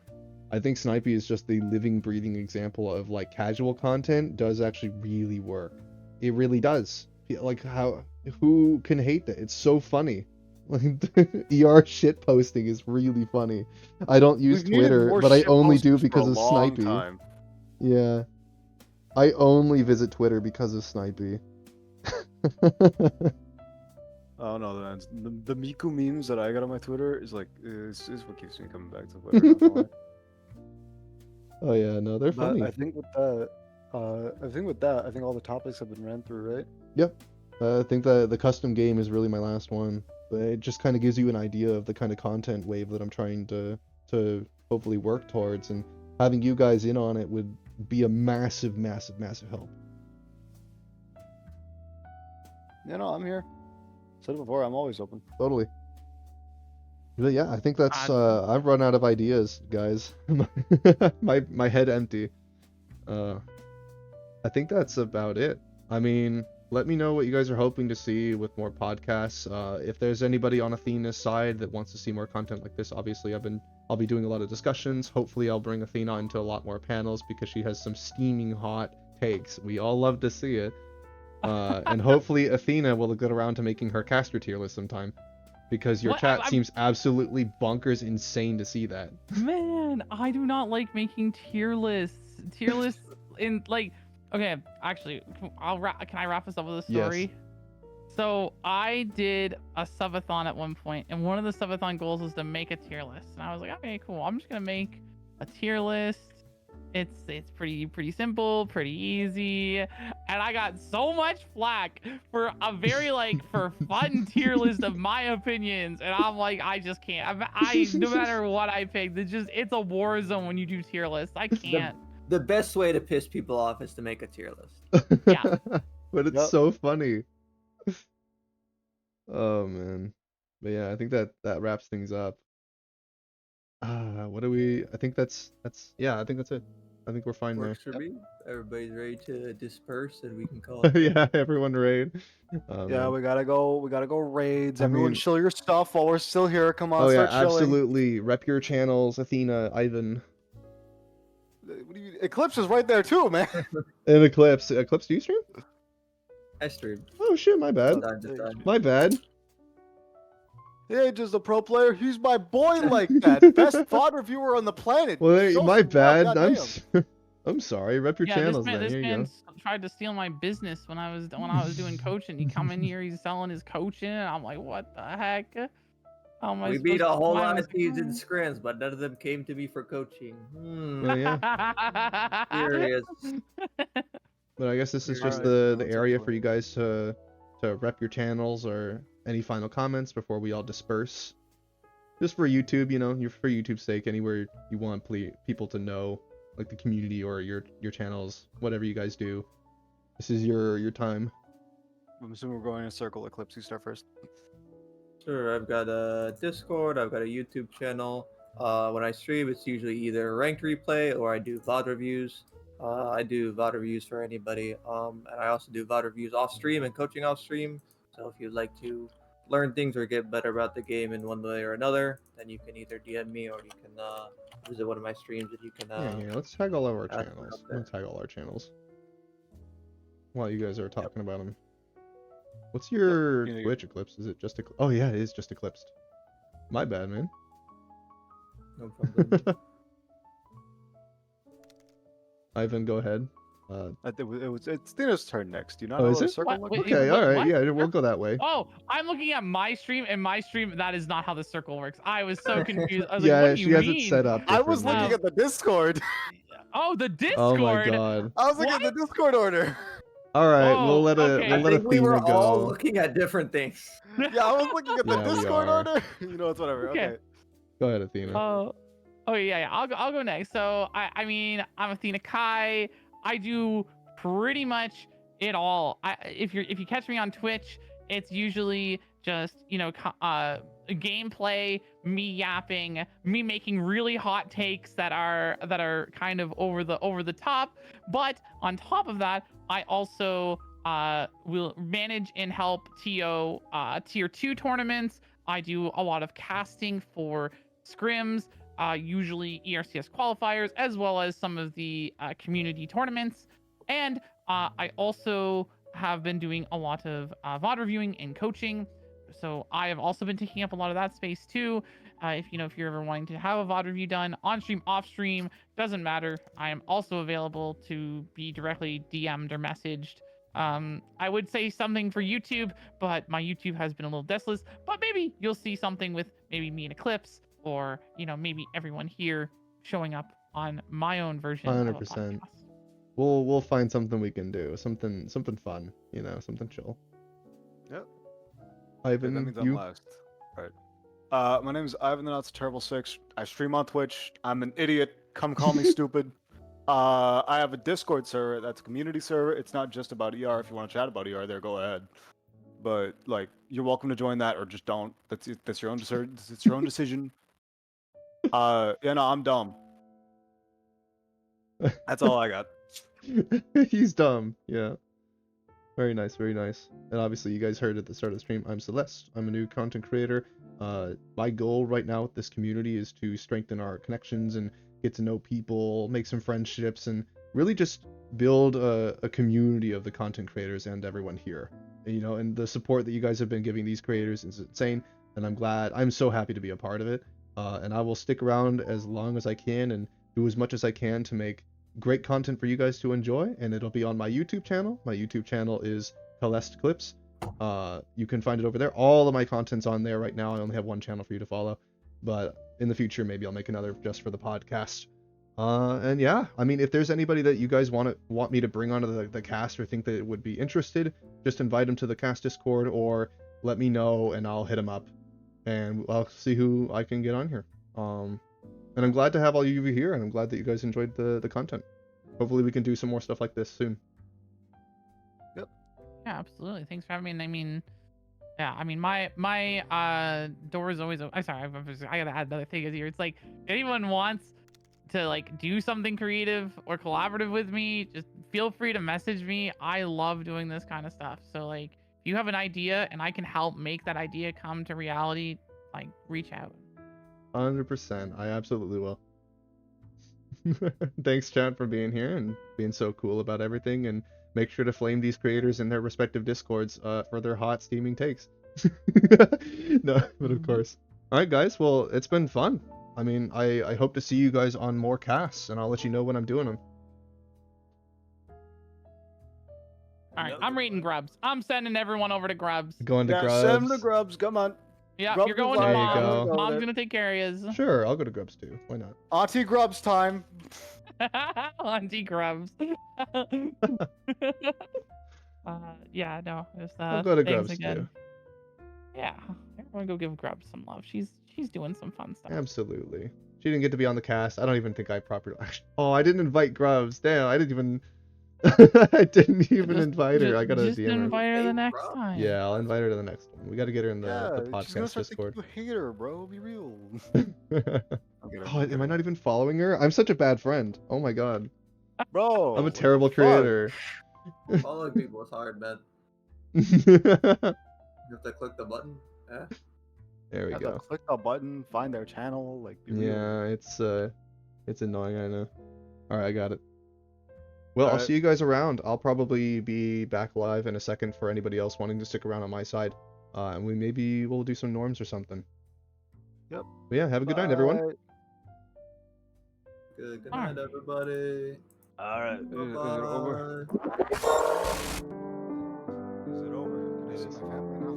I think Snipey is just the living, breathing example of like casual content does actually really work. It really does. Like who can hate that? It's so funny. Like ER shit posting is really funny. I don't use We've needed Twitter, more but I shit only do posters for because a of long Snipey. time. Yeah. I only visit Twitter because of Snipey. Oh no, man. The Miku memes that I got on my Twitter is like is what keeps me coming back to Twitter. Not gonna lie. Oh yeah, no, they're But funny. I think with that, I think all the topics have been ran through, right? Yep. I think the custom game is really my last one. But it just kind of gives you an idea of the kind of content wave that I'm trying to hopefully work towards, and having you guys in on it would be a massive, massive, massive help. Yeah, no, I'm here. Said it before, I'm always open. Totally. But yeah, I think that's I've run out of ideas, guys. my head empty. I think that's about it. I mean, let me know what you guys are hoping to see with more podcasts. If there's anybody on Athena's side that wants to see more content like this, obviously I'll be doing a lot of discussions. Hopefully I'll bring Athena into a lot more panels because she has some steaming hot takes. We all love to see it. And hopefully Athena will get around to making her caster tier list sometime. Because your What? chat I'm- seems absolutely bonkers insane to see that. Man, I do not like making tier lists. Tier lists in like, okay, actually, can I wrap this up with a Yes. story? So I did a subathon at one point, and one of the subathon goals was to make a tier list. And I was like, okay, cool. I'm just gonna make a tier list. It's pretty simple, pretty easy. And I got so much flack for a very for fun tier list of my opinions. And I'm like, I just can't. I no matter what I pick, it's a war zone when you do tier lists. I can't. The best way to piss people off is to make a tier list. Yeah. But it's Yep. so funny. Oh man. But yeah, I think that wraps things up. What do we? I think that's yeah. I think that's it. I think we're fine there. Works for me. Everybody's ready to disperse, and we can call it. Yeah, everyone raid. Yeah, Man. we gotta go raids. I Everyone mean- chill your stuff while we're still here. Come on, Oh yeah, start chilling. absolutely. Rep your channels, Athena, Ivan, What do you, Eclipse is right there too, man. and Eclipse. Eclipse, do you stream? I stream. Oh shit, my bad. From time to time. My bad. Hey, just a pro player. He's my boy like that. Best VOD reviewer on the planet. Well, hey, Show my some love, bad. goddamn. I'm sorry. Rep your Yeah, channels, this then. Here you man go. tried to steal my business when I was doing coaching. He come in here, he's selling his coaching, and I'm like, what the heck? How am I We supposed beat a to whole find lot this of teams in guy? scrims, but none of them came to me for coaching. Oh, yeah. Serious. But I guess this is Alright, just the that's area excellent. for you guys to rep your channels, or any final comments before we all disperse. Just for YouTube, you know, for YouTube's sake, anywhere you want people to know, like the community or your channels, whatever you guys do. This is your time. I'm assuming we're going in a circle. Eclipse, you start first. Sure, I've got a Discord, I've got a YouTube channel. When I stream, it's usually either ranked replay or I do VOD reviews. I do VOD reviews for anybody, and I also do VOD reviews off stream and coaching off stream. So if you'd like to learn things or get better about the game in one way or another, then you can either DM me or you can visit one of my streams and you can. Yeah, here, let's tag all of our that's channels. up I'm gonna tag all our channels while you guys are talking about them. What's your you know, Twitch, Eclipse? Is it just Oh yeah, it is just Eclipsed. My bad, man. No problem. Ivan, go ahead. It's Dina's turn next. Do you not Oh, know is what a it? circle What? looks Wait, like? Okay, all right, what? yeah, we'll go that way. Oh, I'm looking at my stream, and my stream, that is not how the circle works. I was so confused. I was Yeah, like, what do she you has mean? it set up. I was differently. looking at the Discord. Oh, the Discord. Oh my god. I was looking at the Discord order. All right, Oh, we'll let okay. I we'll let think we were Athena all go. looking at different things. Yeah, I was looking at the Yeah, we Discord are. order. You know, it's whatever. Okay. Okay. Go ahead, Athena. Oh yeah. I'll go next. So I mean, I'm AthenaKai. I do pretty much it all. If you catch me on Twitch, it's usually just gameplay, me yapping, me making really hot takes that are kind of over the top. But on top of that, I also will manage and help TO tier 2 tournaments. I do a lot of casting for scrims, usually ERCS qualifiers, as well as some of the community tournaments. And I also have been doing a lot of VOD reviewing and coaching. So I have also been taking up a lot of that space too. If you're ever wanting to have a VOD review done on stream, off stream, doesn't matter. I am also available to be directly DM'd or messaged. I would say something for YouTube, but my YouTube has been a little deathless. But maybe you'll see something with maybe me and Eclipse, or maybe everyone here showing up on my own version of a 100%. podcast. We'll find something we can do. Something fun, something chill. Yep. Ivan, That means I'm you? last. Right. My name is Ivanthenotsoterrible6. I stream on Twitch. I'm an idiot. Come call me stupid. I have a Discord server that's a community server. It's not just about ER. If you want to chat about ER, there, go ahead. But you're welcome to join that or just don't. That's your own decision. It's your own decision. Yeah, no, I'm dumb. That's all I got. He's dumb. Yeah. Very nice, very nice. And obviously, you guys heard at the start of the stream, I'm Celeste. I'm a new content creator. My goal right now with this community is to strengthen our connections and get to know people, make some friendships, and really just build a community of the content creators and everyone here. And the support that you guys have been giving these creators is insane, and I'm so happy to be a part of it. And I will stick around as long as I can and do as much as I can to make great content for you guys to enjoy, and it'll be on my YouTube channel. My YouTube channel is Eclipse. You can find it over there. All of my content's on there right now. I only have one channel for you to follow, but in the future maybe I'll make another just for the podcast. And yeah, I mean, if there's anybody that you guys want me to bring onto the cast or think that would be interested, just invite them to the cast Discord or let me know and I'll hit them up and I'll see who I can get on here. And I'm glad to have all of you here, and I'm glad that you guys enjoyed the content. Hopefully we can do some more stuff like this soon. Yep. Yeah, absolutely. Thanks for having me. And I mean, yeah, I mean, my door is always open. I'm sorry, I gotta add another thing here. It's like, if anyone wants to like do something creative or collaborative with me, just feel free to message me. I love doing this kind of stuff. So like, if you have an idea and I can help make that idea come to reality, like, reach out. 100%. I absolutely will. Thanks, chat, for being here and being so cool about everything. And make sure to flame these creators in their respective Discords for their hot steaming takes. No, but of course. All right, guys. Well, it's been fun. I mean, I hope to see you guys on more casts, and I'll let you know when I'm doing them. All right, I'm reading Grubs. I'm sending everyone over to Grubs. Going to Grubs. Send them to Grubs. Come on. Yeah, Grubs you're going is to There you live. go. Mom's. Mom's gonna take care of you. Sure, I'll go to Grubs too. Why not? Auntie Grubs time. Auntie Grubs. Yeah, no, it's I'll go to thanks Grubs again. too. Yeah, everyone go give Grubs some love. She's doing some fun stuff. Absolutely. She didn't get to be on the cast. I don't even think I properly. Oh, I didn't invite Grubs. Damn, I didn't even. I didn't even invite her. I gotta just DM her. invite her the Hey, next bro. time. Yeah, I'll invite her to the next one. We gotta get her in the Yeah, she's gonna podcast start Discord. thinking you hate her, bro. Be real. Oh, am I not even following her? I'm such a bad friend. Oh my god. Bro, I'm a what the terrible fuck? creator. Following people is hard, man. You have to click the button. Yeah. There we Have to go. click the button, find their channel, like be real. Yeah, it's annoying, I know. Alright, I got it. Well, I'll Alright. see you guys around. I'll probably be back live in a second for anybody else wanting to stick around on my side. And we'll do some norms or something. Yep. But yeah, have a good night, everyone. Bye. Good Alright. night, everybody. Alright, is it over? Bye-bye. Is it over? Can I It see is. my family now?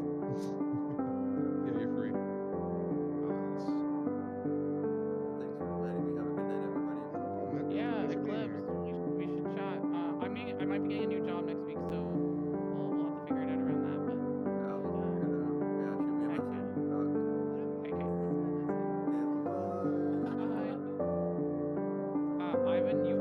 Yeah, you're free. Thanks for inviting me. Have a good night, everybody. Yeah, Thanks for being Eclipse. here. We should chat. I might be getting a new job next week, so we'll have to figure it out around that. But Yeah, we'll figure it out. Yeah, shoot me a heck message. yeah. Okay. Okay, bye. Bye. Ivan, you